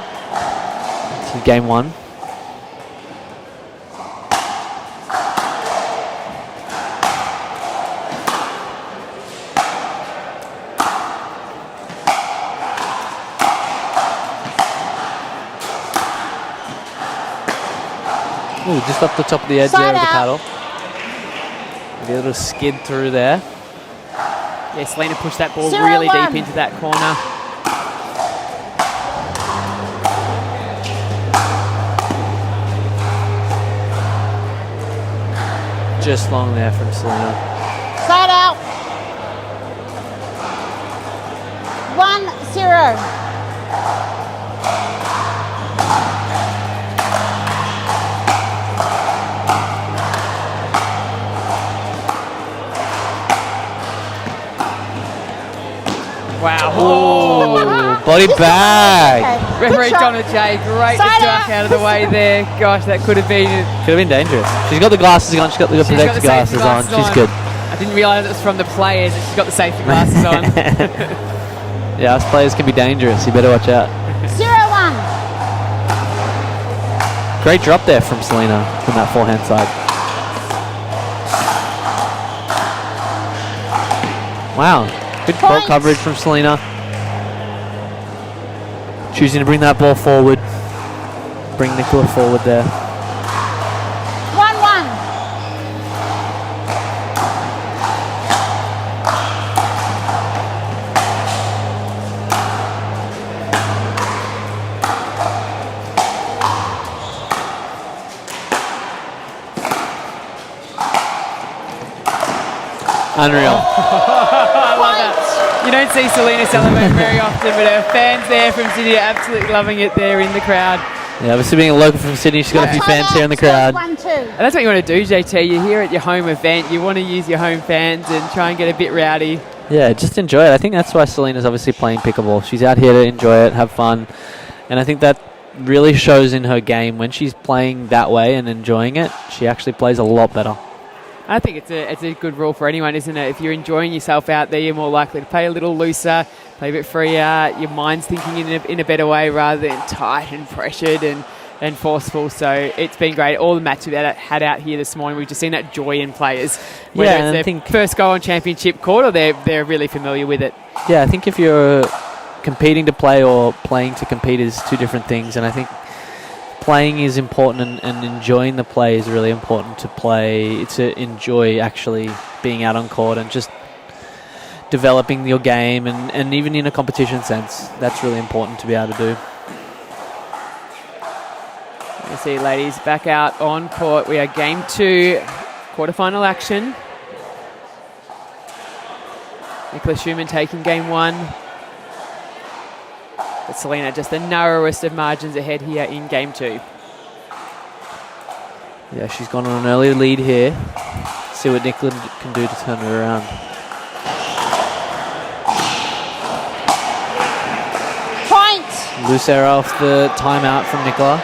Speaker 7: to game 1. Ooh, just off the top of the edge
Speaker 3: Side
Speaker 7: there of the
Speaker 3: out.
Speaker 7: paddle. Maybe a little skid through there.
Speaker 1: Yeah, Selena pushed that ball
Speaker 3: 0-1.
Speaker 1: really deep into that corner.
Speaker 7: Just long there from Selena.
Speaker 3: Side out. 1-0.
Speaker 1: Wow.
Speaker 7: Oh, body bag.
Speaker 3: Okay.
Speaker 1: Referee
Speaker 3: Good shot.
Speaker 1: Donna J, great to
Speaker 3: Side
Speaker 1: duck out of the way there. Gosh, that could have been.
Speaker 7: Could have been dangerous. She's got the glasses on. She's got the
Speaker 1: She's got
Speaker 7: protective
Speaker 1: the safety
Speaker 7: glasses on.
Speaker 1: glasses
Speaker 7: She's good.
Speaker 1: I didn't realise it was from the players. She's got the safety glasses on.
Speaker 7: Yeah, us players can be dangerous. You better watch out.
Speaker 3: 0-1.
Speaker 7: Great drop there from Selena from that forehand side. Wow. Good court
Speaker 3: Points.
Speaker 7: coverage from Selena. Choosing to bring that ball forward. Bring Nicola forward there.
Speaker 3: 1-1.
Speaker 7: Unreal.
Speaker 1: I love that. You don't see Selena celebrate very often, but her fans there from Sydney are absolutely loving it there in the crowd.
Speaker 7: Yeah, obviously being a local from Sydney, she's got a few fans here in the crowd.
Speaker 3: 1-2.
Speaker 1: And that's what you want to do, JT. You're here at your home event. You want to use your home fans and try and get a bit rowdy.
Speaker 7: Yeah, just enjoy it. I think that's why Selena's obviously playing pickleball. She's out here to enjoy it, have fun. And I think that really shows in her game. When she's playing that way and enjoying it, she actually plays a lot better.
Speaker 1: I think it's a good rule for anyone, isn't it? If you're enjoying yourself out there, you're more likely to play a little looser, play a bit freer. Your mind's thinking in a better way rather than tight and pressured and forceful. So it's been great. All the matches we've had out here this morning, we've just seen that joy in players. Whether
Speaker 7: Yeah, and I
Speaker 1: it's their
Speaker 7: think-
Speaker 1: first go on championship court or they're really familiar with it.
Speaker 7: Yeah, I think if you're competing to play or playing to compete is two different things. And I think playing is important and enjoying the play is really important to play. To enjoy actually being out on court and just developing your game and even in a competition sense. That's really important to be able to do.
Speaker 1: You see, ladies, back out on court. We are game 2, quarterfinal action. Nicola Schuman taking game 1. But Selena just the narrowest of margins ahead here in game 2.
Speaker 7: Yeah, she's gone on an early lead here. See what Nicola can do to turn her around.
Speaker 3: Point.
Speaker 7: Loose error off the timeout from Nicola.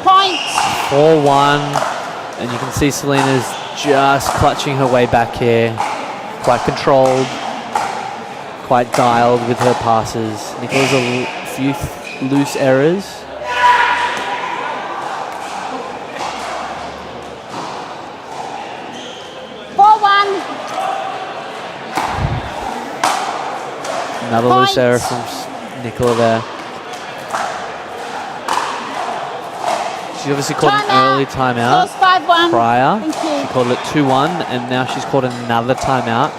Speaker 3: Point.
Speaker 7: 4-1, and you can see Selena's just clutching her way back here. Quite controlled, quite dialed with her passes. Nicola's a few loose errors. Another loose error from Nicola there. She obviously called an early timeout prior. She called it 2-1, and now she's called another timeout.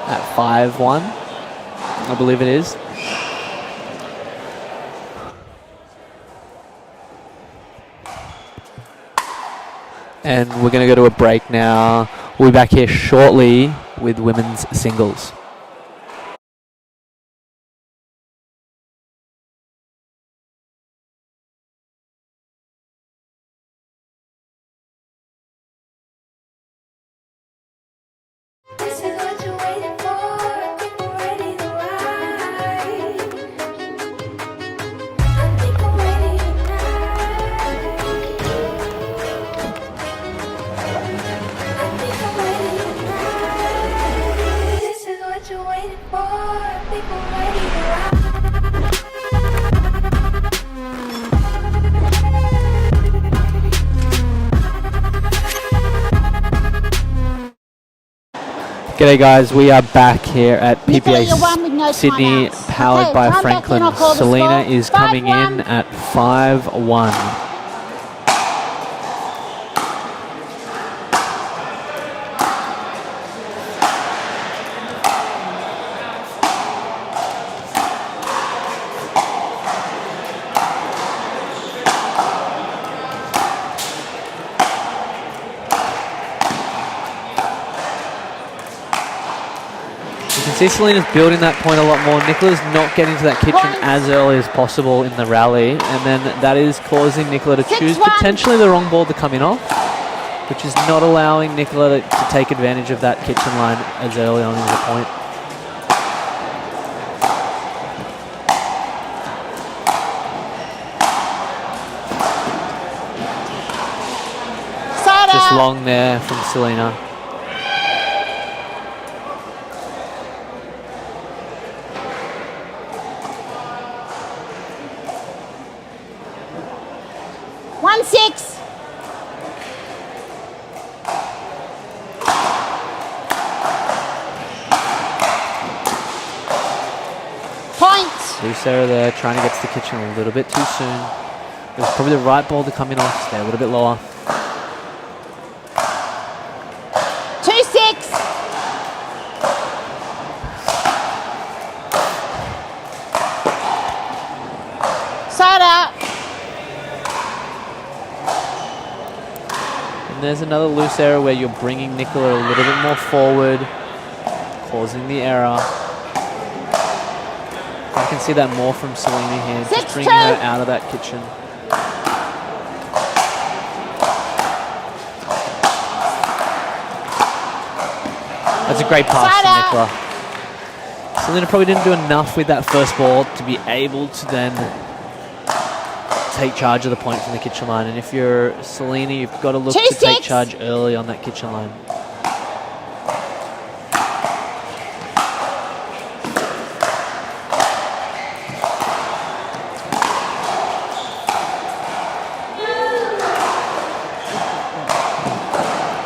Speaker 7: At 5-1, I believe it is. And we're going to go to a break now. We'll be back here shortly with women's singles.
Speaker 6: This is what you're waiting for. Think we're ready to ride. I think I'm ready tonight. I think I'm ready tonight.
Speaker 7: G'day guys, we are back here at
Speaker 3: Nicola,
Speaker 7: PPA
Speaker 3: you're one with no
Speaker 7: Sydney,
Speaker 3: timeouts.
Speaker 7: powered
Speaker 3: Okay,
Speaker 7: by
Speaker 3: time back in,
Speaker 7: Franklin.
Speaker 3: I'll call the
Speaker 7: Selena
Speaker 3: score.
Speaker 7: is coming
Speaker 3: 5-1.
Speaker 7: in at 5-1. You can see Selena's building that point a lot more. Nicola's not getting to that kitchen as early as possible in the rally, and then that is causing Nicola to choose
Speaker 3: 6-1.
Speaker 7: potentially the wrong ball to come in off, which is not allowing Nicola to take advantage of that kitchen line as early on in the point.
Speaker 3: Side
Speaker 7: Just
Speaker 3: out.
Speaker 7: long there from Selena.
Speaker 3: One six. Point.
Speaker 7: Loose error there, trying to get to the kitchen a little bit too soon. It was probably the right ball to come in off, stay a little bit lower.
Speaker 3: 2-6. Side out.
Speaker 7: And there's another loose error where you're bringing Nicola a little bit more forward, causing the error. I can see that more from Selena here, just
Speaker 3: 6-2.
Speaker 7: bringing her out of that kitchen. That's a great pass
Speaker 3: Side
Speaker 7: from
Speaker 3: out.
Speaker 7: Nicola. Selena probably didn't do enough with that first ball to be able to then take charge of the point from the kitchen line. And if you're Selena, you've got to look to
Speaker 3: 2-6.
Speaker 7: take charge early on that kitchen line.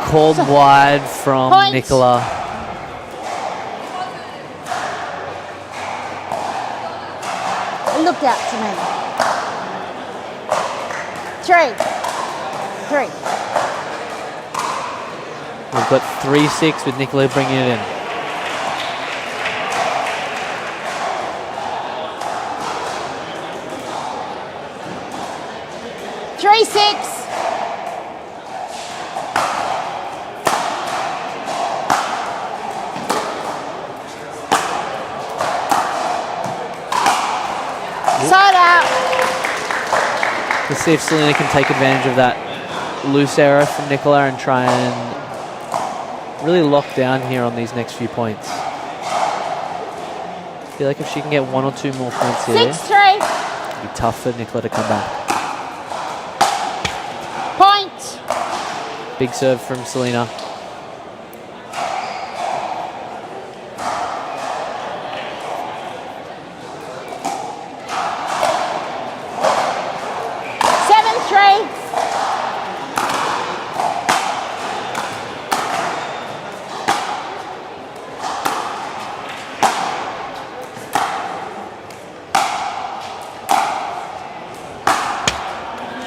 Speaker 7: Called wide from
Speaker 3: Point.
Speaker 7: Nicola.
Speaker 3: It looked out to me. 3.
Speaker 7: We've got 3-6 with Nicola bringing it in.
Speaker 3: Three, 6. Side out.
Speaker 7: Let's see if Selena can take advantage of that loose error from Nicola and try and really lock down here on these next few points. I feel like if she can get 1 or 2 more points here,
Speaker 3: 6-3.
Speaker 7: it'll be tough for Nicola to come back.
Speaker 3: Point.
Speaker 7: Big serve from Selena.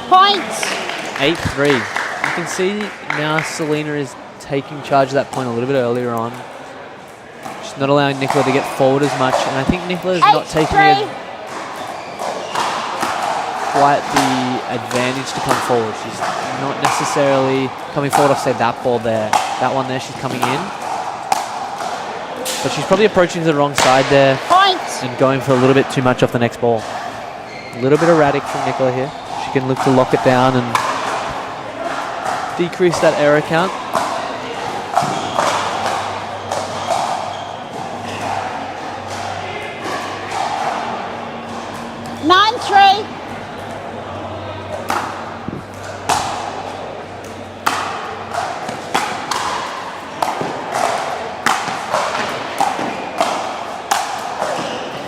Speaker 3: Points.
Speaker 7: 8-3. You can see now Selena is taking charge of that point a little bit earlier on. She's not allowing Nicola to get forward as much, and I think Nicola is not taking quite the advantage to come forward. She's not necessarily coming forward off, say, that ball there. That one there, she's coming in. But she's probably approaching the wrong side there.
Speaker 3: Points.
Speaker 7: And going for a little bit too much off the next ball. A little bit erratic from Nicola here. She can look to lock it down and decrease that error count.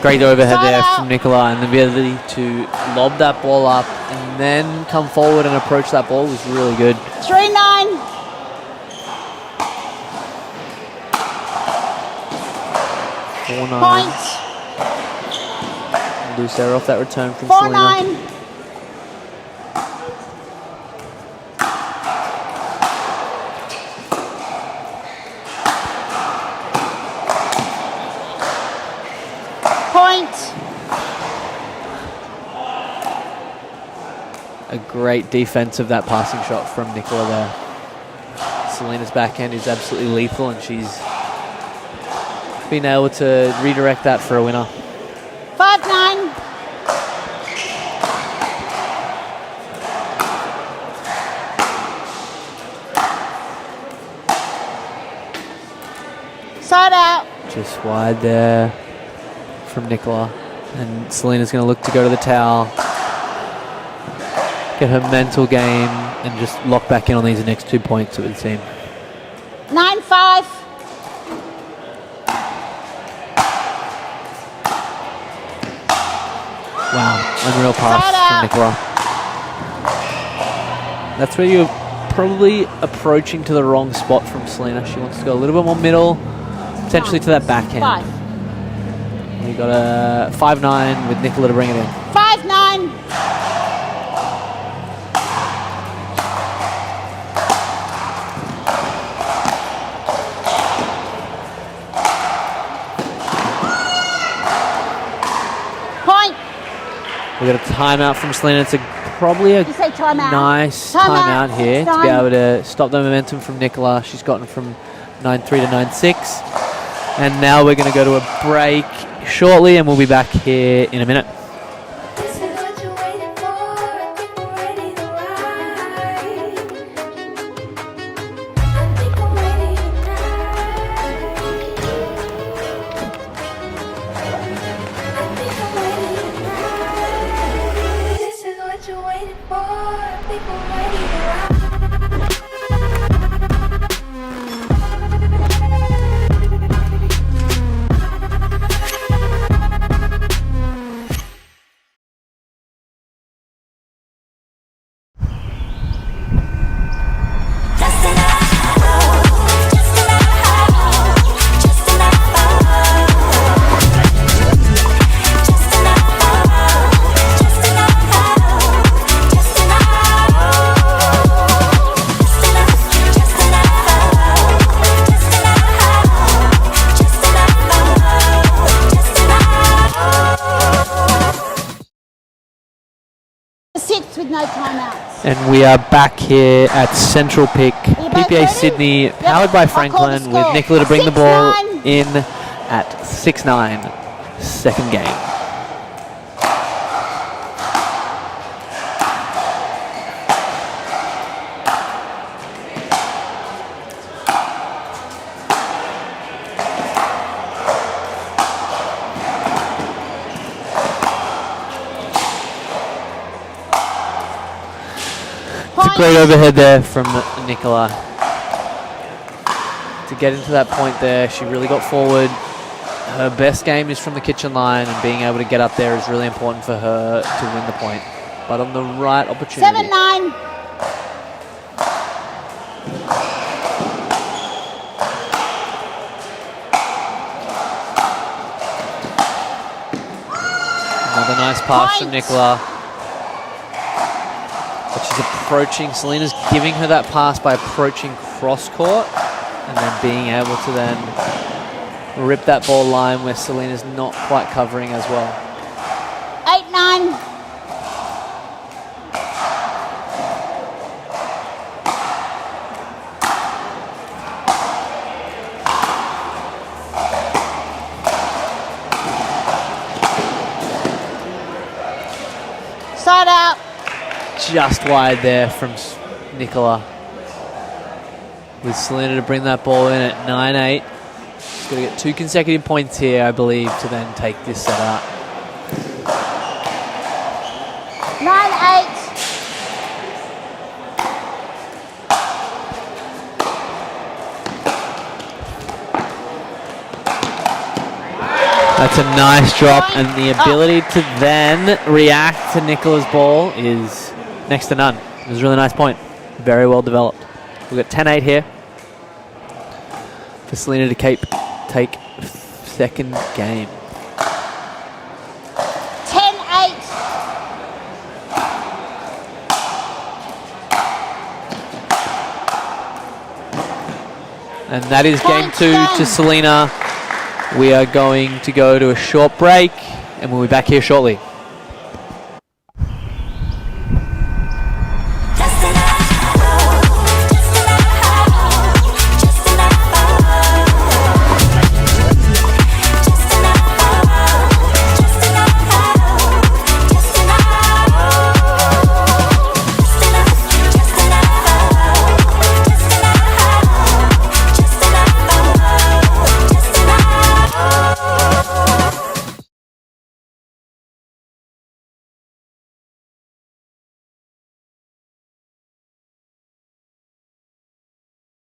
Speaker 7: Great overhead there from Nicola, and the ability to lob that ball up and then come forward and approach that ball was really good.
Speaker 3: 3-9.
Speaker 7: 4-9.
Speaker 3: Point.
Speaker 7: Loose there off that return from Selena.
Speaker 3: 4-9. Point.
Speaker 7: A great defense of that passing shot from Nicola there. Selena's backhand is absolutely lethal, and she's been able to redirect that for a winner.
Speaker 3: 5-9. Side out.
Speaker 7: Just wide there from Nicola. And Selena's going to look to go to the towel, get her mental game, and just lock back in on these next 2 points, it would seem.
Speaker 3: 9-5.
Speaker 7: Wow, unreal pass from Nicola. That's where you're probably approaching to the wrong spot from Selena. She wants to go a little bit more middle, potentially to that backhand.
Speaker 3: 5.
Speaker 7: We got a 5-9 with Nicola to bring it in.
Speaker 3: 5-9. Point.
Speaker 7: We got a timeout from Selena. It's probably a
Speaker 3: You say timeout.
Speaker 7: nice timeout here to be able to stop the momentum from Nicola. She's gotten from 9-3 to 9-6. And now we're going to go to a break shortly, and we'll be back here in a minute.
Speaker 6: This is what you're waiting for. People ready to ride. I think I'm ready tonight. I think I'm ready tonight. This is what you're waiting for. People ready to ride.
Speaker 3: With no timeouts.
Speaker 7: And we are back here at Central Pick,
Speaker 3: you both
Speaker 7: PPA
Speaker 3: ready?
Speaker 7: Sydney,
Speaker 3: Yep.
Speaker 7: powered by
Speaker 3: I'll call the
Speaker 7: Franklin, with
Speaker 3: score.
Speaker 7: Nicola to bring the ball
Speaker 3: 6-9.
Speaker 7: in at 6-9, second game. Great overhead there from Nicola to get into that point there. She really got forward. Her best game is from the kitchen line, and being able to get up there is really important for her to win the point. But on the right opportunity.
Speaker 3: 7-9.
Speaker 7: Another nice pass from Nicola. But she's approaching. Selena's giving her that pass by approaching cross court and then being able to then rip that ball line where Selena's not quite covering as well.
Speaker 3: 8-9. Side out.
Speaker 7: Just wide there from Nicola. With Selena to bring that ball in at 9-8. She's got to get 2 consecutive points here, I believe, to then take this set up.
Speaker 3: 9-8.
Speaker 7: That's a nice drop, and the ability to then react to Nicola's ball is next to none. It was a really nice point. Very well developed. We've got 10-8 here for Selena to take second game.
Speaker 3: 10-8.
Speaker 7: And that is game
Speaker 3: Points
Speaker 7: 2
Speaker 3: done.
Speaker 7: to Selena. We are going to go to a short break, and we'll be back here shortly.